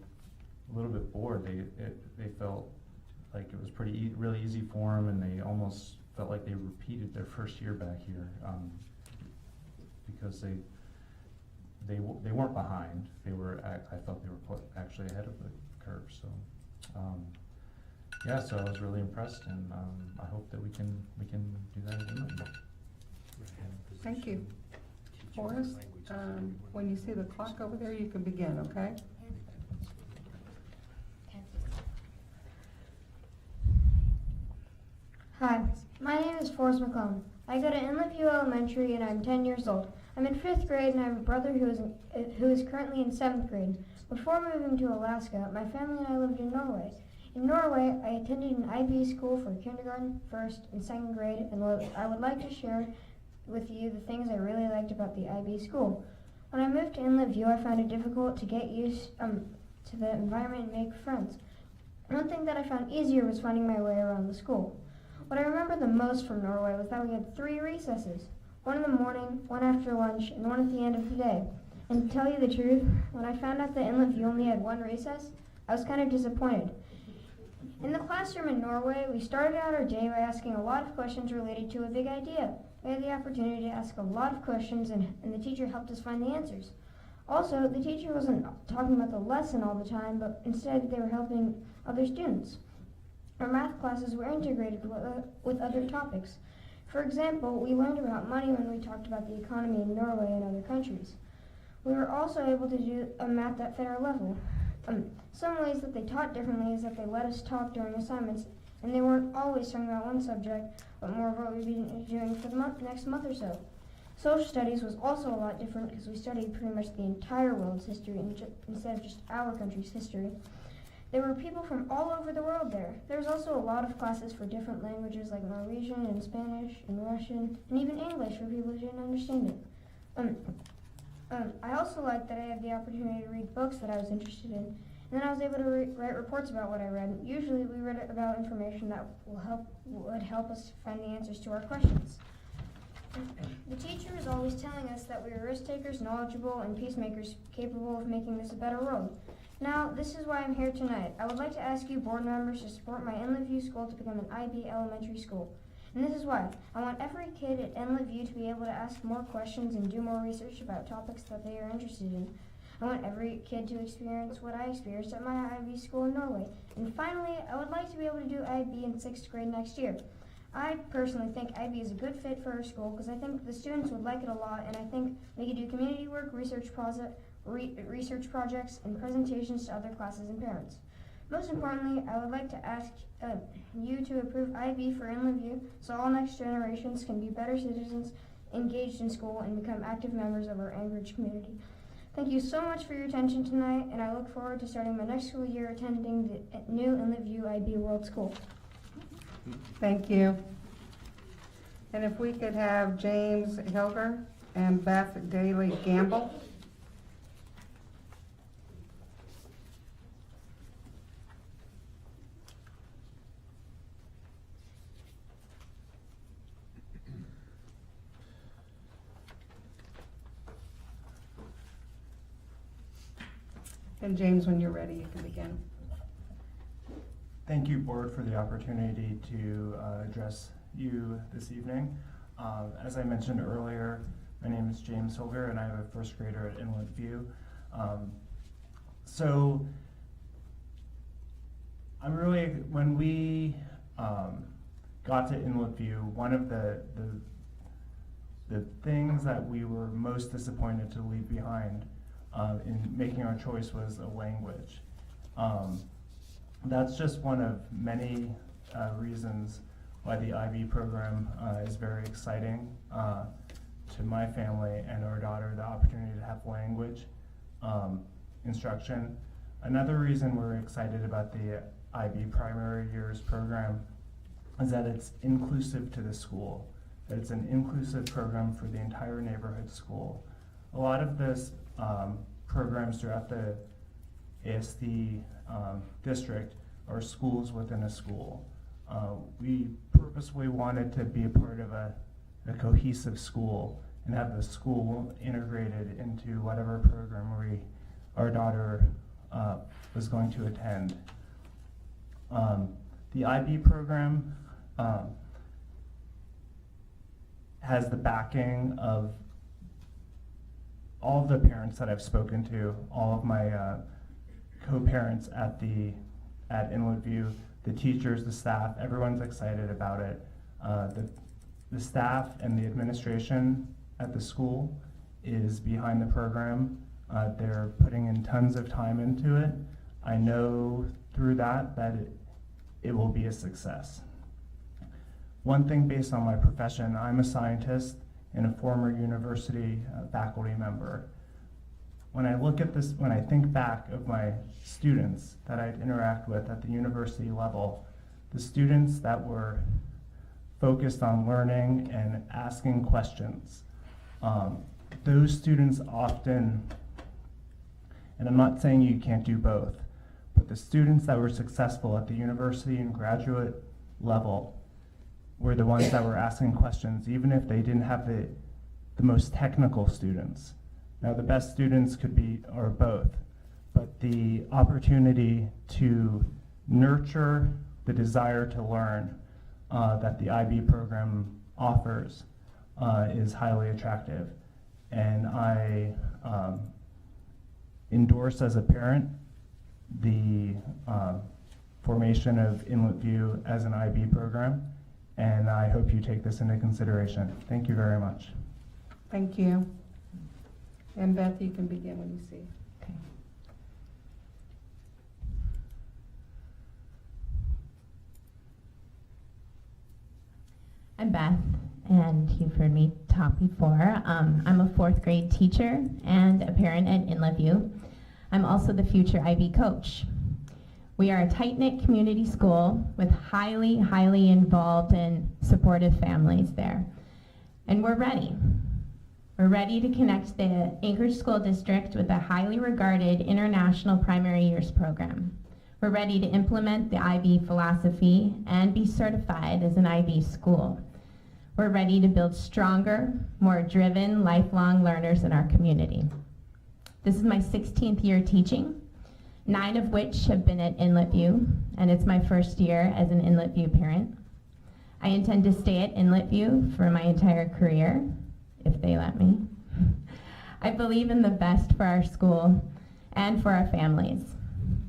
bored. They felt like it was really easy for them, and they almost felt like they repeated their first year back here, because they weren't behind. I thought they were actually ahead of the curve. So yeah, so I was really impressed, and I hope that we can do that again. Thank you. Forrest, when you see the clock over there, you can begin, okay? Hi, my name is Forrest McClellan. I go to Inlet View Elementary and I'm 10 years old. I'm in 5th grade and I have a brother who is currently in 7th grade. Before moving to Alaska, my family and I lived in Norway. In Norway, I attended an IB school for kindergarten, 1st, and 2nd grade, and I would like to share with you the things I really liked about the IB school. When I moved to Inlet View, I found it difficult to get used to the environment and make friends. One thing that I found easier was finding my way around the school. What I remember the most from Norway was that we had 3 recesses, one in the morning, one after lunch, and one at the end of the day. And to tell you the truth, when I found out that Inlet View only had 1 recess, I was kind of disappointed. In the classroom in Norway, we started out our day by asking a lot of questions related to a big idea. We had the opportunity to ask a lot of questions, and the teacher helped us find the answers. Also, the teacher wasn't talking about the lesson all the time, but instead they were helping other students. Our math classes were integrated with other topics. For example, we learned about money when we talked about the economy in Norway and other countries. We were also able to do a math that fit our level. Some ways that they taught differently is that they let us talk during assignments, and they weren't always talking about one subject, but more of what we'd be doing for the next month or so. Social studies was also a lot different because we studied pretty much the entire world's history instead of just our country's history. There were people from all over the world there. There was also a lot of classes for different languages like Norwegian and Spanish and Russian, and even English for people who didn't understand it. I also liked that I had the opportunity to read books that I was interested in, and then I was able to write reports about what I read. Usually we read about information that would help us find the answers to our questions. The teacher was always telling us that we were risk takers, knowledgeable, and peacemakers capable of making this a better world. Now, this is why I'm here tonight. I would like to ask you board members to support my Inlet View School to become an IB elementary school. And this is why. I want every kid at Inlet View to be able to ask more questions and do more research about topics that they are interested in. I want every kid to experience what I experienced at my IB school in Norway. And finally, I would like to be able to do IB in 6th grade next year. I personally think IB is a good fit for our school because I think the students would like it a lot, and I think we could do community work, research projects, and presentations to other classes and parents. Most importantly, I would like to ask you to approve IB for Inlet View so all next generations can be better citizens, engaged in school, and become active members of our Anchorage community. Thank you so much for your attention tonight, and I look forward to starting my next school year attending the new Inlet View IB World School. Thank you. And if we could have James Hilger and Beth Daly Gamble. And James, when you're ready, you can begin. Thank you, board, for the opportunity to address you this evening. As I mentioned earlier, my name is James Hilger, and I'm a 1st grader at Inlet View. So when we got to Inlet View, one of the the things that we were most disappointed to leave behind in making our choice was a language. That's just one of many reasons why the IB program is very exciting to my family and our daughter, the opportunity to have language instruction. Another reason we're excited about the IB primary years program is that it's inclusive to the school, that it's an inclusive program for the entire neighborhood school. A lot of this programs throughout the ASD district are schools within a school. We purposely wanted to be a part of a cohesive school and have the school integrated into whatever program our daughter was going to attend. The IB program has the backing of all of the parents that I've spoken to, all of my co-parents at Inlet View, the teachers, the staff, everyone's excited about it. The staff and the administration at the school is behind the program. They're putting in tons of time into it. I know through that it will be a success. One thing based on my profession, I'm a scientist and a former university faculty member. When I look at this, when I think back of my students that I'd interact with at the university level, the students that were focused on learning and asking questions, those students often, and I'm not saying you can't do both, but the students that were successful at the university and graduate level were the ones that were asking questions, even if they didn't have the most technical students. Now, the best students could be, or both, but the opportunity to nurture the desire to learn that the IB program offers is highly attractive. And I endorse as a parent the formation of Inlet View as an IB program, and I hope you take this into consideration. Thank you very much. Thank you. And Beth, you can begin when you see. I'm Beth, and you've heard me talk before. I'm a 4th grade teacher and a parent at Inlet View. I'm also the future IB coach. We are a tight-knit community school with highly, highly involved and supportive families there. And we're ready. We're ready to connect the Anchorage School District with a highly regarded international primary years program. We're ready to implement the IB philosophy and be certified as an IB school. We're ready to build stronger, more driven, lifelong learners in our community. This is my 16th year teaching, 9 of which have been at Inlet View, and it's my first year as an Inlet View parent. I intend to stay at Inlet View for my entire career, if they let me. I believe in the best for our school and for our families.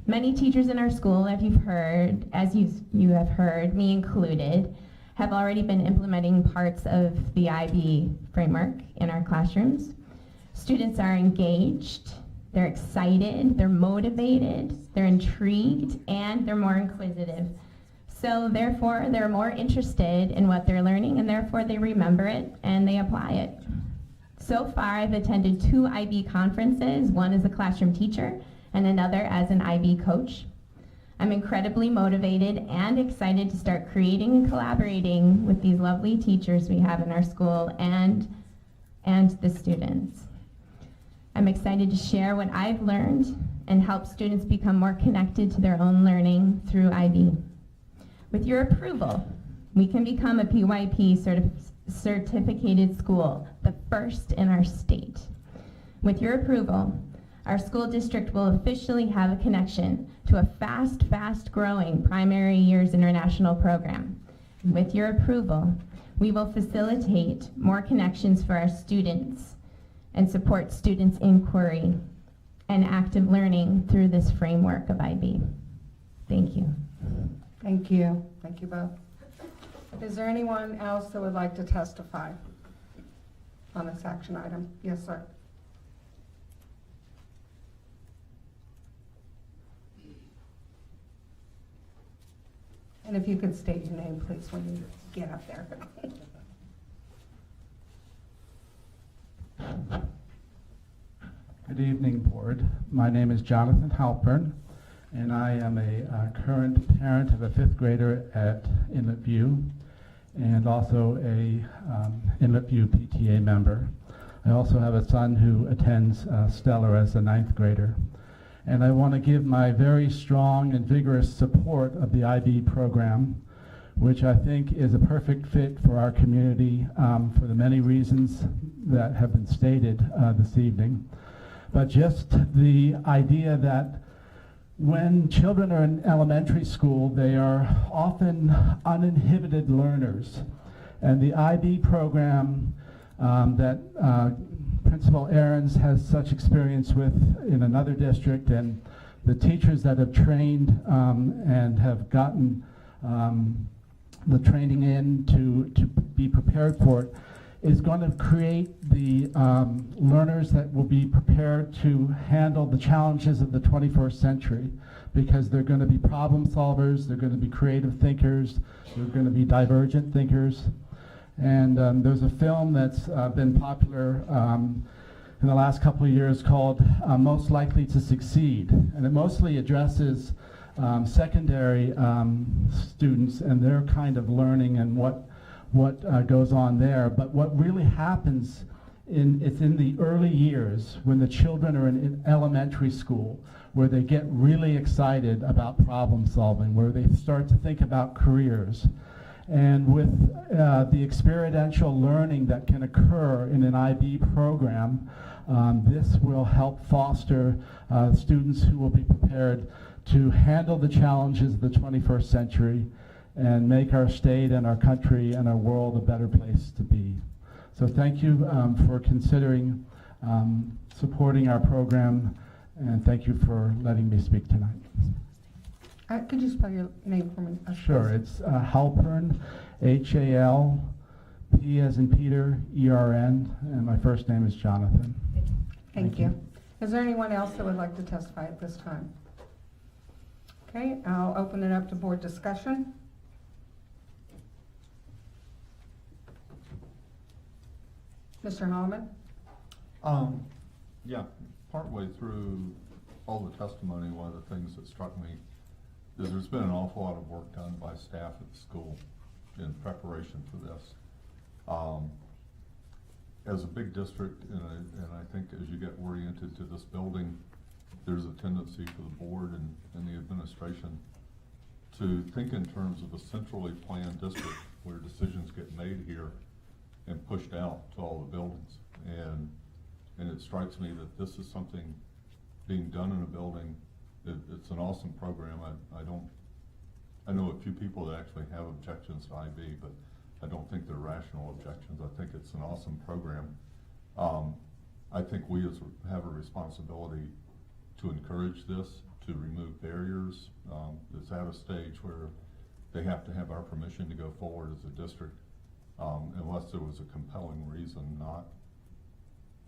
Many teachers in our school, as you have heard, me included, have already been implementing parts of the IB framework in our classrooms. Students are engaged, they're excited, they're motivated, they're intrigued, and they're more inquisitive. So therefore, they're more interested in what they're learning, and therefore they remember it and they apply it. So far, I've attended 2 IB conferences, one as a classroom teacher and another as an IB coach. I'm incredibly motivated and excited to start creating and collaborating with these lovely teachers we have in our school and the students. I'm excited to share what I've learned and help students become more connected to their own learning through IB. With your approval, we can become a PYP certificated school, the first in our state. With your approval, our school district will officially have a connection to a fast growing primary years international program. With your approval, we will facilitate more connections for our students and support students' inquiry and active learning through this framework of IB. Thank you. Thank you. Thank you both. Is there anyone else that would like to testify? on this action item. Yes, sir. And if you could state your name, please, when you get up there. Good evening, Board. My name is Jonathan Halpern, and I am a current parent of a 5th grader at Inlet View, and also a Inlet View PTA member. I also have a son who attends Stellar as a 9th grader. And I want to give my very strong and vigorous support of the IB program, which I think is a perfect fit for our community for the many reasons that have been stated this evening. But just the idea that when children are in elementary school, they are often uninhibited learners. And the IB program that Principal Ahrens has such experience with in another district, and the teachers that have trained and have gotten the training in to be prepared for it, is going to create the learners that will be prepared to handle the challenges of the 21st century, because they're going to be problem solvers, they're going to be creative thinkers, they're going to be divergent thinkers. And there's a film that's been popular in the last couple of years called Most Likely to Succeed. And it mostly addresses secondary students and their kind of learning and what goes on there. But what really happens it's in the early years when the children are in elementary school, where they get really excited about problem solving, where they start to think about careers. And with the experiential learning that can occur in an IB program, this will help foster students who will be prepared to handle the challenges of the 21st century and make our state and our country and our world a better place to be. So thank you for considering supporting our program, and thank you for letting me speak tonight. Could you spell your name for me? Sure, it's Halpern, H-A-L-P as in Peter, E-R-N, and my first name is Jonathan. Thank you. Is there anyone else that would like to testify at this time? Okay, I'll open it up to board discussion. Mr. Holman? Yeah, partway through all the testimony, one of the things that struck me is there's been an awful lot of work done by staff at the school in preparation for this. As a big district, and I think as you get oriented to this building, there's a tendency for the board and the administration to think in terms of a centrally planned district where decisions get made here and pushed out to all the buildings. And it strikes me that this is something being done in a building. It's an awesome program. I know a few people that actually have objections to IB, but I don't think they're rational objections. I think it's an awesome program. I think we have a responsibility to encourage this, to remove barriers. It's at a stage where they have to have our permission to go forward as a district, unless there was a compelling reason not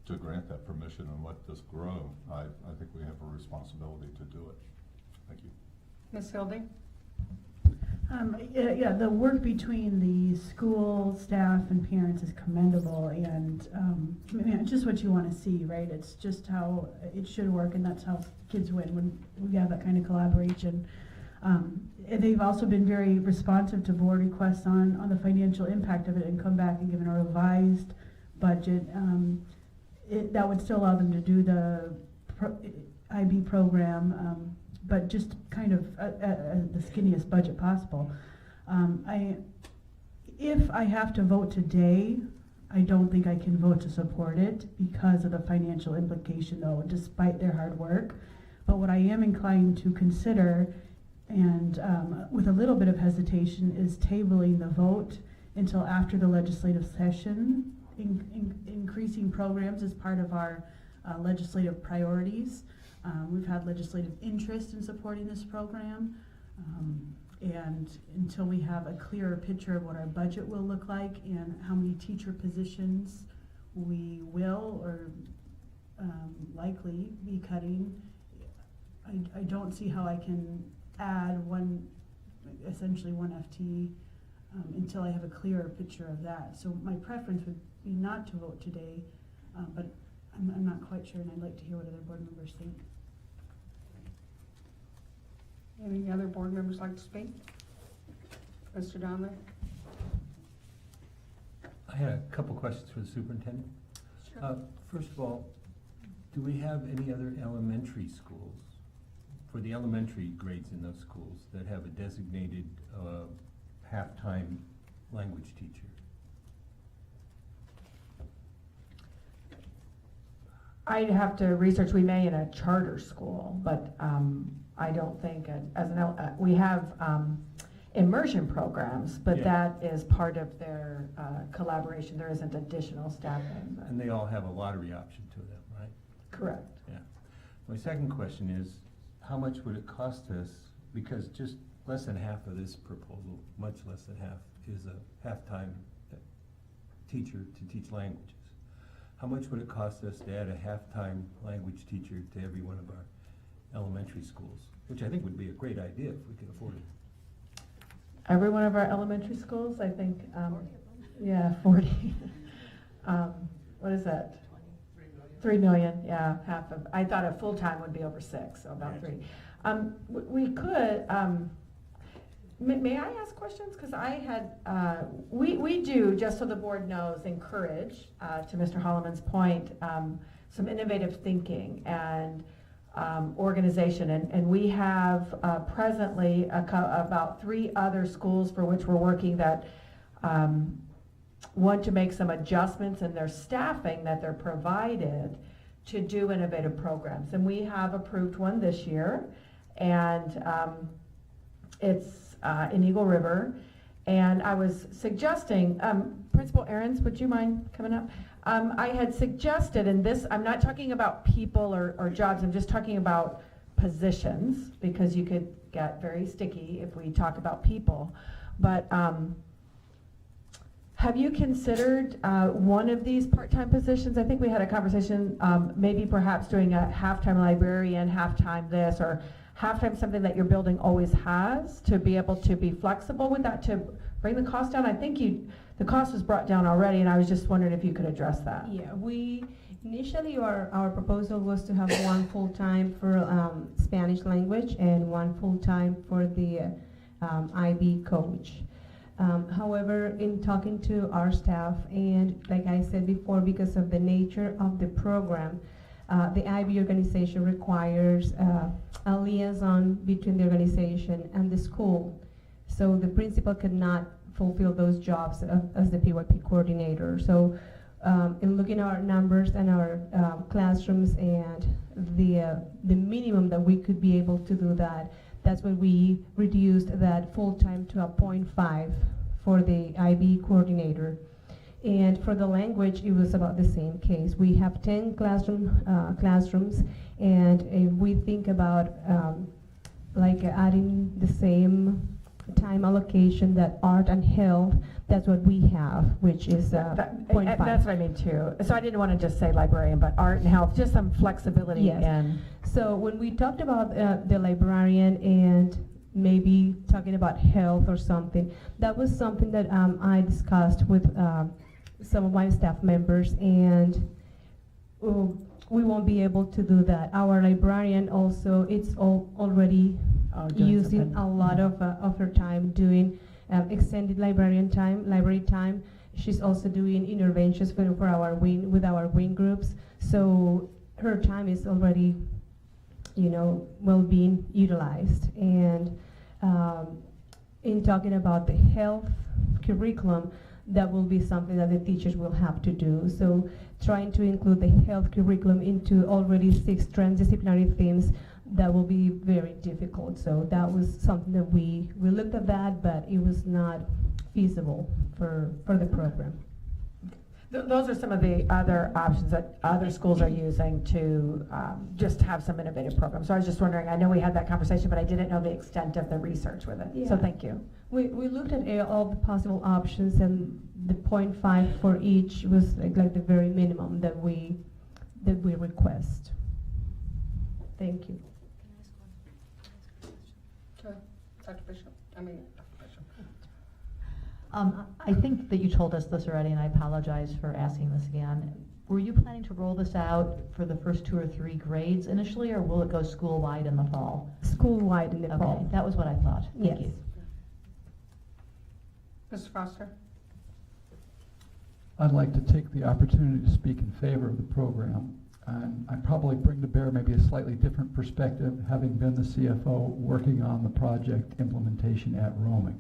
to grant that permission and let this grow. I think we have a responsibility to do it. Thank you. Ms. Hildy? Yeah, the work between the school staff and parents is commendable, and just what you want to see, right? It's just how it should work, and that's how kids win when we have that kind of collaboration. They've also been very responsive to board requests on the financial impact of it, and come back and given a revised budget. That would still allow them to do the IB program, but just kind of the skinniest budget possible. If I have to vote today, I don't think I can vote to support it because of the financial implication, though, despite their hard work. But what I am inclined to consider, and with a little bit of hesitation, is tabling the vote until after the legislative session. Increasing programs is part of our legislative priorities. We've had legislative interest in supporting this program, and until we have a clearer picture of what our budget will look like and how many teacher positions we will or likely be cutting. I don't see how I can add essentially one FT until I have a clearer picture of that. So my preference would be not to vote today, but I'm not quite sure, and I'd like to hear what other board members think. Any other board members like to speak? Mr. Donley? I had a couple questions for the superintendent. Sure. First of all, do we have any other elementary schools, for the elementary grades in those schools, that have a designated half-time language teacher? I'd have to research, we may in a charter school, but I don't think, we have immersion programs, but Yeah. that is part of their collaboration. There isn't additional staffing. And they all have a lottery option to them, right? Correct. Yeah. My second question is, how much would it cost us, because just less than half of this proposal, much less than half, is a half-time teacher to teach languages. How much would it cost us to add a half-time language teacher to every one of our elementary schools? Which I think would be a great idea if we could afford it. Every one of our elementary schools, I think, yeah, 40. What is that? 3 million, yeah, half of, I thought a full-time would be over 6, so about 3. We could, may I ask questions? Because I had, we do, just so the board knows, encourage, to Mr. Holloman's point, some innovative thinking and organization. And we have presently about 3 other schools for which we're working that want to make some adjustments in their staffing that they're provided to do innovative programs. And we have approved one this year, and it's in Eagle River. And I was suggesting, Principal Ahrens, would you mind coming up? I had suggested, and this, I'm not talking about people or jobs, I'm just talking about positions, because you could get very sticky if we talk about people. But have you considered one of these part-time positions? I think we had a conversation, maybe perhaps doing a half-time librarian, half-time this, or half-time something that your building always has, to be able to be flexible with that, to bring the cost down. I think the cost was brought down already, and I was just wondering if you could address that. Yeah, we initially our proposal was to have one full-time for Spanish language and one full-time for the IB coach. However, in talking to our staff, and like I said before, because of the nature of the program, the IB organization requires a liaison between the organization and the school. So the principal could not fulfill those jobs as the PYP coordinator. So in looking at our numbers and our classrooms and the minimum that we could be able to do that, that's when we reduced that full-time to a 0.5 for the IB coordinator. And for the language, it was about the same case. We have 10 classrooms, and if we think about like adding the same time allocation that art and health, that's what we have, which is 0.5. That's what I mean too. So I didn't want to just say librarian, but art and health, just some flexibility. Yes. And so when we talked about the librarian and maybe talking about health or something, that was something that I discussed with some of my staff members, and we won't be able to do that. Our librarian also, it's already using a lot of her time doing extended library time. She's also doing interventions for our with our wing groups. So her time is already, well being utilized. And in talking about the health curriculum, that will be something that the teachers will have to do. So trying to include the health curriculum into already 6 transdisciplinary themes, that will be very difficult. So that was something that we looked at that, but it was not feasible for the program. Those are some of the other options that other schools are using to just have some innovative programs. So I was just wondering, I know we had that conversation, but I didn't know the extent of the research with it. Yeah. So thank you. We looked at all the possible options, and the 0.5 for each was like the very minimum that we request. Thank you. Sure. Dr. Bishop, I think that you told us this already, and I apologize for asking this again. Were you planning to roll this out for the first 2 or 3 grades initially, or will it go school-wide in the fall? School-wide in the fall. Okay, that was what I thought. Thank you. Mr. Foster? I'd like to take the opportunity to speak in favor of the program. And I probably bring to bear maybe a slightly different perspective, having been the CFO working on the project implementation at Romick.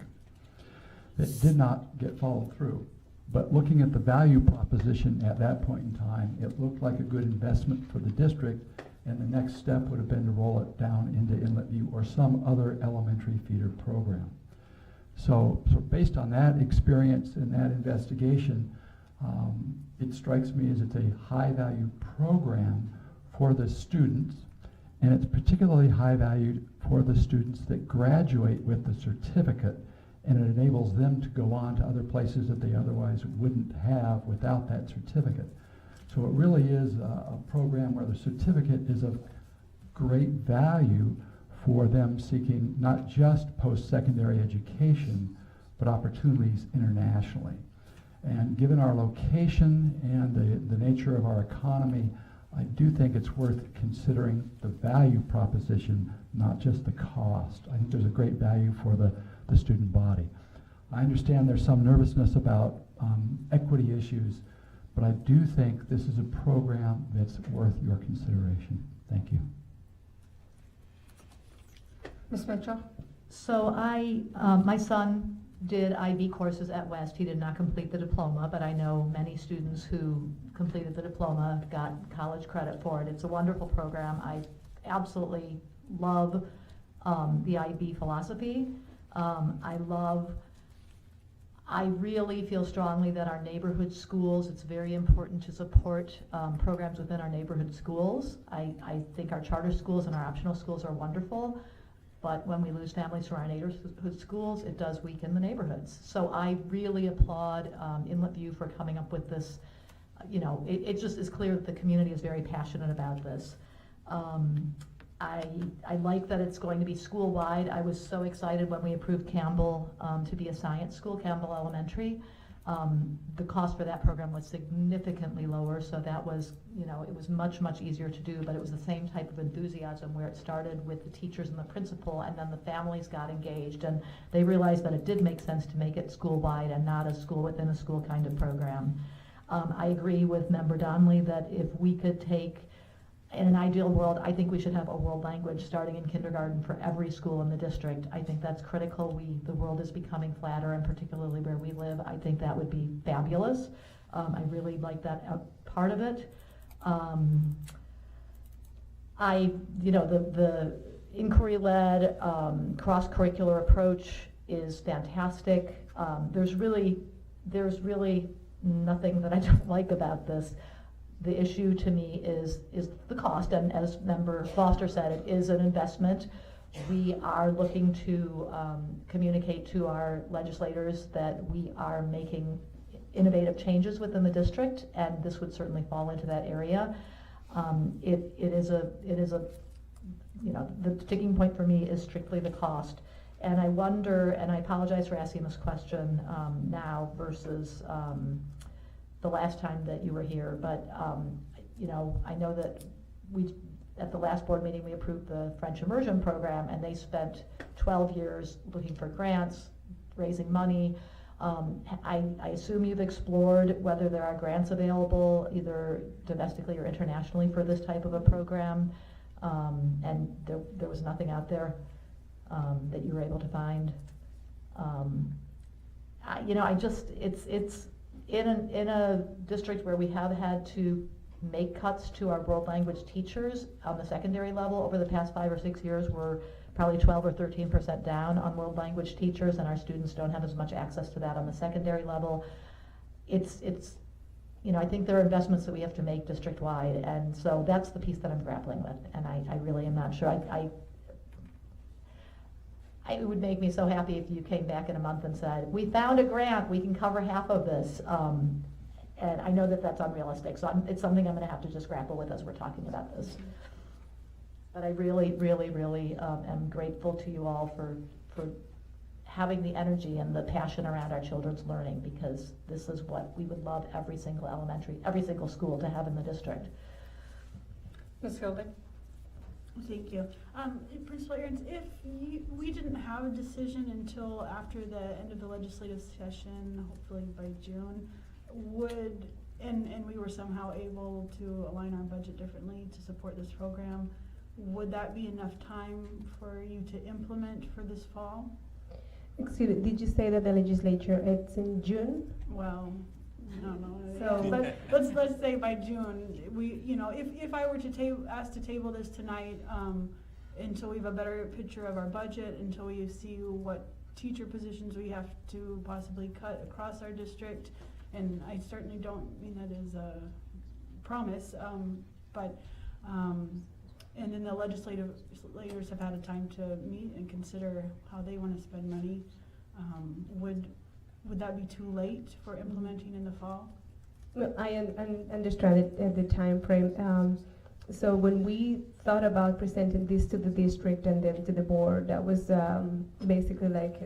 It did not get followed through. But looking at the value proposition at that point in time, it looked like a good investment for the district, and the next step would have been to roll it down into Inlet View or some other elementary feeder program. So based on that experience and that investigation, it strikes me as it's a high-value program for the students, and it's particularly high-valued for the students that graduate with the certificate, and it enables them to go on to other places that they otherwise wouldn't have without that certificate. So it really is a program where the certificate is of great value for them seeking not just post-secondary education, but opportunities internationally. And given our location and the nature of our economy, I do think it's worth considering the value proposition, not just the cost. I think there's a great value for the student body. I understand there's some nervousness about equity issues, but I do think this is a program that's worth your consideration. Thank you. Ms. Mitchell? So my son did IB courses at West. He did not complete the diploma, but I know many students who completed the diploma got college credit for it. It's a wonderful program. I absolutely love the IB philosophy. I really feel strongly that our neighborhood schools, it's very important to support programs within our neighborhood schools. I think our charter schools and our optional schools are wonderful, but when we lose families from our neighborhood schools, it does weaken the neighborhoods. So I really applaud Inlet View for coming up with this. It just is clear that the community is very passionate about this. I like that it's going to be school-wide. I was so excited when we approved Campbell to be a science school, Campbell Elementary. The cost for that program was significantly lower, so that was, it was much, much easier to do, but it was the same type of enthusiasm where it started with the teachers and the principal, and then the families got engaged, and they realized that it did make sense to make it school-wide and not a school within a school kind of program. I agree with Member Donnelly that if we could take, in an ideal world, I think we should have a world language starting in kindergarten for every school in the district. I think that's critical. The world is becoming flatter, and particularly where we live, I think that would be fabulous. I really like that part of it. The inquiry-led, cross-curricular approach is fantastic. There's really nothing that I don't like about this. The issue to me is the cost, and as Member Foster said, it is an investment. We are looking to communicate to our legislators that we are making innovative changes within the district, and this would certainly fall into that area. It is a the sticking point for me is strictly the cost. And I wonder, and I apologize for asking this question now versus the last time that you were here, but I know that at the last board meeting we approved the French immersion program, and they spent 12 years looking for grants, raising money. I assume you've explored whether there are grants available either domestically or internationally for this type of a program, and there was nothing out there that you were able to find. It's in a district where we have had to make cuts to our world language teachers on the secondary level over the past 5 or 6 years. We're probably 12 or 13% down on world language teachers, and our students don't have as much access to that on the secondary level. I think there are investments that we have to make district-wide, and so that's the piece that I'm grappling with, and I really am not sure. it would make me so happy if you came back in a month and said, we found a grant, we can cover half of this. And I know that that's unrealistic, so it's something I'm gonna have to just grapple with as we're talking about this. But I really, really, really am grateful to you all for having the energy and the passion around our children's learning, because this is what we would love every single school to have in the district. Ms. Hildy? Thank you. Principal Ahrens, if we didn't have a decision until after the end of the legislative session, hopefully by June, and we were somehow able to align our budget differently to support this program, would that be enough time for you to implement for this fall? Excuse me, did you say that the legislature, it's in June? Well, no. So- But let's say by June, if I were to ask to table this tonight, until we have a better picture of our budget, until we see what teacher positions we have to possibly cut across our district, and I certainly don't mean that as a promise, and then the legislators have had a time to meet and consider how they want to spend money. Would that be too late for implementing in the fall? No, I understand it at the time frame. So when we thought about presenting this to the district and then to the board, that was basically like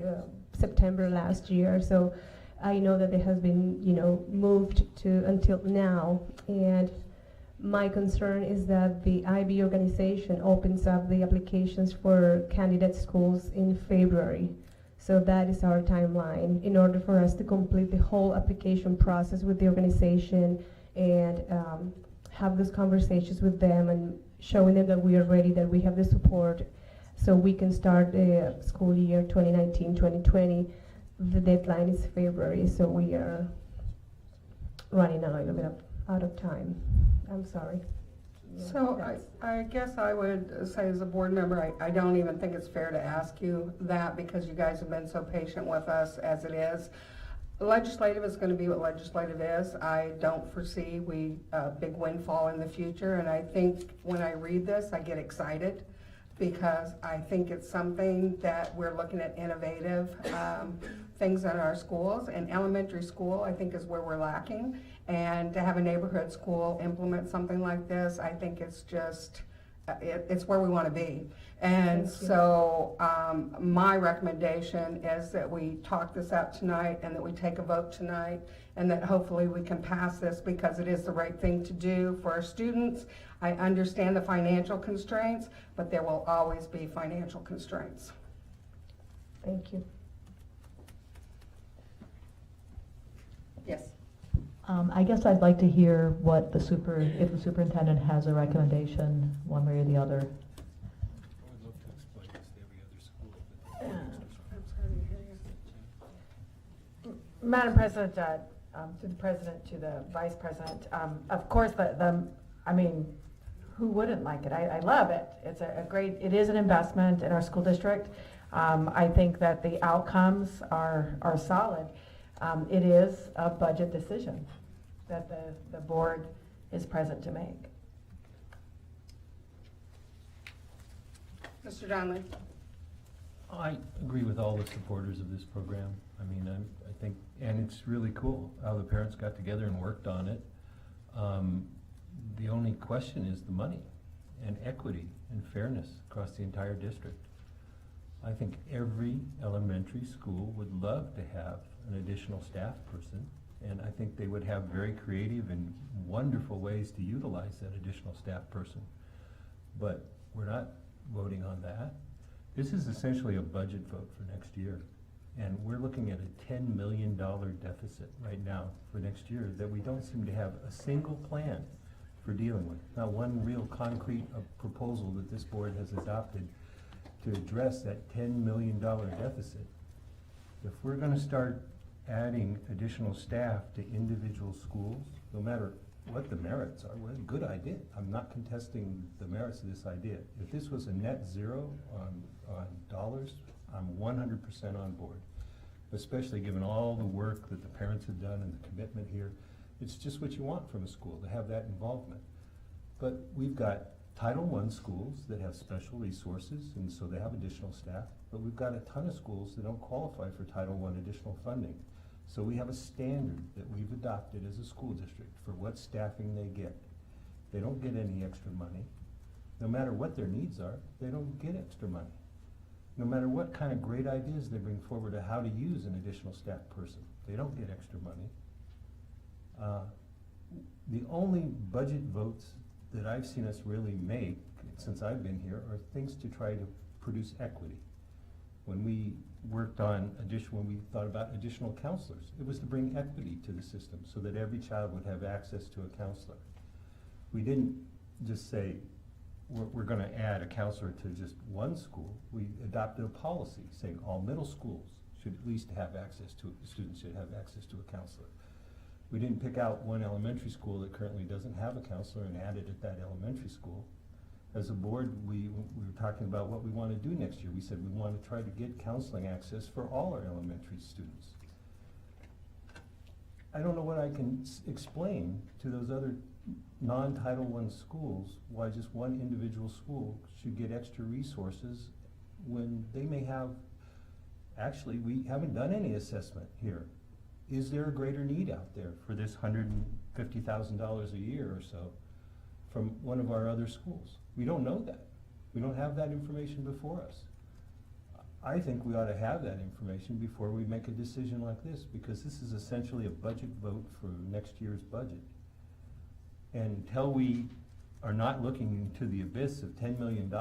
September last year. So I know that it has been, moved to until now. And my concern is that the IB organization opens up the applications for candidate schools in February. So that is our timeline in order for us to complete the whole application process with the organization and have those conversations with them and showing them that we are ready, that we have the support, so we can start the school year 2019-2020. The deadline is February, so we are running a little bit out of time. I'm sorry. So I guess I would say as a board member, I don't even think it's fair to ask you that, because you guys have been so patient with us as it is. Legislative is going to be what legislative is. I don't foresee a big windfall in the future, and I think when I read this, I get excited, because I think it's something that we're looking at innovative things in our schools. And elementary school, I think, is where we're lacking. And to have a neighborhood school implement something like this, I think it's just, it's where we want to be. And so my recommendation is that we talk this out tonight and that we take a vote tonight, and that hopefully we can pass this, because it is the right thing to do for our students. I understand the financial constraints, but there will always be financial constraints. Thank you. Yes. I guess I'd like to hear what if the superintendent has a recommendation, one way or the other. Madam President, to the President, to the Vice President, of course, who wouldn't like it? I love it. It's it is an investment in our school district. I think that the outcomes are solid. It is a budget decision that the board is present to make. Mr. Donnelly? I agree with all the supporters of this program. I think, and it's really cool how the parents got together and worked on it. The only question is the money and equity and fairness across the entire district. I think every elementary school would love to have an additional staff person, and I think they would have very creative and wonderful ways to utilize that additional staff person. But we're not voting on that. This is essentially a budget vote for next year. And we're looking at a $10 million deficit right now for next year that we don't seem to have a single plan for dealing with. Not one real concrete proposal that this board has adopted to address that $10 million deficit. If we're going to start adding additional staff to individual schools, no matter what the merits are, well, good idea. I'm not contesting the merits of this idea. If this was a net zero on dollars, I'm 100% on board, especially given all the work that the parents have done and the commitment here. It's just what you want from a school, to have that involvement. But we've got Title I schools that have special resources, and so they have additional staff, but we've got a ton of schools that don't qualify for Title I additional funding. So we have a standard that we've adopted as a school district for what staffing they get. They don't get any extra money. No matter what their needs are, they don't get extra money. No matter what kind of great ideas they bring forward to how to use an additional staff person, they don't get extra money. The only budget votes that I've seen us really make since I've been here are things to try to produce equity. When we worked on when we thought about additional counselors, it was to bring equity to the system so that every child would have access to a counselor. We didn't just say, we're going to add a counselor to just one school. We adopted a policy saying all middle schools should at least have access to, students should have access to a counselor. We didn't pick out one elementary school that currently doesn't have a counselor and add it at that elementary school. As a board, we were talking about what we want to do next year. We said we want to try to get counseling access for all our elementary students. I don't know what I can explain to those other non-Title I schools why just one individual school should get extra resources when they may have, actually, we haven't done any assessment here. Is there a greater need out there for this $150,000 a year or so from one of our other schools? We don't know that. We don't have that information before us. I think we ought to have that information before we make a decision like this, because this is essentially a budget vote for next year's budget. And until we are not looking into the abyss of $10 million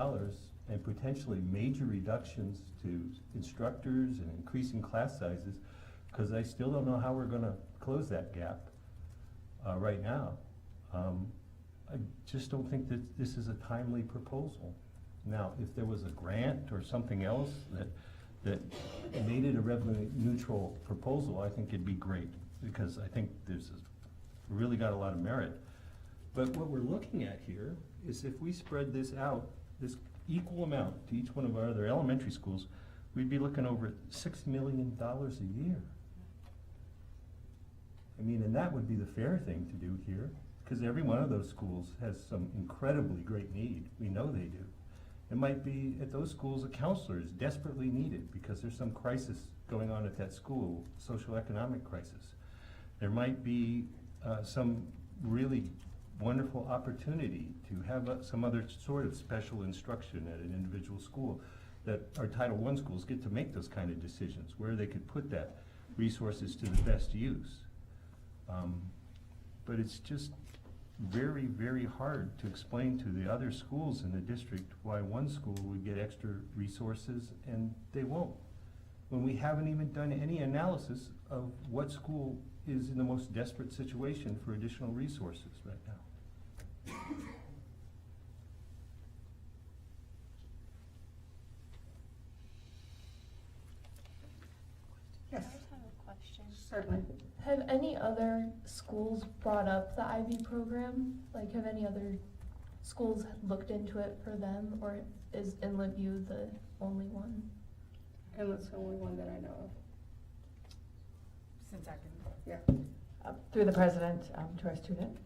and potentially major reductions to instructors and increasing class sizes, because I still don't know how we're going to close that gap right now. I just don't think that this is a timely proposal. Now, if there was a grant or something else that made it a revenue neutral proposal, I think it'd be great, because I think there's really got a lot of merit. But what we're looking at here is if we spread this out, this equal amount to each one of our other elementary schools, we'd be looking over $6 million a year. I mean, and that would be the fair thing to do here, because every one of those schools has some incredibly great need. We know they do. It might be at those schools a counselor is desperately needed because there's some crisis going on at that school, social economic crisis. There might be some really wonderful opportunity to have some other sort of special instruction at an individual school, that our Title I schools get to make those kind of decisions where they could put that resources to the best use. But it's just very, very hard to explain to the other schools in the district why one school would get extra resources and they won't, when we haven't even done any analysis of what school is in the most desperate situation for additional resources right now. Yes, I have a question. certainly. Have any other schools brought up the IB program? Like, have any other schools looked into it for them, or is Inlet View the only one? Inlet's the only one that I know of. Since I've been. Yeah. Through the president, to our student.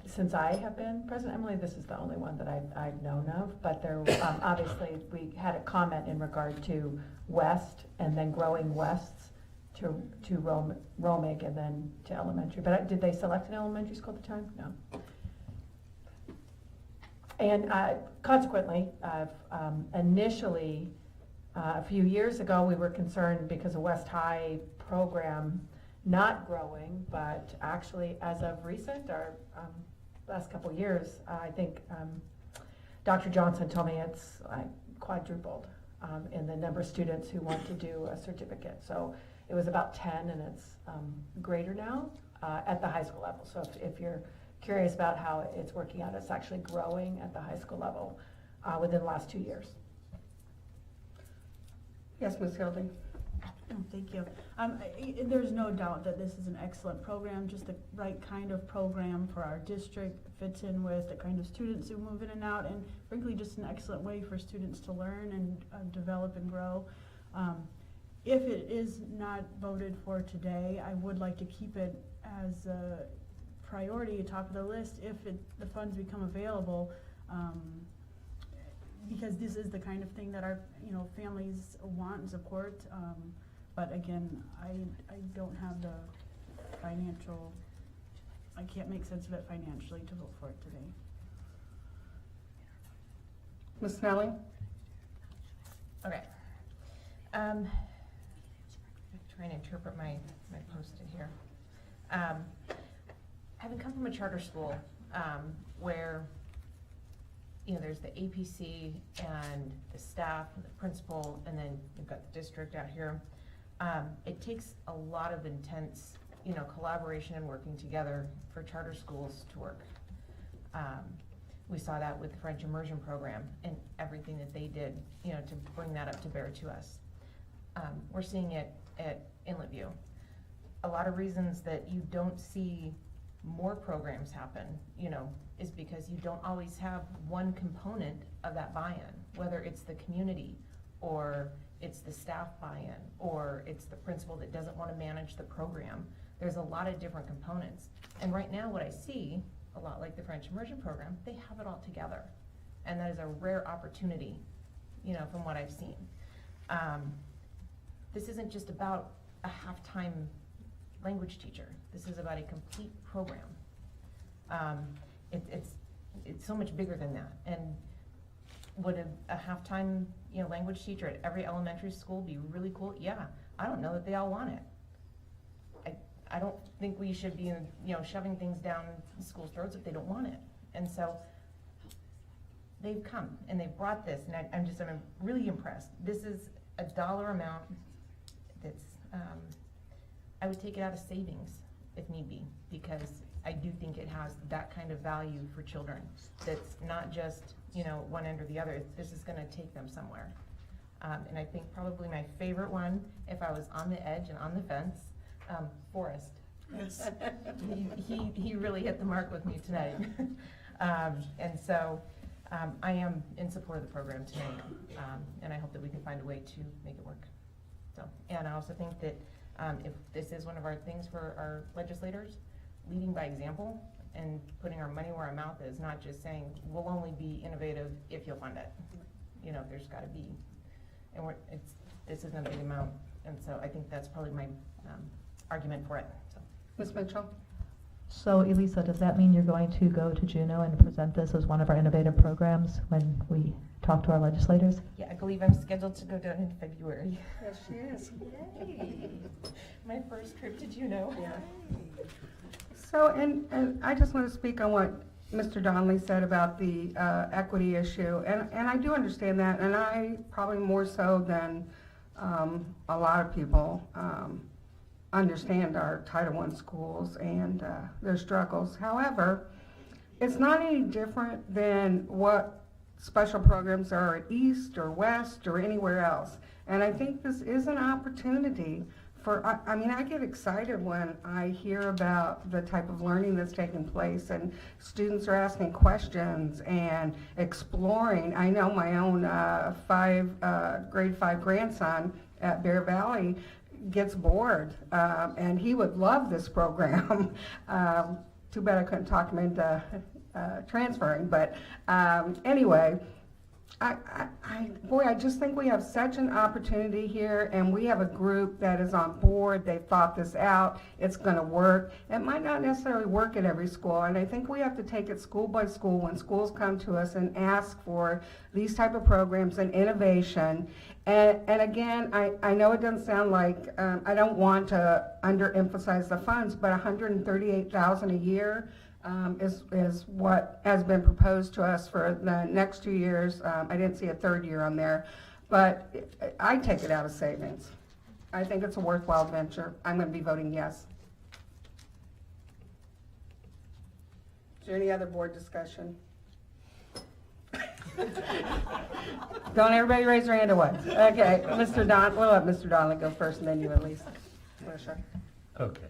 Since I have been president, Emily, this is the only one that I've known of, but there, obviously, we had a comment in regard to West and then growing Wests to Romig and then to elementary. But did they select an elementary school at the time? No. And consequently, initially, a few years ago, we were concerned because of West High program not growing, but actually, as of recent, or last couple years, I think Dr. Johnson told me it's quadrupled in the number of students who want to do a certificate. So it was about 10, and it's greater now at the high school level. So if you're curious about how it's working out, it's actually growing at the high school level within the last 2 years. Yes, Ms. Hildy. Oh, thank you. There's no doubt that this is an excellent program, just the right kind of program for our district, fits in with the kind of students who move in and out, and frankly, just an excellent way for students to learn and develop and grow. If it is not voted for today, I would like to keep it as a priority, top of the list. If the funds become available, Because this is the kind of thing that our, families want and support. But again, I don't have the financial, I can't make sense of it financially to vote for it today. Ms. Snelling? Okay. Trying to interpret my post-it here. Having come from a charter school, where, there's the APC and the staff and the principal, and then you've got the district out here. It takes a lot of intense, collaboration and working together for charter schools to work. We saw that with the French immersion program and everything that they did, to bring that up to bear to us. We're seeing it at Inlet View. A lot of reasons that you don't see more programs happen, is because you don't always have one component of that buy-in, whether it's the community or it's the staff buy-in or it's the principal that doesn't want to manage the program. There's a lot of different components. And right now what I see, a lot like the French immersion program, they have it all together. And that is a rare opportunity, from what I've seen. This isn't just about a half-time language teacher. This is about a complete program. It's so much bigger than that. And would a half-time language teacher at every elementary school be really cool? Yeah. I don't know that they all want it. I don't think we should be shoving things down schools' throats if they don't want it. And so they've come and they've brought this, and I'm really impressed. This is a dollar amount that's I would take it out of savings if need be, because I do think it has that kind of value for children. That's not just, one end or the other. This is going to take them somewhere. And I think probably my favorite one, if I was on the edge and on the fence, Forrest. Yes. He really hit the mark with me tonight. And so I am in support of the program tonight, and I hope that we can find a way to make it work. So, and I also think that if this is one of our things for our legislators, leading by example and putting our money where our mouth is, not just saying we'll only be innovative if you'll fund it. There's got to be, and this isn't a big amount, and so I think that's probably my argument for it. So. Ms. Mitchell? So Elisa, does that mean you're going to go to Juneau and present this as one of our innovative programs when we talk to our legislators? Yeah, I believe I'm scheduled to go down in February. Yes, she is. Yay! My first trip to Juneau. Yeah. So, and I just want to speak on what Mr. Donnelly said about the equity issue, and I do understand that, and I probably more so than a lot of people understand our Title I schools and their struggles. However, it's not any different than what special programs are at East or West or anywhere else. And I think this is an opportunity for, I get excited when I hear about the type of learning that's taking place and students are asking questions and exploring. I know my own grade 5 grandson at Bear Valley gets bored, and he would love this program. Too bad I couldn't talk him into transferring, but anyway, I just think we have such an opportunity here, and we have a group that is on board. They've thought this out. It's going to work. It might not necessarily work at every school, and I think we have to take it school by school when schools come to us and ask for these type of programs and innovation. And again, I know it doesn't sound like, I don't want to underemphasize the funds, but $138,000 a year is what has been proposed to us for the next 2 years. I didn't see a third year on there, but I take it out of savings. I think it's a worthwhile venture. I'm going to be voting yes. Is there any other board discussion? Don't everybody raise their hand at once. Okay, we'll let Mr. Donnelly go first, and then you, Elise. Okay.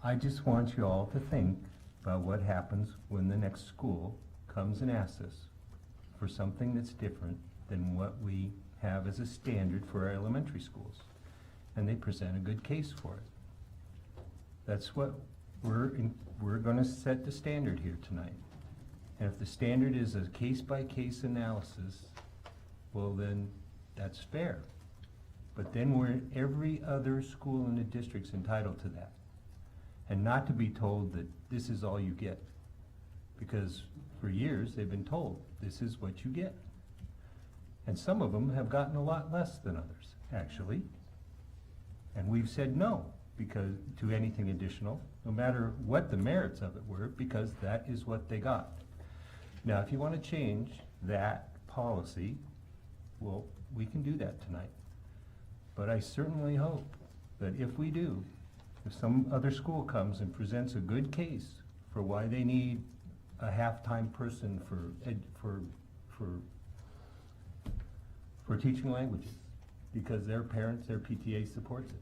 I just want you all to think about what happens when the next school comes and asks us for something that's different than what we have as a standard for our elementary schools, and they present a good case for it. That's what we're gonna set the standard here tonight. And if the standard is a case-by-case analysis, well then, that's fair. But then every other school in the district's entitled to that. And not to be told that this is all you get. Because for years, they've been told, this is what you get. And some of them have gotten a lot less than others, actually. And we've said no because to anything additional, no matter what the merits of it were, because that is what they got. Now, if you want to change that policy, well, we can do that tonight. But I certainly hope that if we do, if some other school comes and presents a good case for why they need a half-time person for teaching languages, because their parents, their PTA supports it.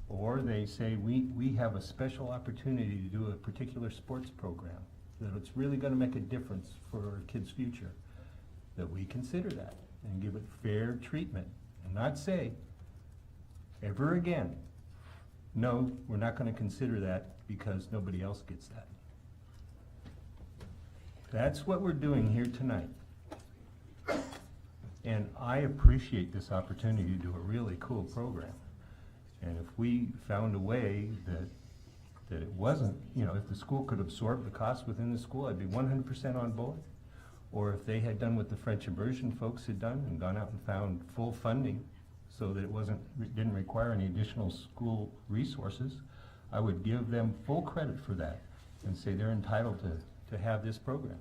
Or they say, we have a special opportunity to do a particular sports program, that it's really gonna make a difference for our kids' future, that we consider that and give it fair treatment, and not say, ever again, no, we're not gonna consider that because nobody else gets that. That's what we're doing here tonight. And I appreciate this opportunity to do a really cool program. And if we found a way that it wasn't, if the school could absorb the cost within the school, I'd be 100% on board. Or if they had done what the French immersion folks had done and gone out and found full funding so that it didn't require any additional school resources, I would give them full credit for that and say they're entitled to have this program.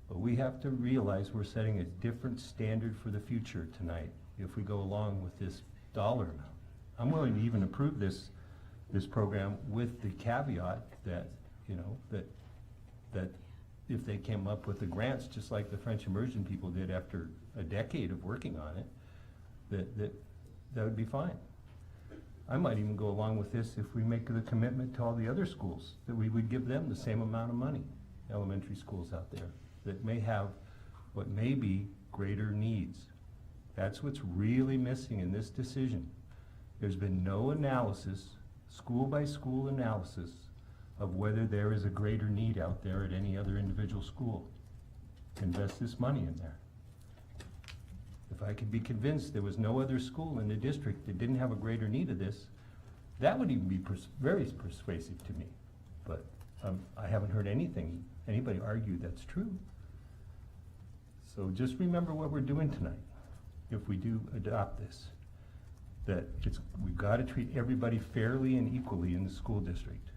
But we have to realize we're setting a different standard for the future tonight if we go along with this dollar amount. I'm willing to even approve this program with the caveat that, that if they came up with the grants, just like the French immersion people did after a decade of working on it, that would be fine. I might even go along with this if we make the commitment to all the other schools, that we would give them the same amount of money, elementary schools out there, that may have what may be greater needs. That's what's really missing in this decision. There's been no analysis, school by school analysis, of whether there is a greater need out there at any other individual school to invest this money in there. If I could be convinced there was no other school in the district that didn't have a greater need of this, that would even be very persuasive to me. But I haven't heard anybody argue that's true. So just remember what we're doing tonight, if we do adopt this, that we've got to treat everybody fairly and equally in the school district.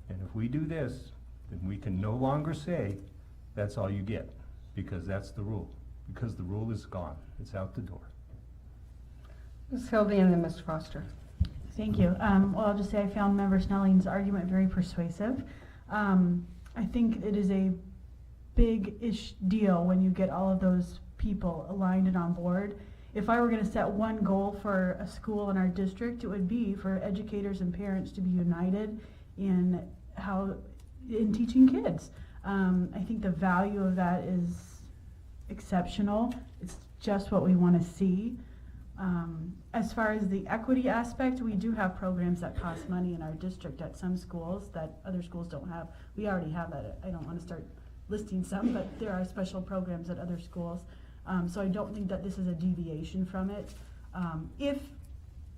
And if we do this, then we can no longer say, that's all you get, because that's the rule. Because the rule is gone, it's out the door. Ms. Hildy and then Mr. Foster. Thank you. Well, I'll just say I found Member Snelling's argument very persuasive. I think it is a big-ish deal when you get all of those people aligned and on board. If I were going to set one goal for a school in our district, it would be for educators and parents to be united in teaching kids. I think the value of that is exceptional. It's just what we want to see. As far as the equity aspect, we do have programs that cost money in our district at some schools that other schools don't have. We already have that. I don't want to start listing some, but there are special programs at other schools. So I don't think that this is a deviation from it. If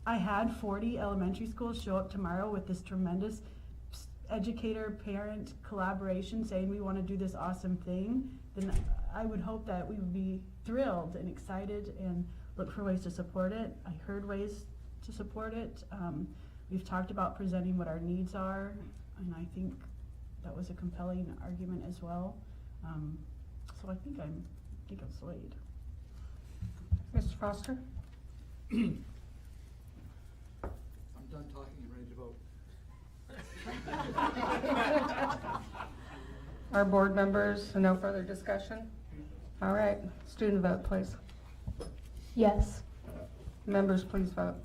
I had 40 elementary schools show up tomorrow with this tremendous educator-parent collaboration saying we want to do this awesome thing, then I would hope that we would be thrilled and excited and look for ways to support it. I heard ways to support it. We've talked about presenting what our needs are, and I think that was a compelling argument as well. So I think I'm swayed. Mr. Foster? I'm done talking and ready to vote. Our board members, no further discussion? All right, student vote, please. Yes. Members, please vote.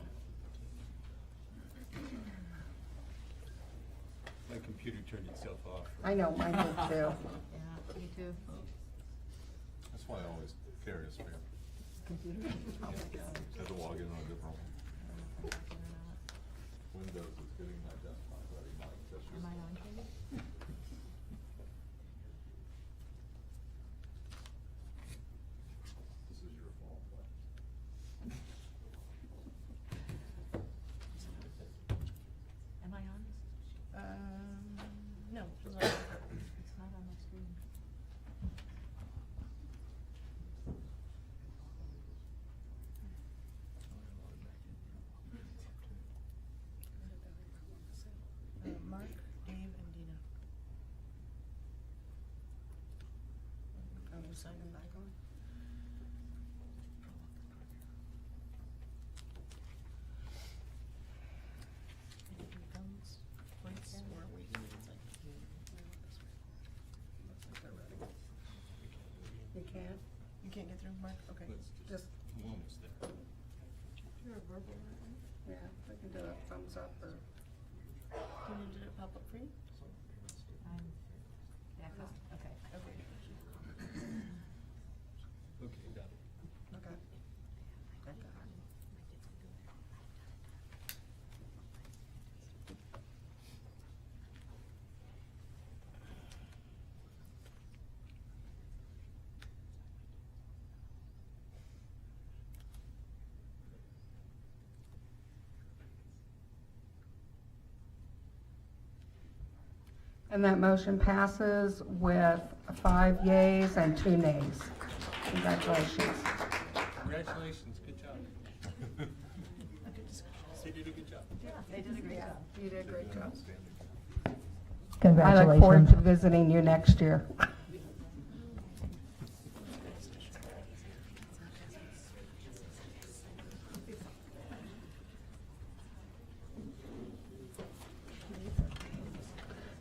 My computer turned itself off. I know, mine did too. Yeah, me too. That's why I always carry a spare. Had to log in on a different one. Windows is getting my desktop. sign them back on. You can't? You can't get through, Mark? Okay. Just. Yeah, we can do a thumbs up or. Can you do it pop up for you? Yeah, okay. Okay, got it. Okay. And that motion passes with 5 yeas and 2 nays. Congratulations. Congratulations, good job. They did a good job. Yeah, they did a great job. You did a great job. Congratulations. I look forward to visiting you next year.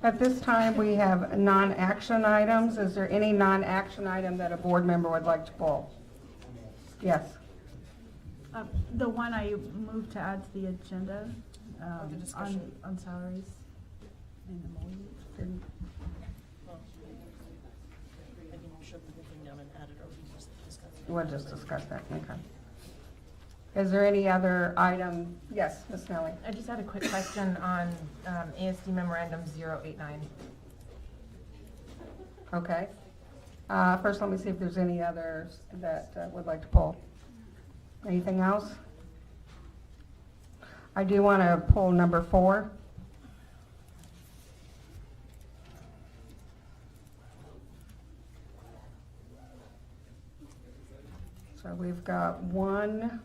At this time, we have non-action items. Is there any non-action item that a board member would like to pull? Yes. The one I moved to add to the agenda, the discussion. on salaries. And the motion didn't. We'll just discuss that, okay. Is there any other item? Yes, Ms. Nelly. I just had a quick question on ASD Memorandum 089. Okay. First, let me see if there's any others that would like to pull. Anything else? I do want to pull number 4. So we've got 1,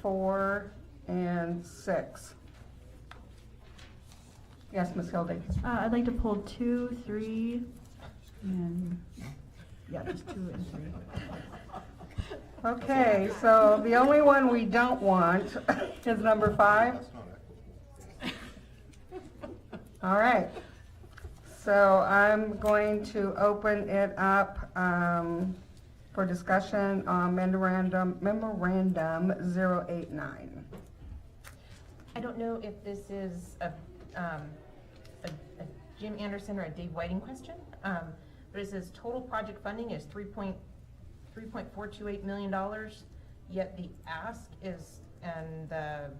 4, and 6. Yes, Ms. Hildy. I'd like to pull 2, 3, and, yeah, just 2 and 3. Okay, so the only one we don't want is number 5. All right. So I'm going to open it up for discussion on memorandum 089. I don't know if this is a Jim Anderson or a Dave Whiting question, but it says total project funding is $3.428 million, yet the ask is, and the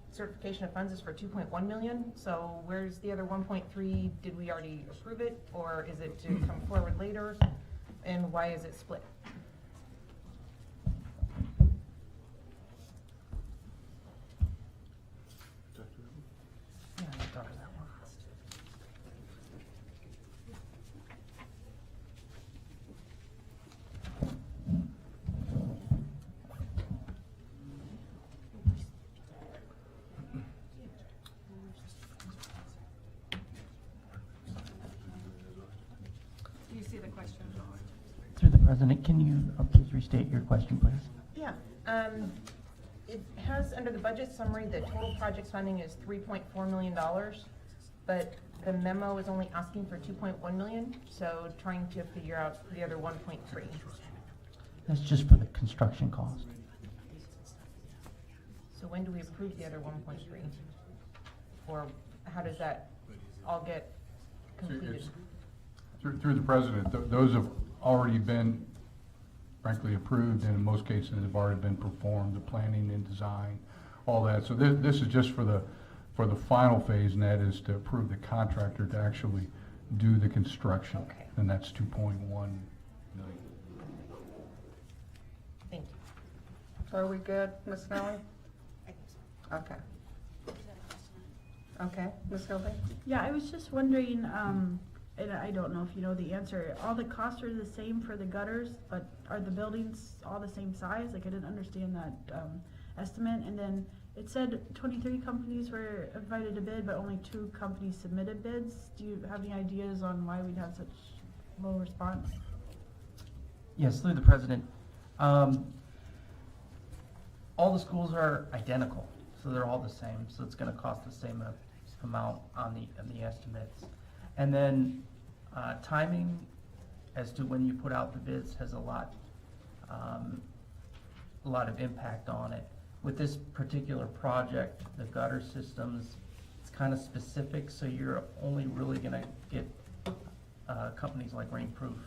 certification of funds is for 2.1 million. So where's the other 1.3? Did we already approve it, or is it to come forward later? And why is it split? Do you see the question? Through the president, can you please restate your question, please? Yeah, it has under the budget summary, the total project funding is $3.4 million, but the memo is only asking for 2.1 million, so trying to figure out the other 1.3. That's just for the construction cost. So when do we approve the other 1.3? Or how does that all get completed? Through the president, those have already been frankly approved, and in most cases have already been performed, the planning and design, all that. So this is just for the final phase, and that is to approve the contractor to actually do the construction. Okay. And that's 2.1 million. Thank you. So are we good, Ms. Nelly? Okay. Okay, Ms. Hildy? Yeah, I was just wondering, and I don't know if you know the answer, all the costs are the same for the gutters, but are the buildings all the same size? Like, I didn't understand that estimate. And then it said 23 companies were invited to bid, but only 2 companies submitted bids. Do you have any ideas on why we'd have such low response? Yes, through the president. All the schools are identical, so they're all the same, so it's gonna cost the same amount on the estimates. And then, timing as to when you put out the bids has a lot of impact on it. With this particular project, the gutter systems, it's kind of specific, so you're only really gonna get companies like Rainproof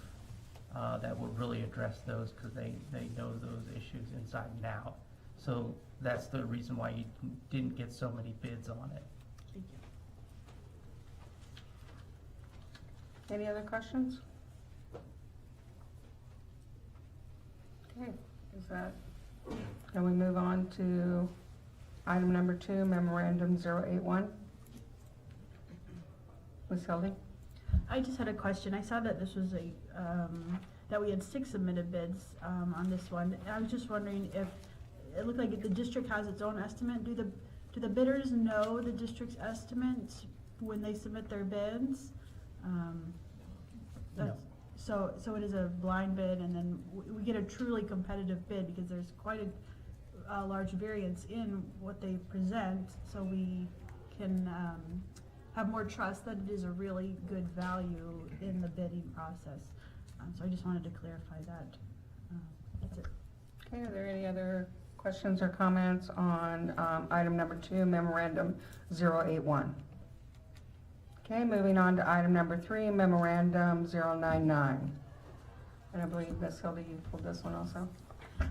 that would really address those, because they know those issues inside and out. So that's the reason why you didn't get so many bids on it. Any other questions? Okay, can we move on to item number 2, memorandum 081? Ms. Hildy? I just had a question. I saw that this was that we had 6 submitted bids on this one. I was just wondering if, it looked like the district has its own estimate. Do the bidders know the district's estimate when they submit their bids? No. So it is a blind bid, and then we get a truly competitive bid, because there's quite a large variance in what they present, so we can have more trust that it is a really good value in the bidding process. So I just wanted to clarify that. That's it. Okay, are there any other questions or comments on item number 2, memorandum 081? Okay, moving on to item number 3, memorandum 099. And I believe, Ms. Hildy, you pulled this one also?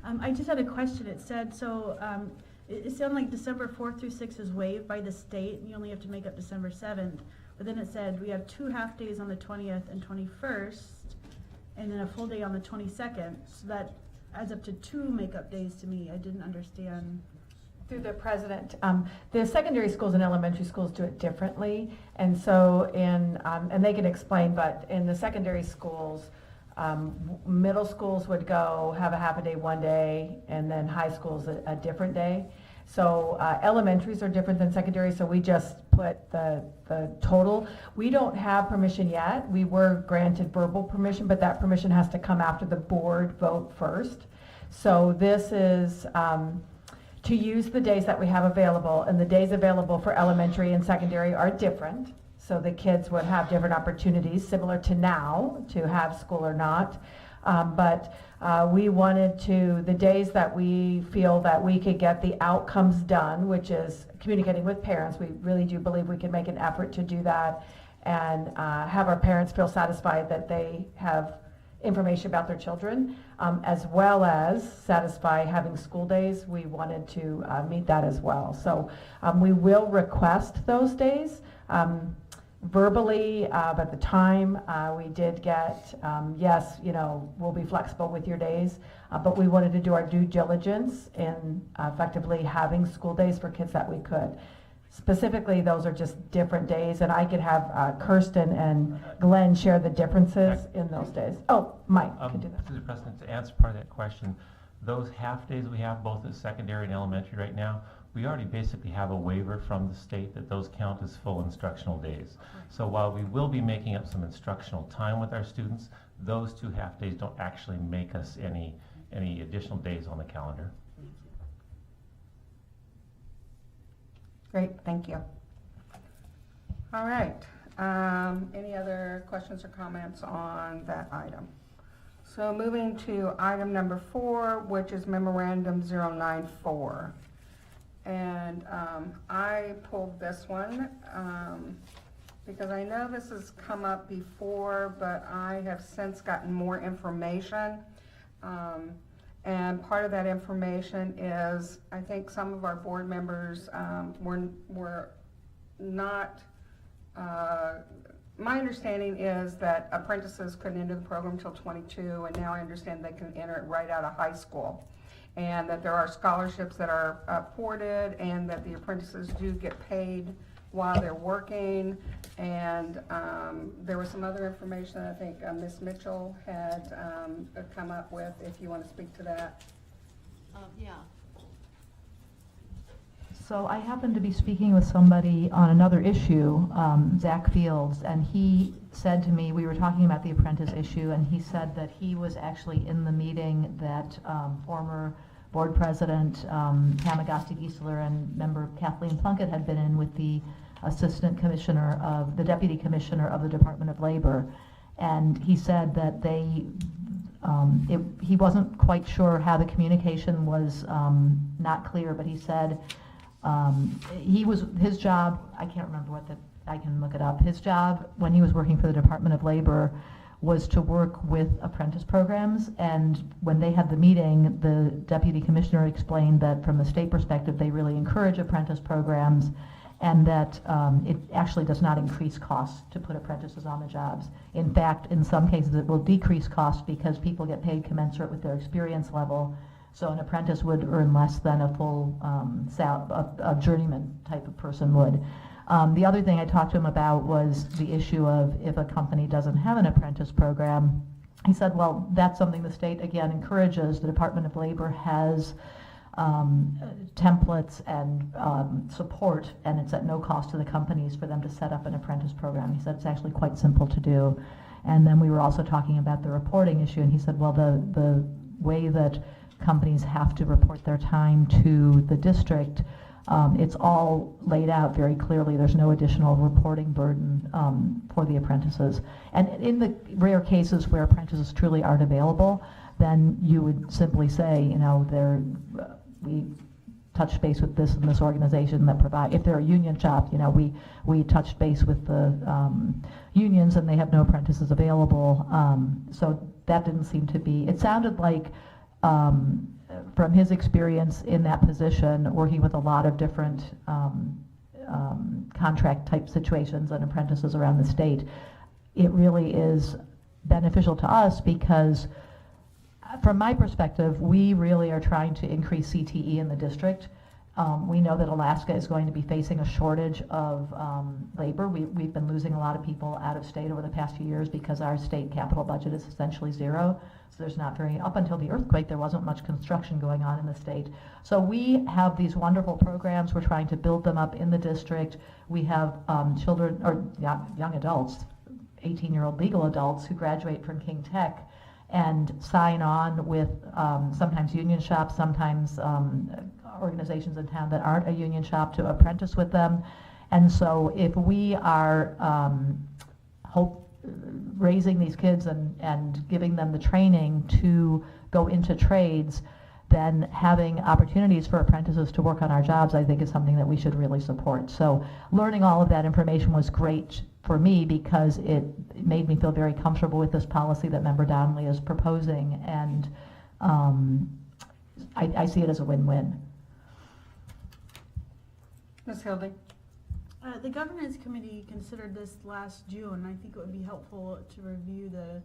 I just had a question. It said, it sounded like December 4th through 6th is waived by the state, and you only have to make up December 7th. But then it said we have 2 half-days on the 20th and 21st, and then a full day on the 22nd. So that adds up to 2 make-up days to me. I didn't understand. Through the president, the secondary schools and elementary schools do it differently, and so and they can explain, but in the secondary schools, middle schools would go have a half a day one day, and then high schools a different day. So elementaries are different than secondary, so we just put the total. We don't have permission yet. We were granted verbal permission, but that permission has to come after the board vote first. So this is to use the days that we have available, and the days available for elementary and secondary are different. So the kids would have different opportunities, similar to now, to have school or not. But we wanted the days that we feel that we could get the outcomes done, which is communicating with parents. We really do believe we can make an effort to do that, and have our parents feel satisfied that they have information about their children, as well as satisfy having school days. We wanted to meet that as well. So we will request those days verbally, but at the time we did get, yes, we'll be flexible with your days, but we wanted to do our due diligence in effectively having school days for kids that we could. Specifically, those are just different days, and I could have Kirsten and Glenn share the differences in those days. Oh, Mike can do that. Mr. President, to answer part of that question, those half days we have both at secondary and elementary right now, we already basically have a waiver from the state that those count as full instructional days. So while we will be making up some instructional time with our students, those 2 half days don't actually make us any additional days on the calendar. Great, thank you. All right, any other questions or comments on that item? So moving to item number 4, which is memorandum 094. And I pulled this one because I know this has come up before, but I have since gotten more information. And part of that information is, I think some of our board members were not, my understanding is that apprentices couldn't enter the program until 22, and now I understand they can enter it right out of high school. And that there are scholarships that are afforded, and that the apprentices do get paid while they're working. And there was some other information that I think Ms. Mitchell had come up with, if you want to speak to that. Yeah. So I happened to be speaking with somebody on another issue, Zach Fields, and he said to me, we were talking about the apprentice issue, and he said that he was actually in the meeting that former board president Pam Agasti-Giesler and member Kathleen Plunkett had been in with the assistant commissioner of, the deputy commissioner of the Department of Labor. And he said that he wasn't quite sure how the communication was not clear, but he said his job, I can't remember I can look it up. His job when he was working for the Department of Labor was to work with apprentice programs, and when they had the meeting, the deputy commissioner explained that from the state perspective, they really encourage apprentice programs, and that it actually does not increase costs to put apprentices on the jobs. In fact, in some cases, it will decrease costs because people get paid commensurate with their experience level. So an apprentice would earn less than a full a journeyman type of person would. The other thing I talked to him about was the issue of if a company doesn't have an apprentice program. He said, well, that's something the state, again, encourages. The Department of Labor has templates and support, and it's at no cost to the companies for them to set up an apprentice program. He said it's actually quite simple to do. And then we were also talking about the reporting issue, and he said, well, the way that companies have to report their time to the district, it's all laid out very clearly. There's no additional reporting burden for the apprentices. And in the rare cases where apprentices truly aren't available, then you would simply say, you know, we touched base with this and this organization that provide, if they're a union shop, you know, we touched base with the unions and they have no apprentices available. So that didn't seem to be, it sounded like from his experience in that position, working with a lot of different contract type situations and apprentices around the state, it really is beneficial to us because from my perspective, we really are trying to increase CTE in the district. We know that Alaska is going to be facing a shortage of labor. We've been losing a lot of people out of state over the past few years because our state capital budget is essentially zero. So there's not very, up until the earthquake, there wasn't much construction going on in the state. So we have these wonderful programs. We're trying to build them up in the district. We have children, or young adults, 18-year-old legal adults who graduate from King Tech and sign on with sometimes union shops, sometimes organizations in town that aren't a union shop to apprentice with them. And so if we are raising these kids and giving them the training to go into trades, then having opportunities for apprentices to work on our jobs, I think, is something that we should really support. So learning all of that information was great for me because it made me feel very comfortable with this policy that Member Donnelly is proposing, and I see it as a win-win. Ms. Hildy? The governance committee considered this last June. I think it would be helpful to review the,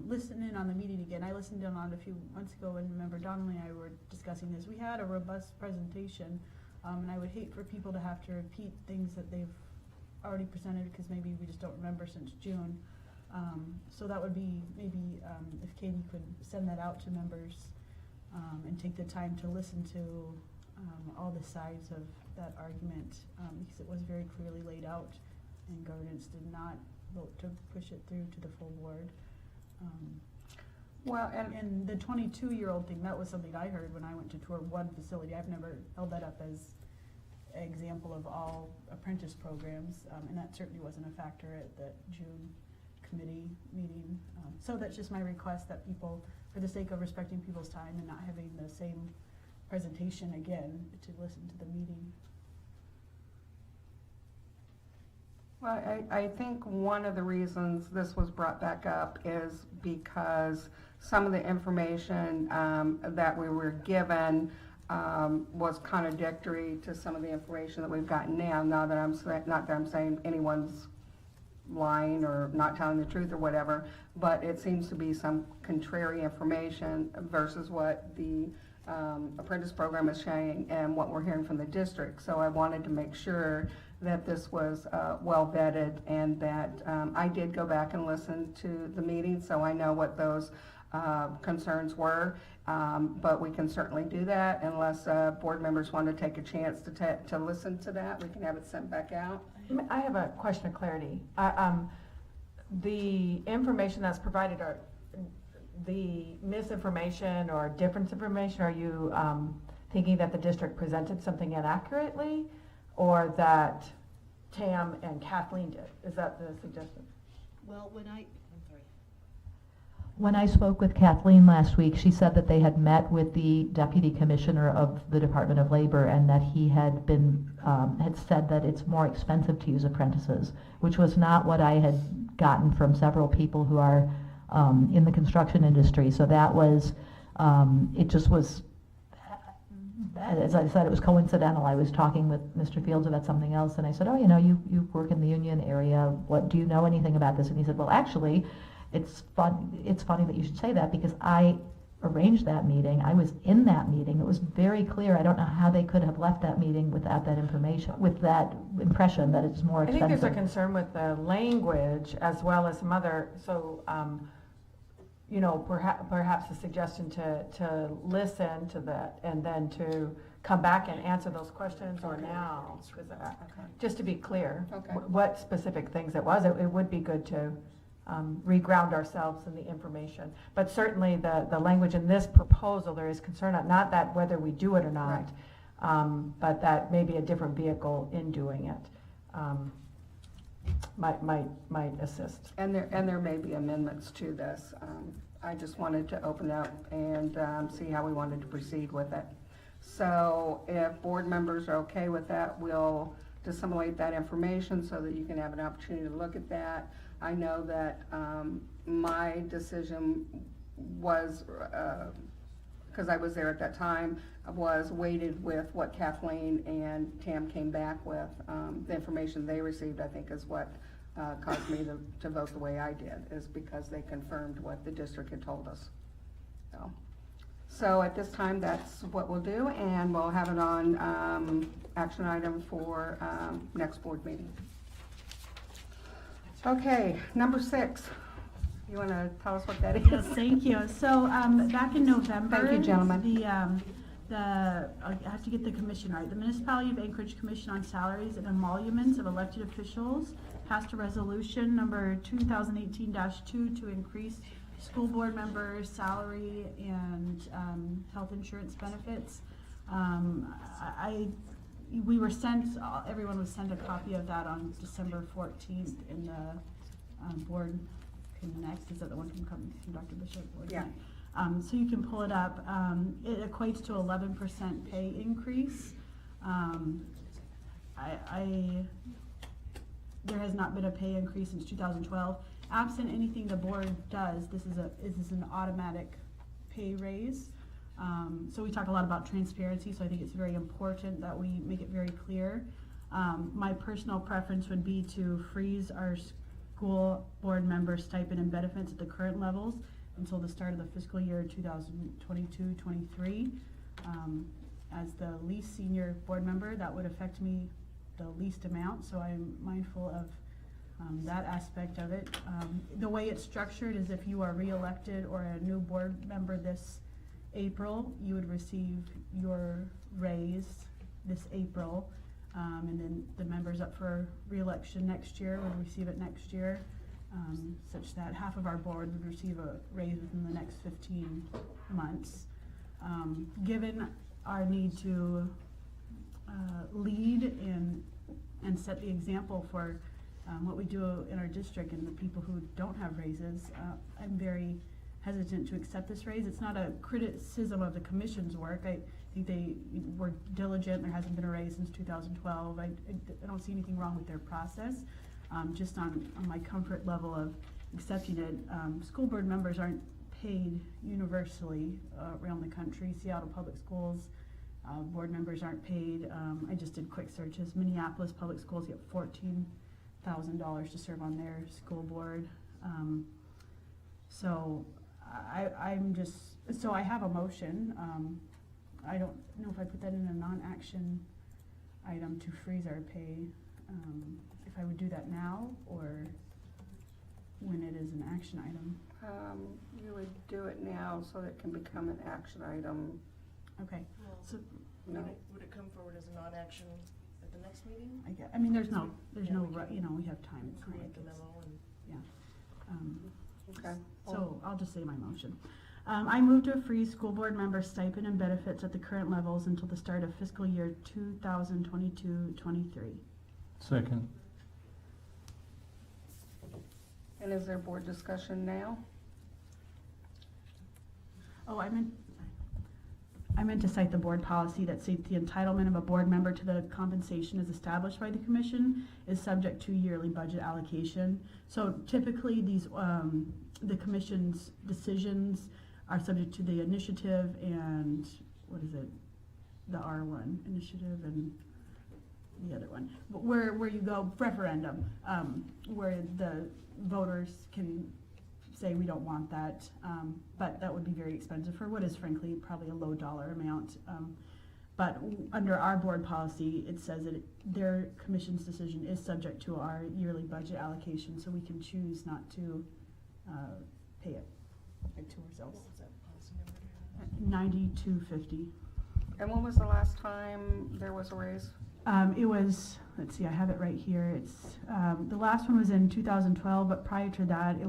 listen in on the meeting again. I listened in on it a few months ago when Member Donnelly and I were discussing this. We had a robust presentation, and I would hate for people to have to repeat things that they've already presented because maybe we just don't remember since June. So that would be maybe if Katie could send that out to members and take the time to listen to all the sides of that argument because it was very clearly laid out and governance did not vote to push it through to the full board. Well, and the 22-year-old thing, that was something I heard when I went to tour one facility. I've never held that up as an example of all apprentice programs, and that certainly wasn't a factor at the June committee meeting. So that's just my request that people, for the sake of respecting people's time and not having the same presentation again, to listen to the meeting. Well, I think one of the reasons this was brought back up is because some of the information that we were given was contradictory to some of the information that we've gotten now. Not that I'm saying anyone's lying or not telling the truth or whatever, but it seems to be some contrary information versus what the apprentice program is saying and what we're hearing from the district. So I wanted to make sure that this was well vetted and that I did go back and listen to the meeting, so I know what those concerns were. But we can certainly do that unless board members want to take a chance to listen to that. We can have it sent back out. I have a question of clarity. The information that's provided, are the misinformation or difference information, are you thinking that the district presented something inaccurately, or that Tam and Kathleen did? Is that the suggestion? Well, when I spoke with Kathleen last week, she said that they had met with the Deputy Commissioner of the Department of Labor and that he had been, had said that it's more expensive to use apprentices, which was not what I had gotten from several people who are in the construction industry. So that was, it just was, as I said, it was coincidental. I was talking with Mr. Fields about something else, and I said, oh, you know, you work in the union area. What, do you know anything about this? And he said, well, actually, it's funny that you should say that, because I arranged that meeting. I was in that meeting. It was very clear. I don't know how they could have left that meeting without that information, with that impression that it's more expensive. I think there's a concern with the language as well as some other, so, you know, perhaps a suggestion to listen to that and then to come back and answer those questions, or now, just to be clear, what specific things it was. It would be good to reground ourselves in the information. But certainly the language in this proposal, there is concern, not that whether we do it or not, but that maybe a different vehicle in doing it might assist. And there may be amendments to this. I just wanted to open up and see how we wanted to proceed with it. So if board members are okay with that, we'll disseminate that information so that you can have an opportunity to look at that. I know that my decision was, because I was there at that time, was weighted with what Kathleen and Tam came back with. The information they received, I think, is what caused me to vote the way I did, is because they confirmed what the district had told us. So at this time, that's what we'll do, and we'll have it on action item for next board meeting. Okay, number 6. You want to tell us what that is? Yes, thank you. So back in November, Thank you, gentlemen. I have to get the commission right. The Municipality of Anchorage Commission on Salaries and Emoluments of Elected Officials passed a resolution number 2018-2 to increase school board members' salary and health insurance benefits. Everyone was sent a copy of that on December 14th in the board connect. Is that the one from Dr. Bishop? Yeah. So you can pull it up. It equates to 11% pay increase. There has not been a pay increase since 2012. Absent anything the board does, this is an automatic pay raise. So we talk a lot about transparency, so I think it's very important that we make it very clear. My personal preference would be to freeze our school board member stipend and benefits at the current levels until the start of the fiscal year 2022-23. As the least senior board member, that would affect me the least amount, so I'm mindful of that aspect of it. The way it's structured is if you are re-elected or a new board member this April, you would receive your raise this April, and then the members up for re-election next year would receive it next year, such that half of our board would receive a raise within the next 15 months. Given our need to lead and set the example for what we do in our district and the people who don't have raises, I'm very hesitant to accept this raise. It's not a criticism of the commission's work. I think they were diligent. There hasn't been a raise since 2012. I don't see anything wrong with their process. Just on my comfort level of accepting it. School board members aren't paid universally around the country. Seattle Public Schools board members aren't paid. I just did quick searches. Minneapolis Public Schools get $14,000 to serve on their school board. So I have a motion. I don't know if I put that in a non-action item to freeze our pay, if I would do that now or when it is an action item. You would do it now so that it can become an action item. Okay, so, No. Would it come forward as a non-action at the next meeting? I mean, there's no, Yeah, we can- you know, we have time. It's not Create like the it's- memo and. Yeah. Okay. So I'll just say my motion. I move to freeze school board member stipend and benefits at the current levels until the start of fiscal year 2022-23. Second. And is there board discussion now? Oh, I meant to cite the board policy that states the entitlement of a board member to the compensation as established by the commission is subject to yearly budget allocation. So typically these, the commission's decisions are subject to the initiative and, what is it? The R1 initiative and the other one. Where you go referendum, where the voters can say we don't want that, but that would be very expensive for what is frankly probably a low dollar amount. But under our board policy, it says that their commission's decision is subject to our yearly budget allocation, so we can choose not to pay it to ourselves. What was that policy number? 9250. And when was the last time there was a raise? It was, let's see, I have it right here. It's, the last one was in 2012, but prior to that, there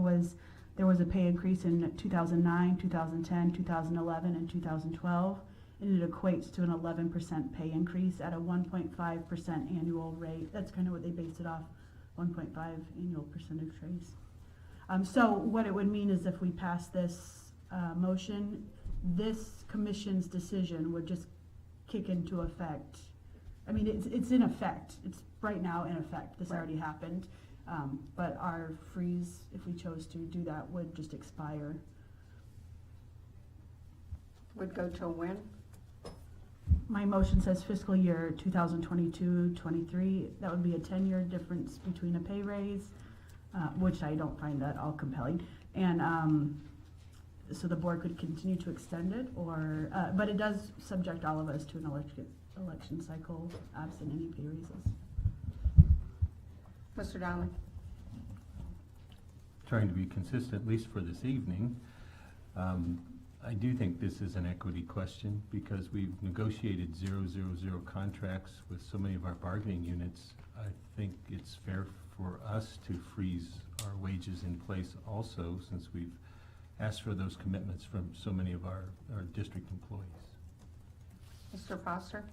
was a pay increase in 2009, 2010, 2011, and 2012, and it equates to an 11% pay increase at a 1.5% annual rate. That's kind of what they based it off, 1.5 annual percentage raise. So what it would mean is if we pass this motion, this commission's decision would just kick into effect. I mean, it's in effect. It's right now in effect. This already happened. But our freeze, if we chose to do that, would just expire. Would go till when? My motion says fiscal year 2022-23. That would be a 10-year difference between a pay raise, which I don't find that all compelling. And so the board could continue to extend it, or but it does subject all of us to an election cycle absent any pay raises. Mr. Donnelly? Trying to be consistent, at least for this evening. I do think this is an equity question because we've negotiated 0-0-0 contracts with so many of our bargaining units. I think it's fair for us to freeze our wages in place also, since we've asked for those commitments from so many of our district employees. Mr. Foster?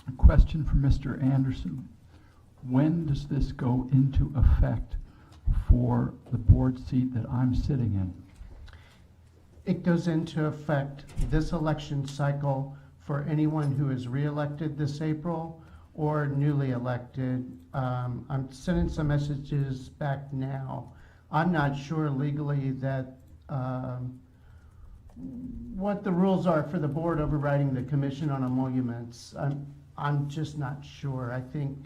A question for Mr. Anderson. When does this go into effect for the board seat that I'm sitting in? It goes into effect this election cycle for anyone who is re-elected this April or newly elected. I'm sending some messages back now. I'm not sure legally that what the rules are for the board overriding the commission on emoluments. I'm just not sure. I think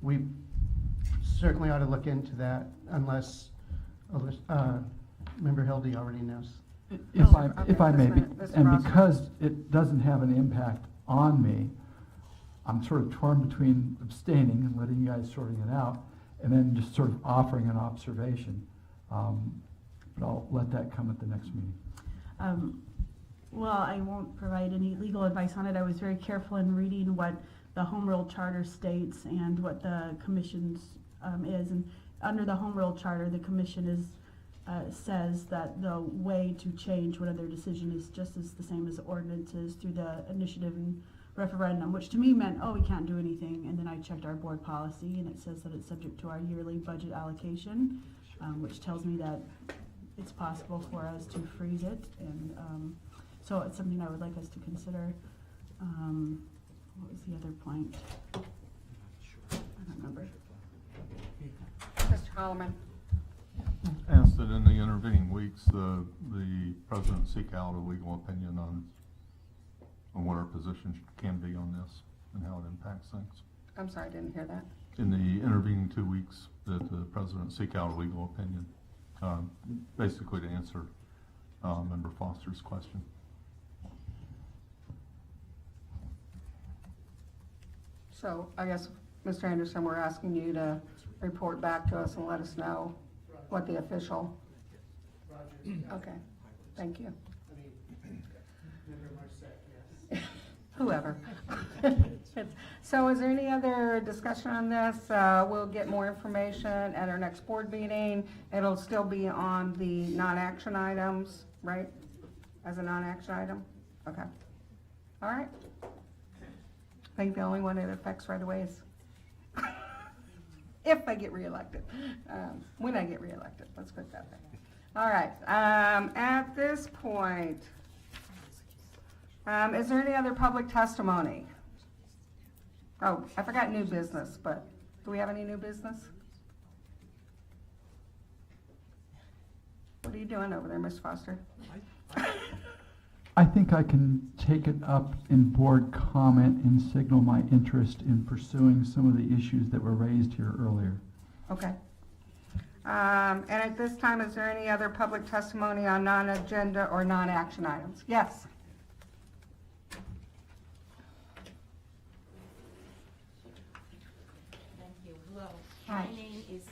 we certainly ought to look into that unless Member Hildy already knows. If I may, Mr. and Ross. because it doesn't have an impact on me, I'm sort of torn between abstaining and letting you guys sorting it out, and then just sort of offering an observation. But I'll let that come at the next meeting. Well, I won't provide any legal advice on it. I was very careful in reading what the Home Rule Charter states and what the commission's is. And under the Home Rule Charter, the commission says that the way to change one of their decision is just as the same as ordinances through the initiative and referendum, which to me meant, oh, we can't do anything. And then I checked our board policy and it says that it's subject to our yearly budget allocation, which tells me that it's possible for us to freeze it. And so it's something I would like us to consider. What was the other point? I don't remember. Mr. Holloman? Asked that in the intervening weeks, the president seek out a legal opinion on what our position can be on this and how it impacts things. I'm sorry, I didn't hear that. In the intervening 2 weeks, that the president seek out a legal opinion, basically to answer Member Foster's question. So I guess, Mr. Anderson, we're asking you to report back to us and let us know what the official Okay, thank you. I mean, member Marset, yes. Whoever. So is there any other discussion on this? We'll get more information at our next board meeting. It'll still be on the non-action items, right? As a non-action item? Okay. All right. I think the only one it affects right away is if I get reelected. When I get reelected, let's put it that way. All right, at this point, is there any other public testimony? Oh, I forgot new business, but do we have any new business? What are you doing over there, Ms. Foster? I think I can take it up in board comment and signal my interest in pursuing some of the issues that were raised here earlier. Okay. And at this time, is there any other public testimony on non-agenda or non-action items? Yes. Thank you. Hello. Hi. My name is,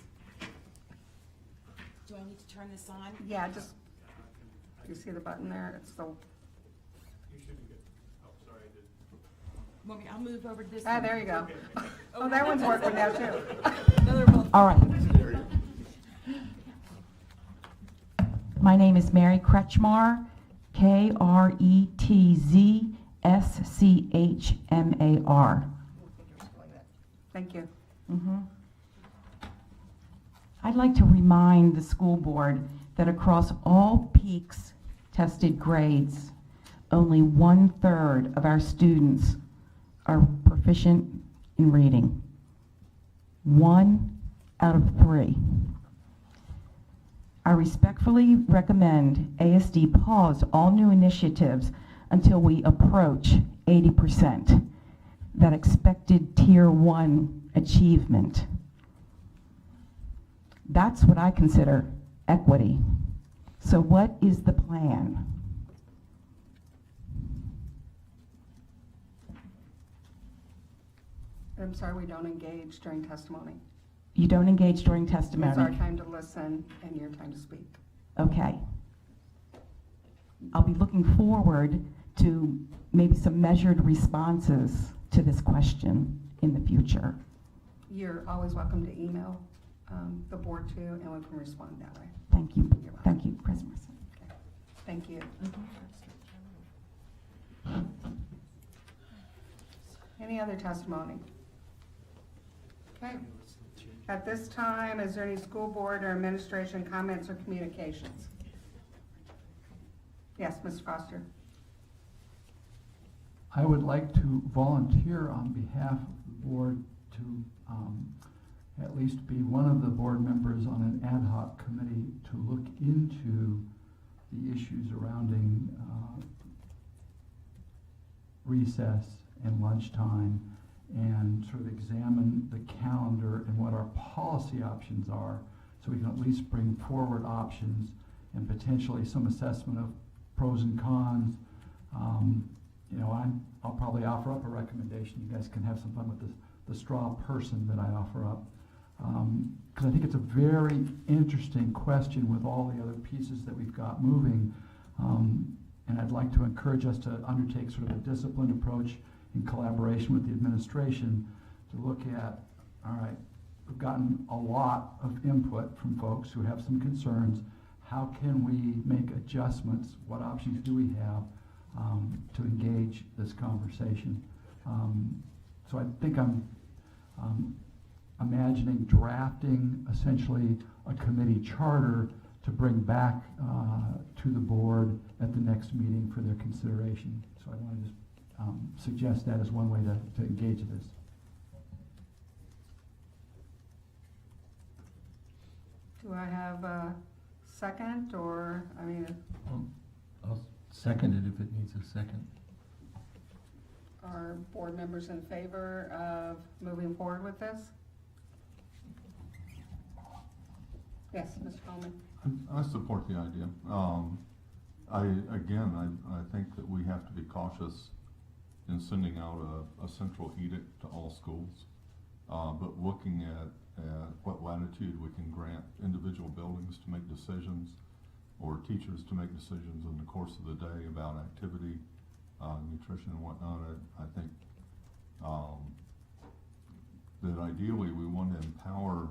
do I need to turn this on? Yeah, just, you see the button there? It's the, You should be good. Oh, sorry, I did. Want me, I'll move over to this ah, one. there you go. Oh, that one's working now too. All right. My name is Mary Kretschmar, Kretzschmar. Thank you. I'd like to remind the school board that across all peaks tested grades, only 1/3 of our students are proficient in reading. 1 out of 3. I respectfully recommend ASD pause all new initiatives until we approach 80%, that expected Tier 1 achievement. That's what I consider equity. So what is the plan? I'm sorry, we don't engage during testimony. You don't engage during testimony. It's our time to listen and your time to speak. Okay. I'll be looking forward to maybe some measured responses to this question in the future. You're always welcome to email the board too, and we can respond that way. Thank you. You're welcome. Thank you, President. Okay. Thank you. Any other testimony? Okay. At this time, is there any school board or administration comments or communications? Yes, Ms. Foster. I would like to volunteer on behalf of the board to at least be one of the board members on an ad hoc committee to look into the issues surrounding recess and lunchtime, and sort of examine the calendar and what our policy options are, so we can at least bring forward options and potentially some assessment of pros and cons. You know, I'll probably offer up a recommendation. You guys can have some fun with the straw person that I offer up. Because I think it's a very interesting question with all the other pieces that we've got moving. And I'd like to encourage us to undertake sort of a disciplined approach in collaboration with the administration to look at, all right, we've gotten a lot of input from folks who have some concerns. How can we make adjustments? What options do we have to engage this conversation? So I think I'm imagining drafting essentially a committee charter to bring back to the board at the next meeting for their consideration. So I want to just suggest that as one way to engage this. Do I have a second, or, I mean, I'll second it if it needs a second. are board members in favor of moving forward with this? Yes, Mr. Coleman. I support the idea. I think that we have to be cautious in sending out a central edict to all schools, but looking at what latitude we can grant individual buildings to make decisions, or teachers to make decisions in the course of the day about activity, nutrition and whatnot. I think that ideally we want to empower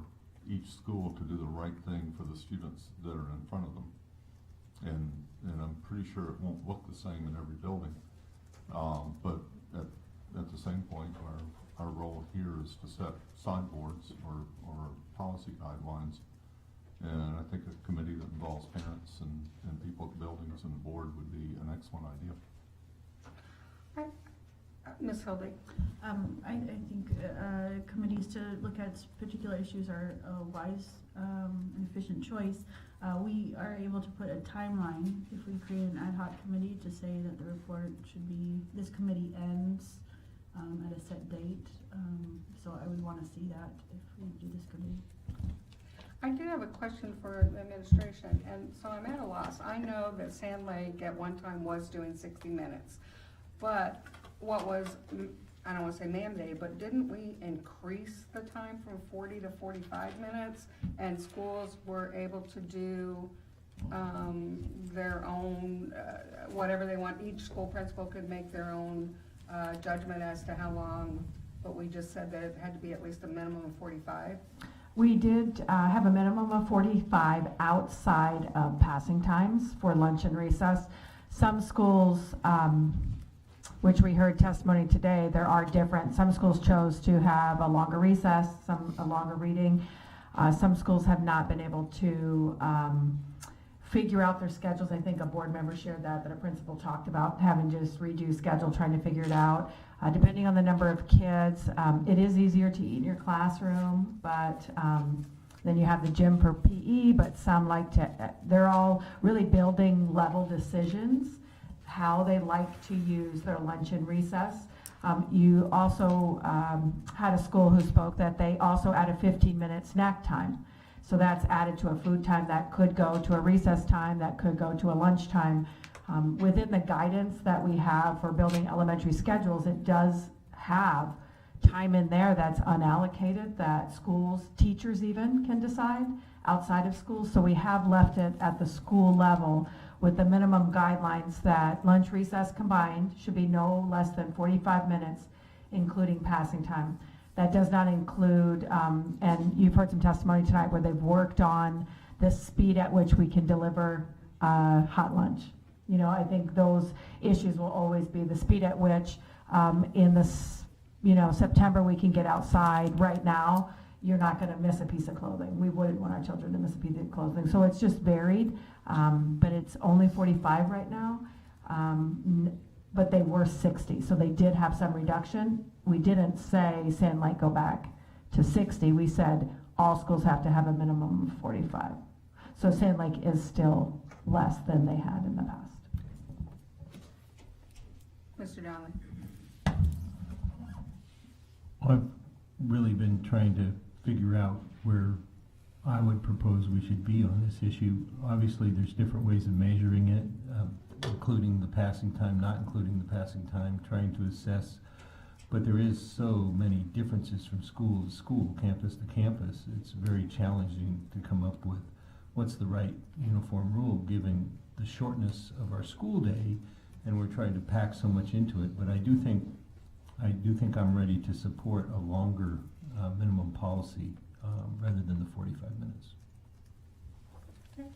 each school to do the right thing for the students that are in front of them. And I'm pretty sure it won't look the same in every building. But at the same point, our role here is to set sideboards or policy guidelines. And I think a committee that involves parents and people at buildings and the board would be an excellent idea. Right. Ms. Hildy? I think committees to look at particular issues are a wise and efficient choice. We are able to put a timeline if we create an ad hoc committee to say that the report should be, this committee ends at a set date. So I would want to see that if we do this committee. I do have a question for the administration, and so I'm at a loss. I know that Sand Lake at one time was doing 60 minutes, but what was, I don't want to say mandated, but didn't we increase the time from 40 to 45 minutes, and schools were able to do their own, whatever they want? Each school principal could make their own judgment as to how long, but we just said that it had to be at least a minimum of 45? We did have a minimum of 45 outside of passing times for lunch and recess. Some schools, which we heard testimony today, there are different. Some schools chose to have a longer recess, some a longer reading. Some schools have not been able to figure out their schedules. I think a board member shared that a principal talked about having to just redo schedule, trying to figure it out. Depending on the number of kids, it is easier to eat in your classroom, but then you have the gym for PE, but some like to, they're all really building level decisions, how they like to use their lunch and recess. You also had a school who spoke that they also added 15-minute snack time. So that's added to a food time that could go to a recess time, that could go to a lunch time. Within the guidance that we have for building elementary schedules, it does have time in there that's unallocated, that schools, teachers even can decide outside of schools. So we have left it at the school level with the minimum guidelines that lunch recess combined should be no less than 45 minutes, including passing time. That does not include, and you've heard some testimony tonight where they've worked on the speed at which we can deliver hot lunch. You know, I think those issues will always be the speed at which in this, September we can get outside. Right now, you're not going to miss a piece of clothing. We wouldn't want our children to miss a piece of clothing. So it's just varied, but it's only 45 right now. But they were 60, so they did have some reduction. We didn't say Sand Lake go back to 60. We said all schools have to have a minimum of 45. So Sand Lake is still less than they had in the past. Mr. Donnelly? I've really been trying to figure out where I would propose we should be on this issue. Obviously, there's different ways of measuring it, including the passing time, not including the passing time, trying to assess. But there is so many differences from school to school, campus to campus. It's very challenging to come up with what's the right uniform rule given the shortness of our school day, and we're trying to pack so much into it. But I do think I'm ready to support a longer minimum policy rather than the 45 minutes. Okay.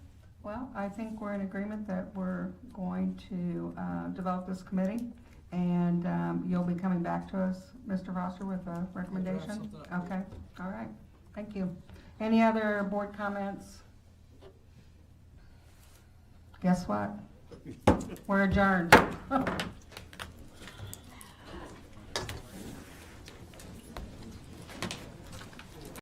Well, I think we're in agreement that we're going to develop this committee, and you'll be coming back to us, Mr. Foster, with a recommendation? Okay, all right, thank you. Any other board comments? Guess what? We're adjourned.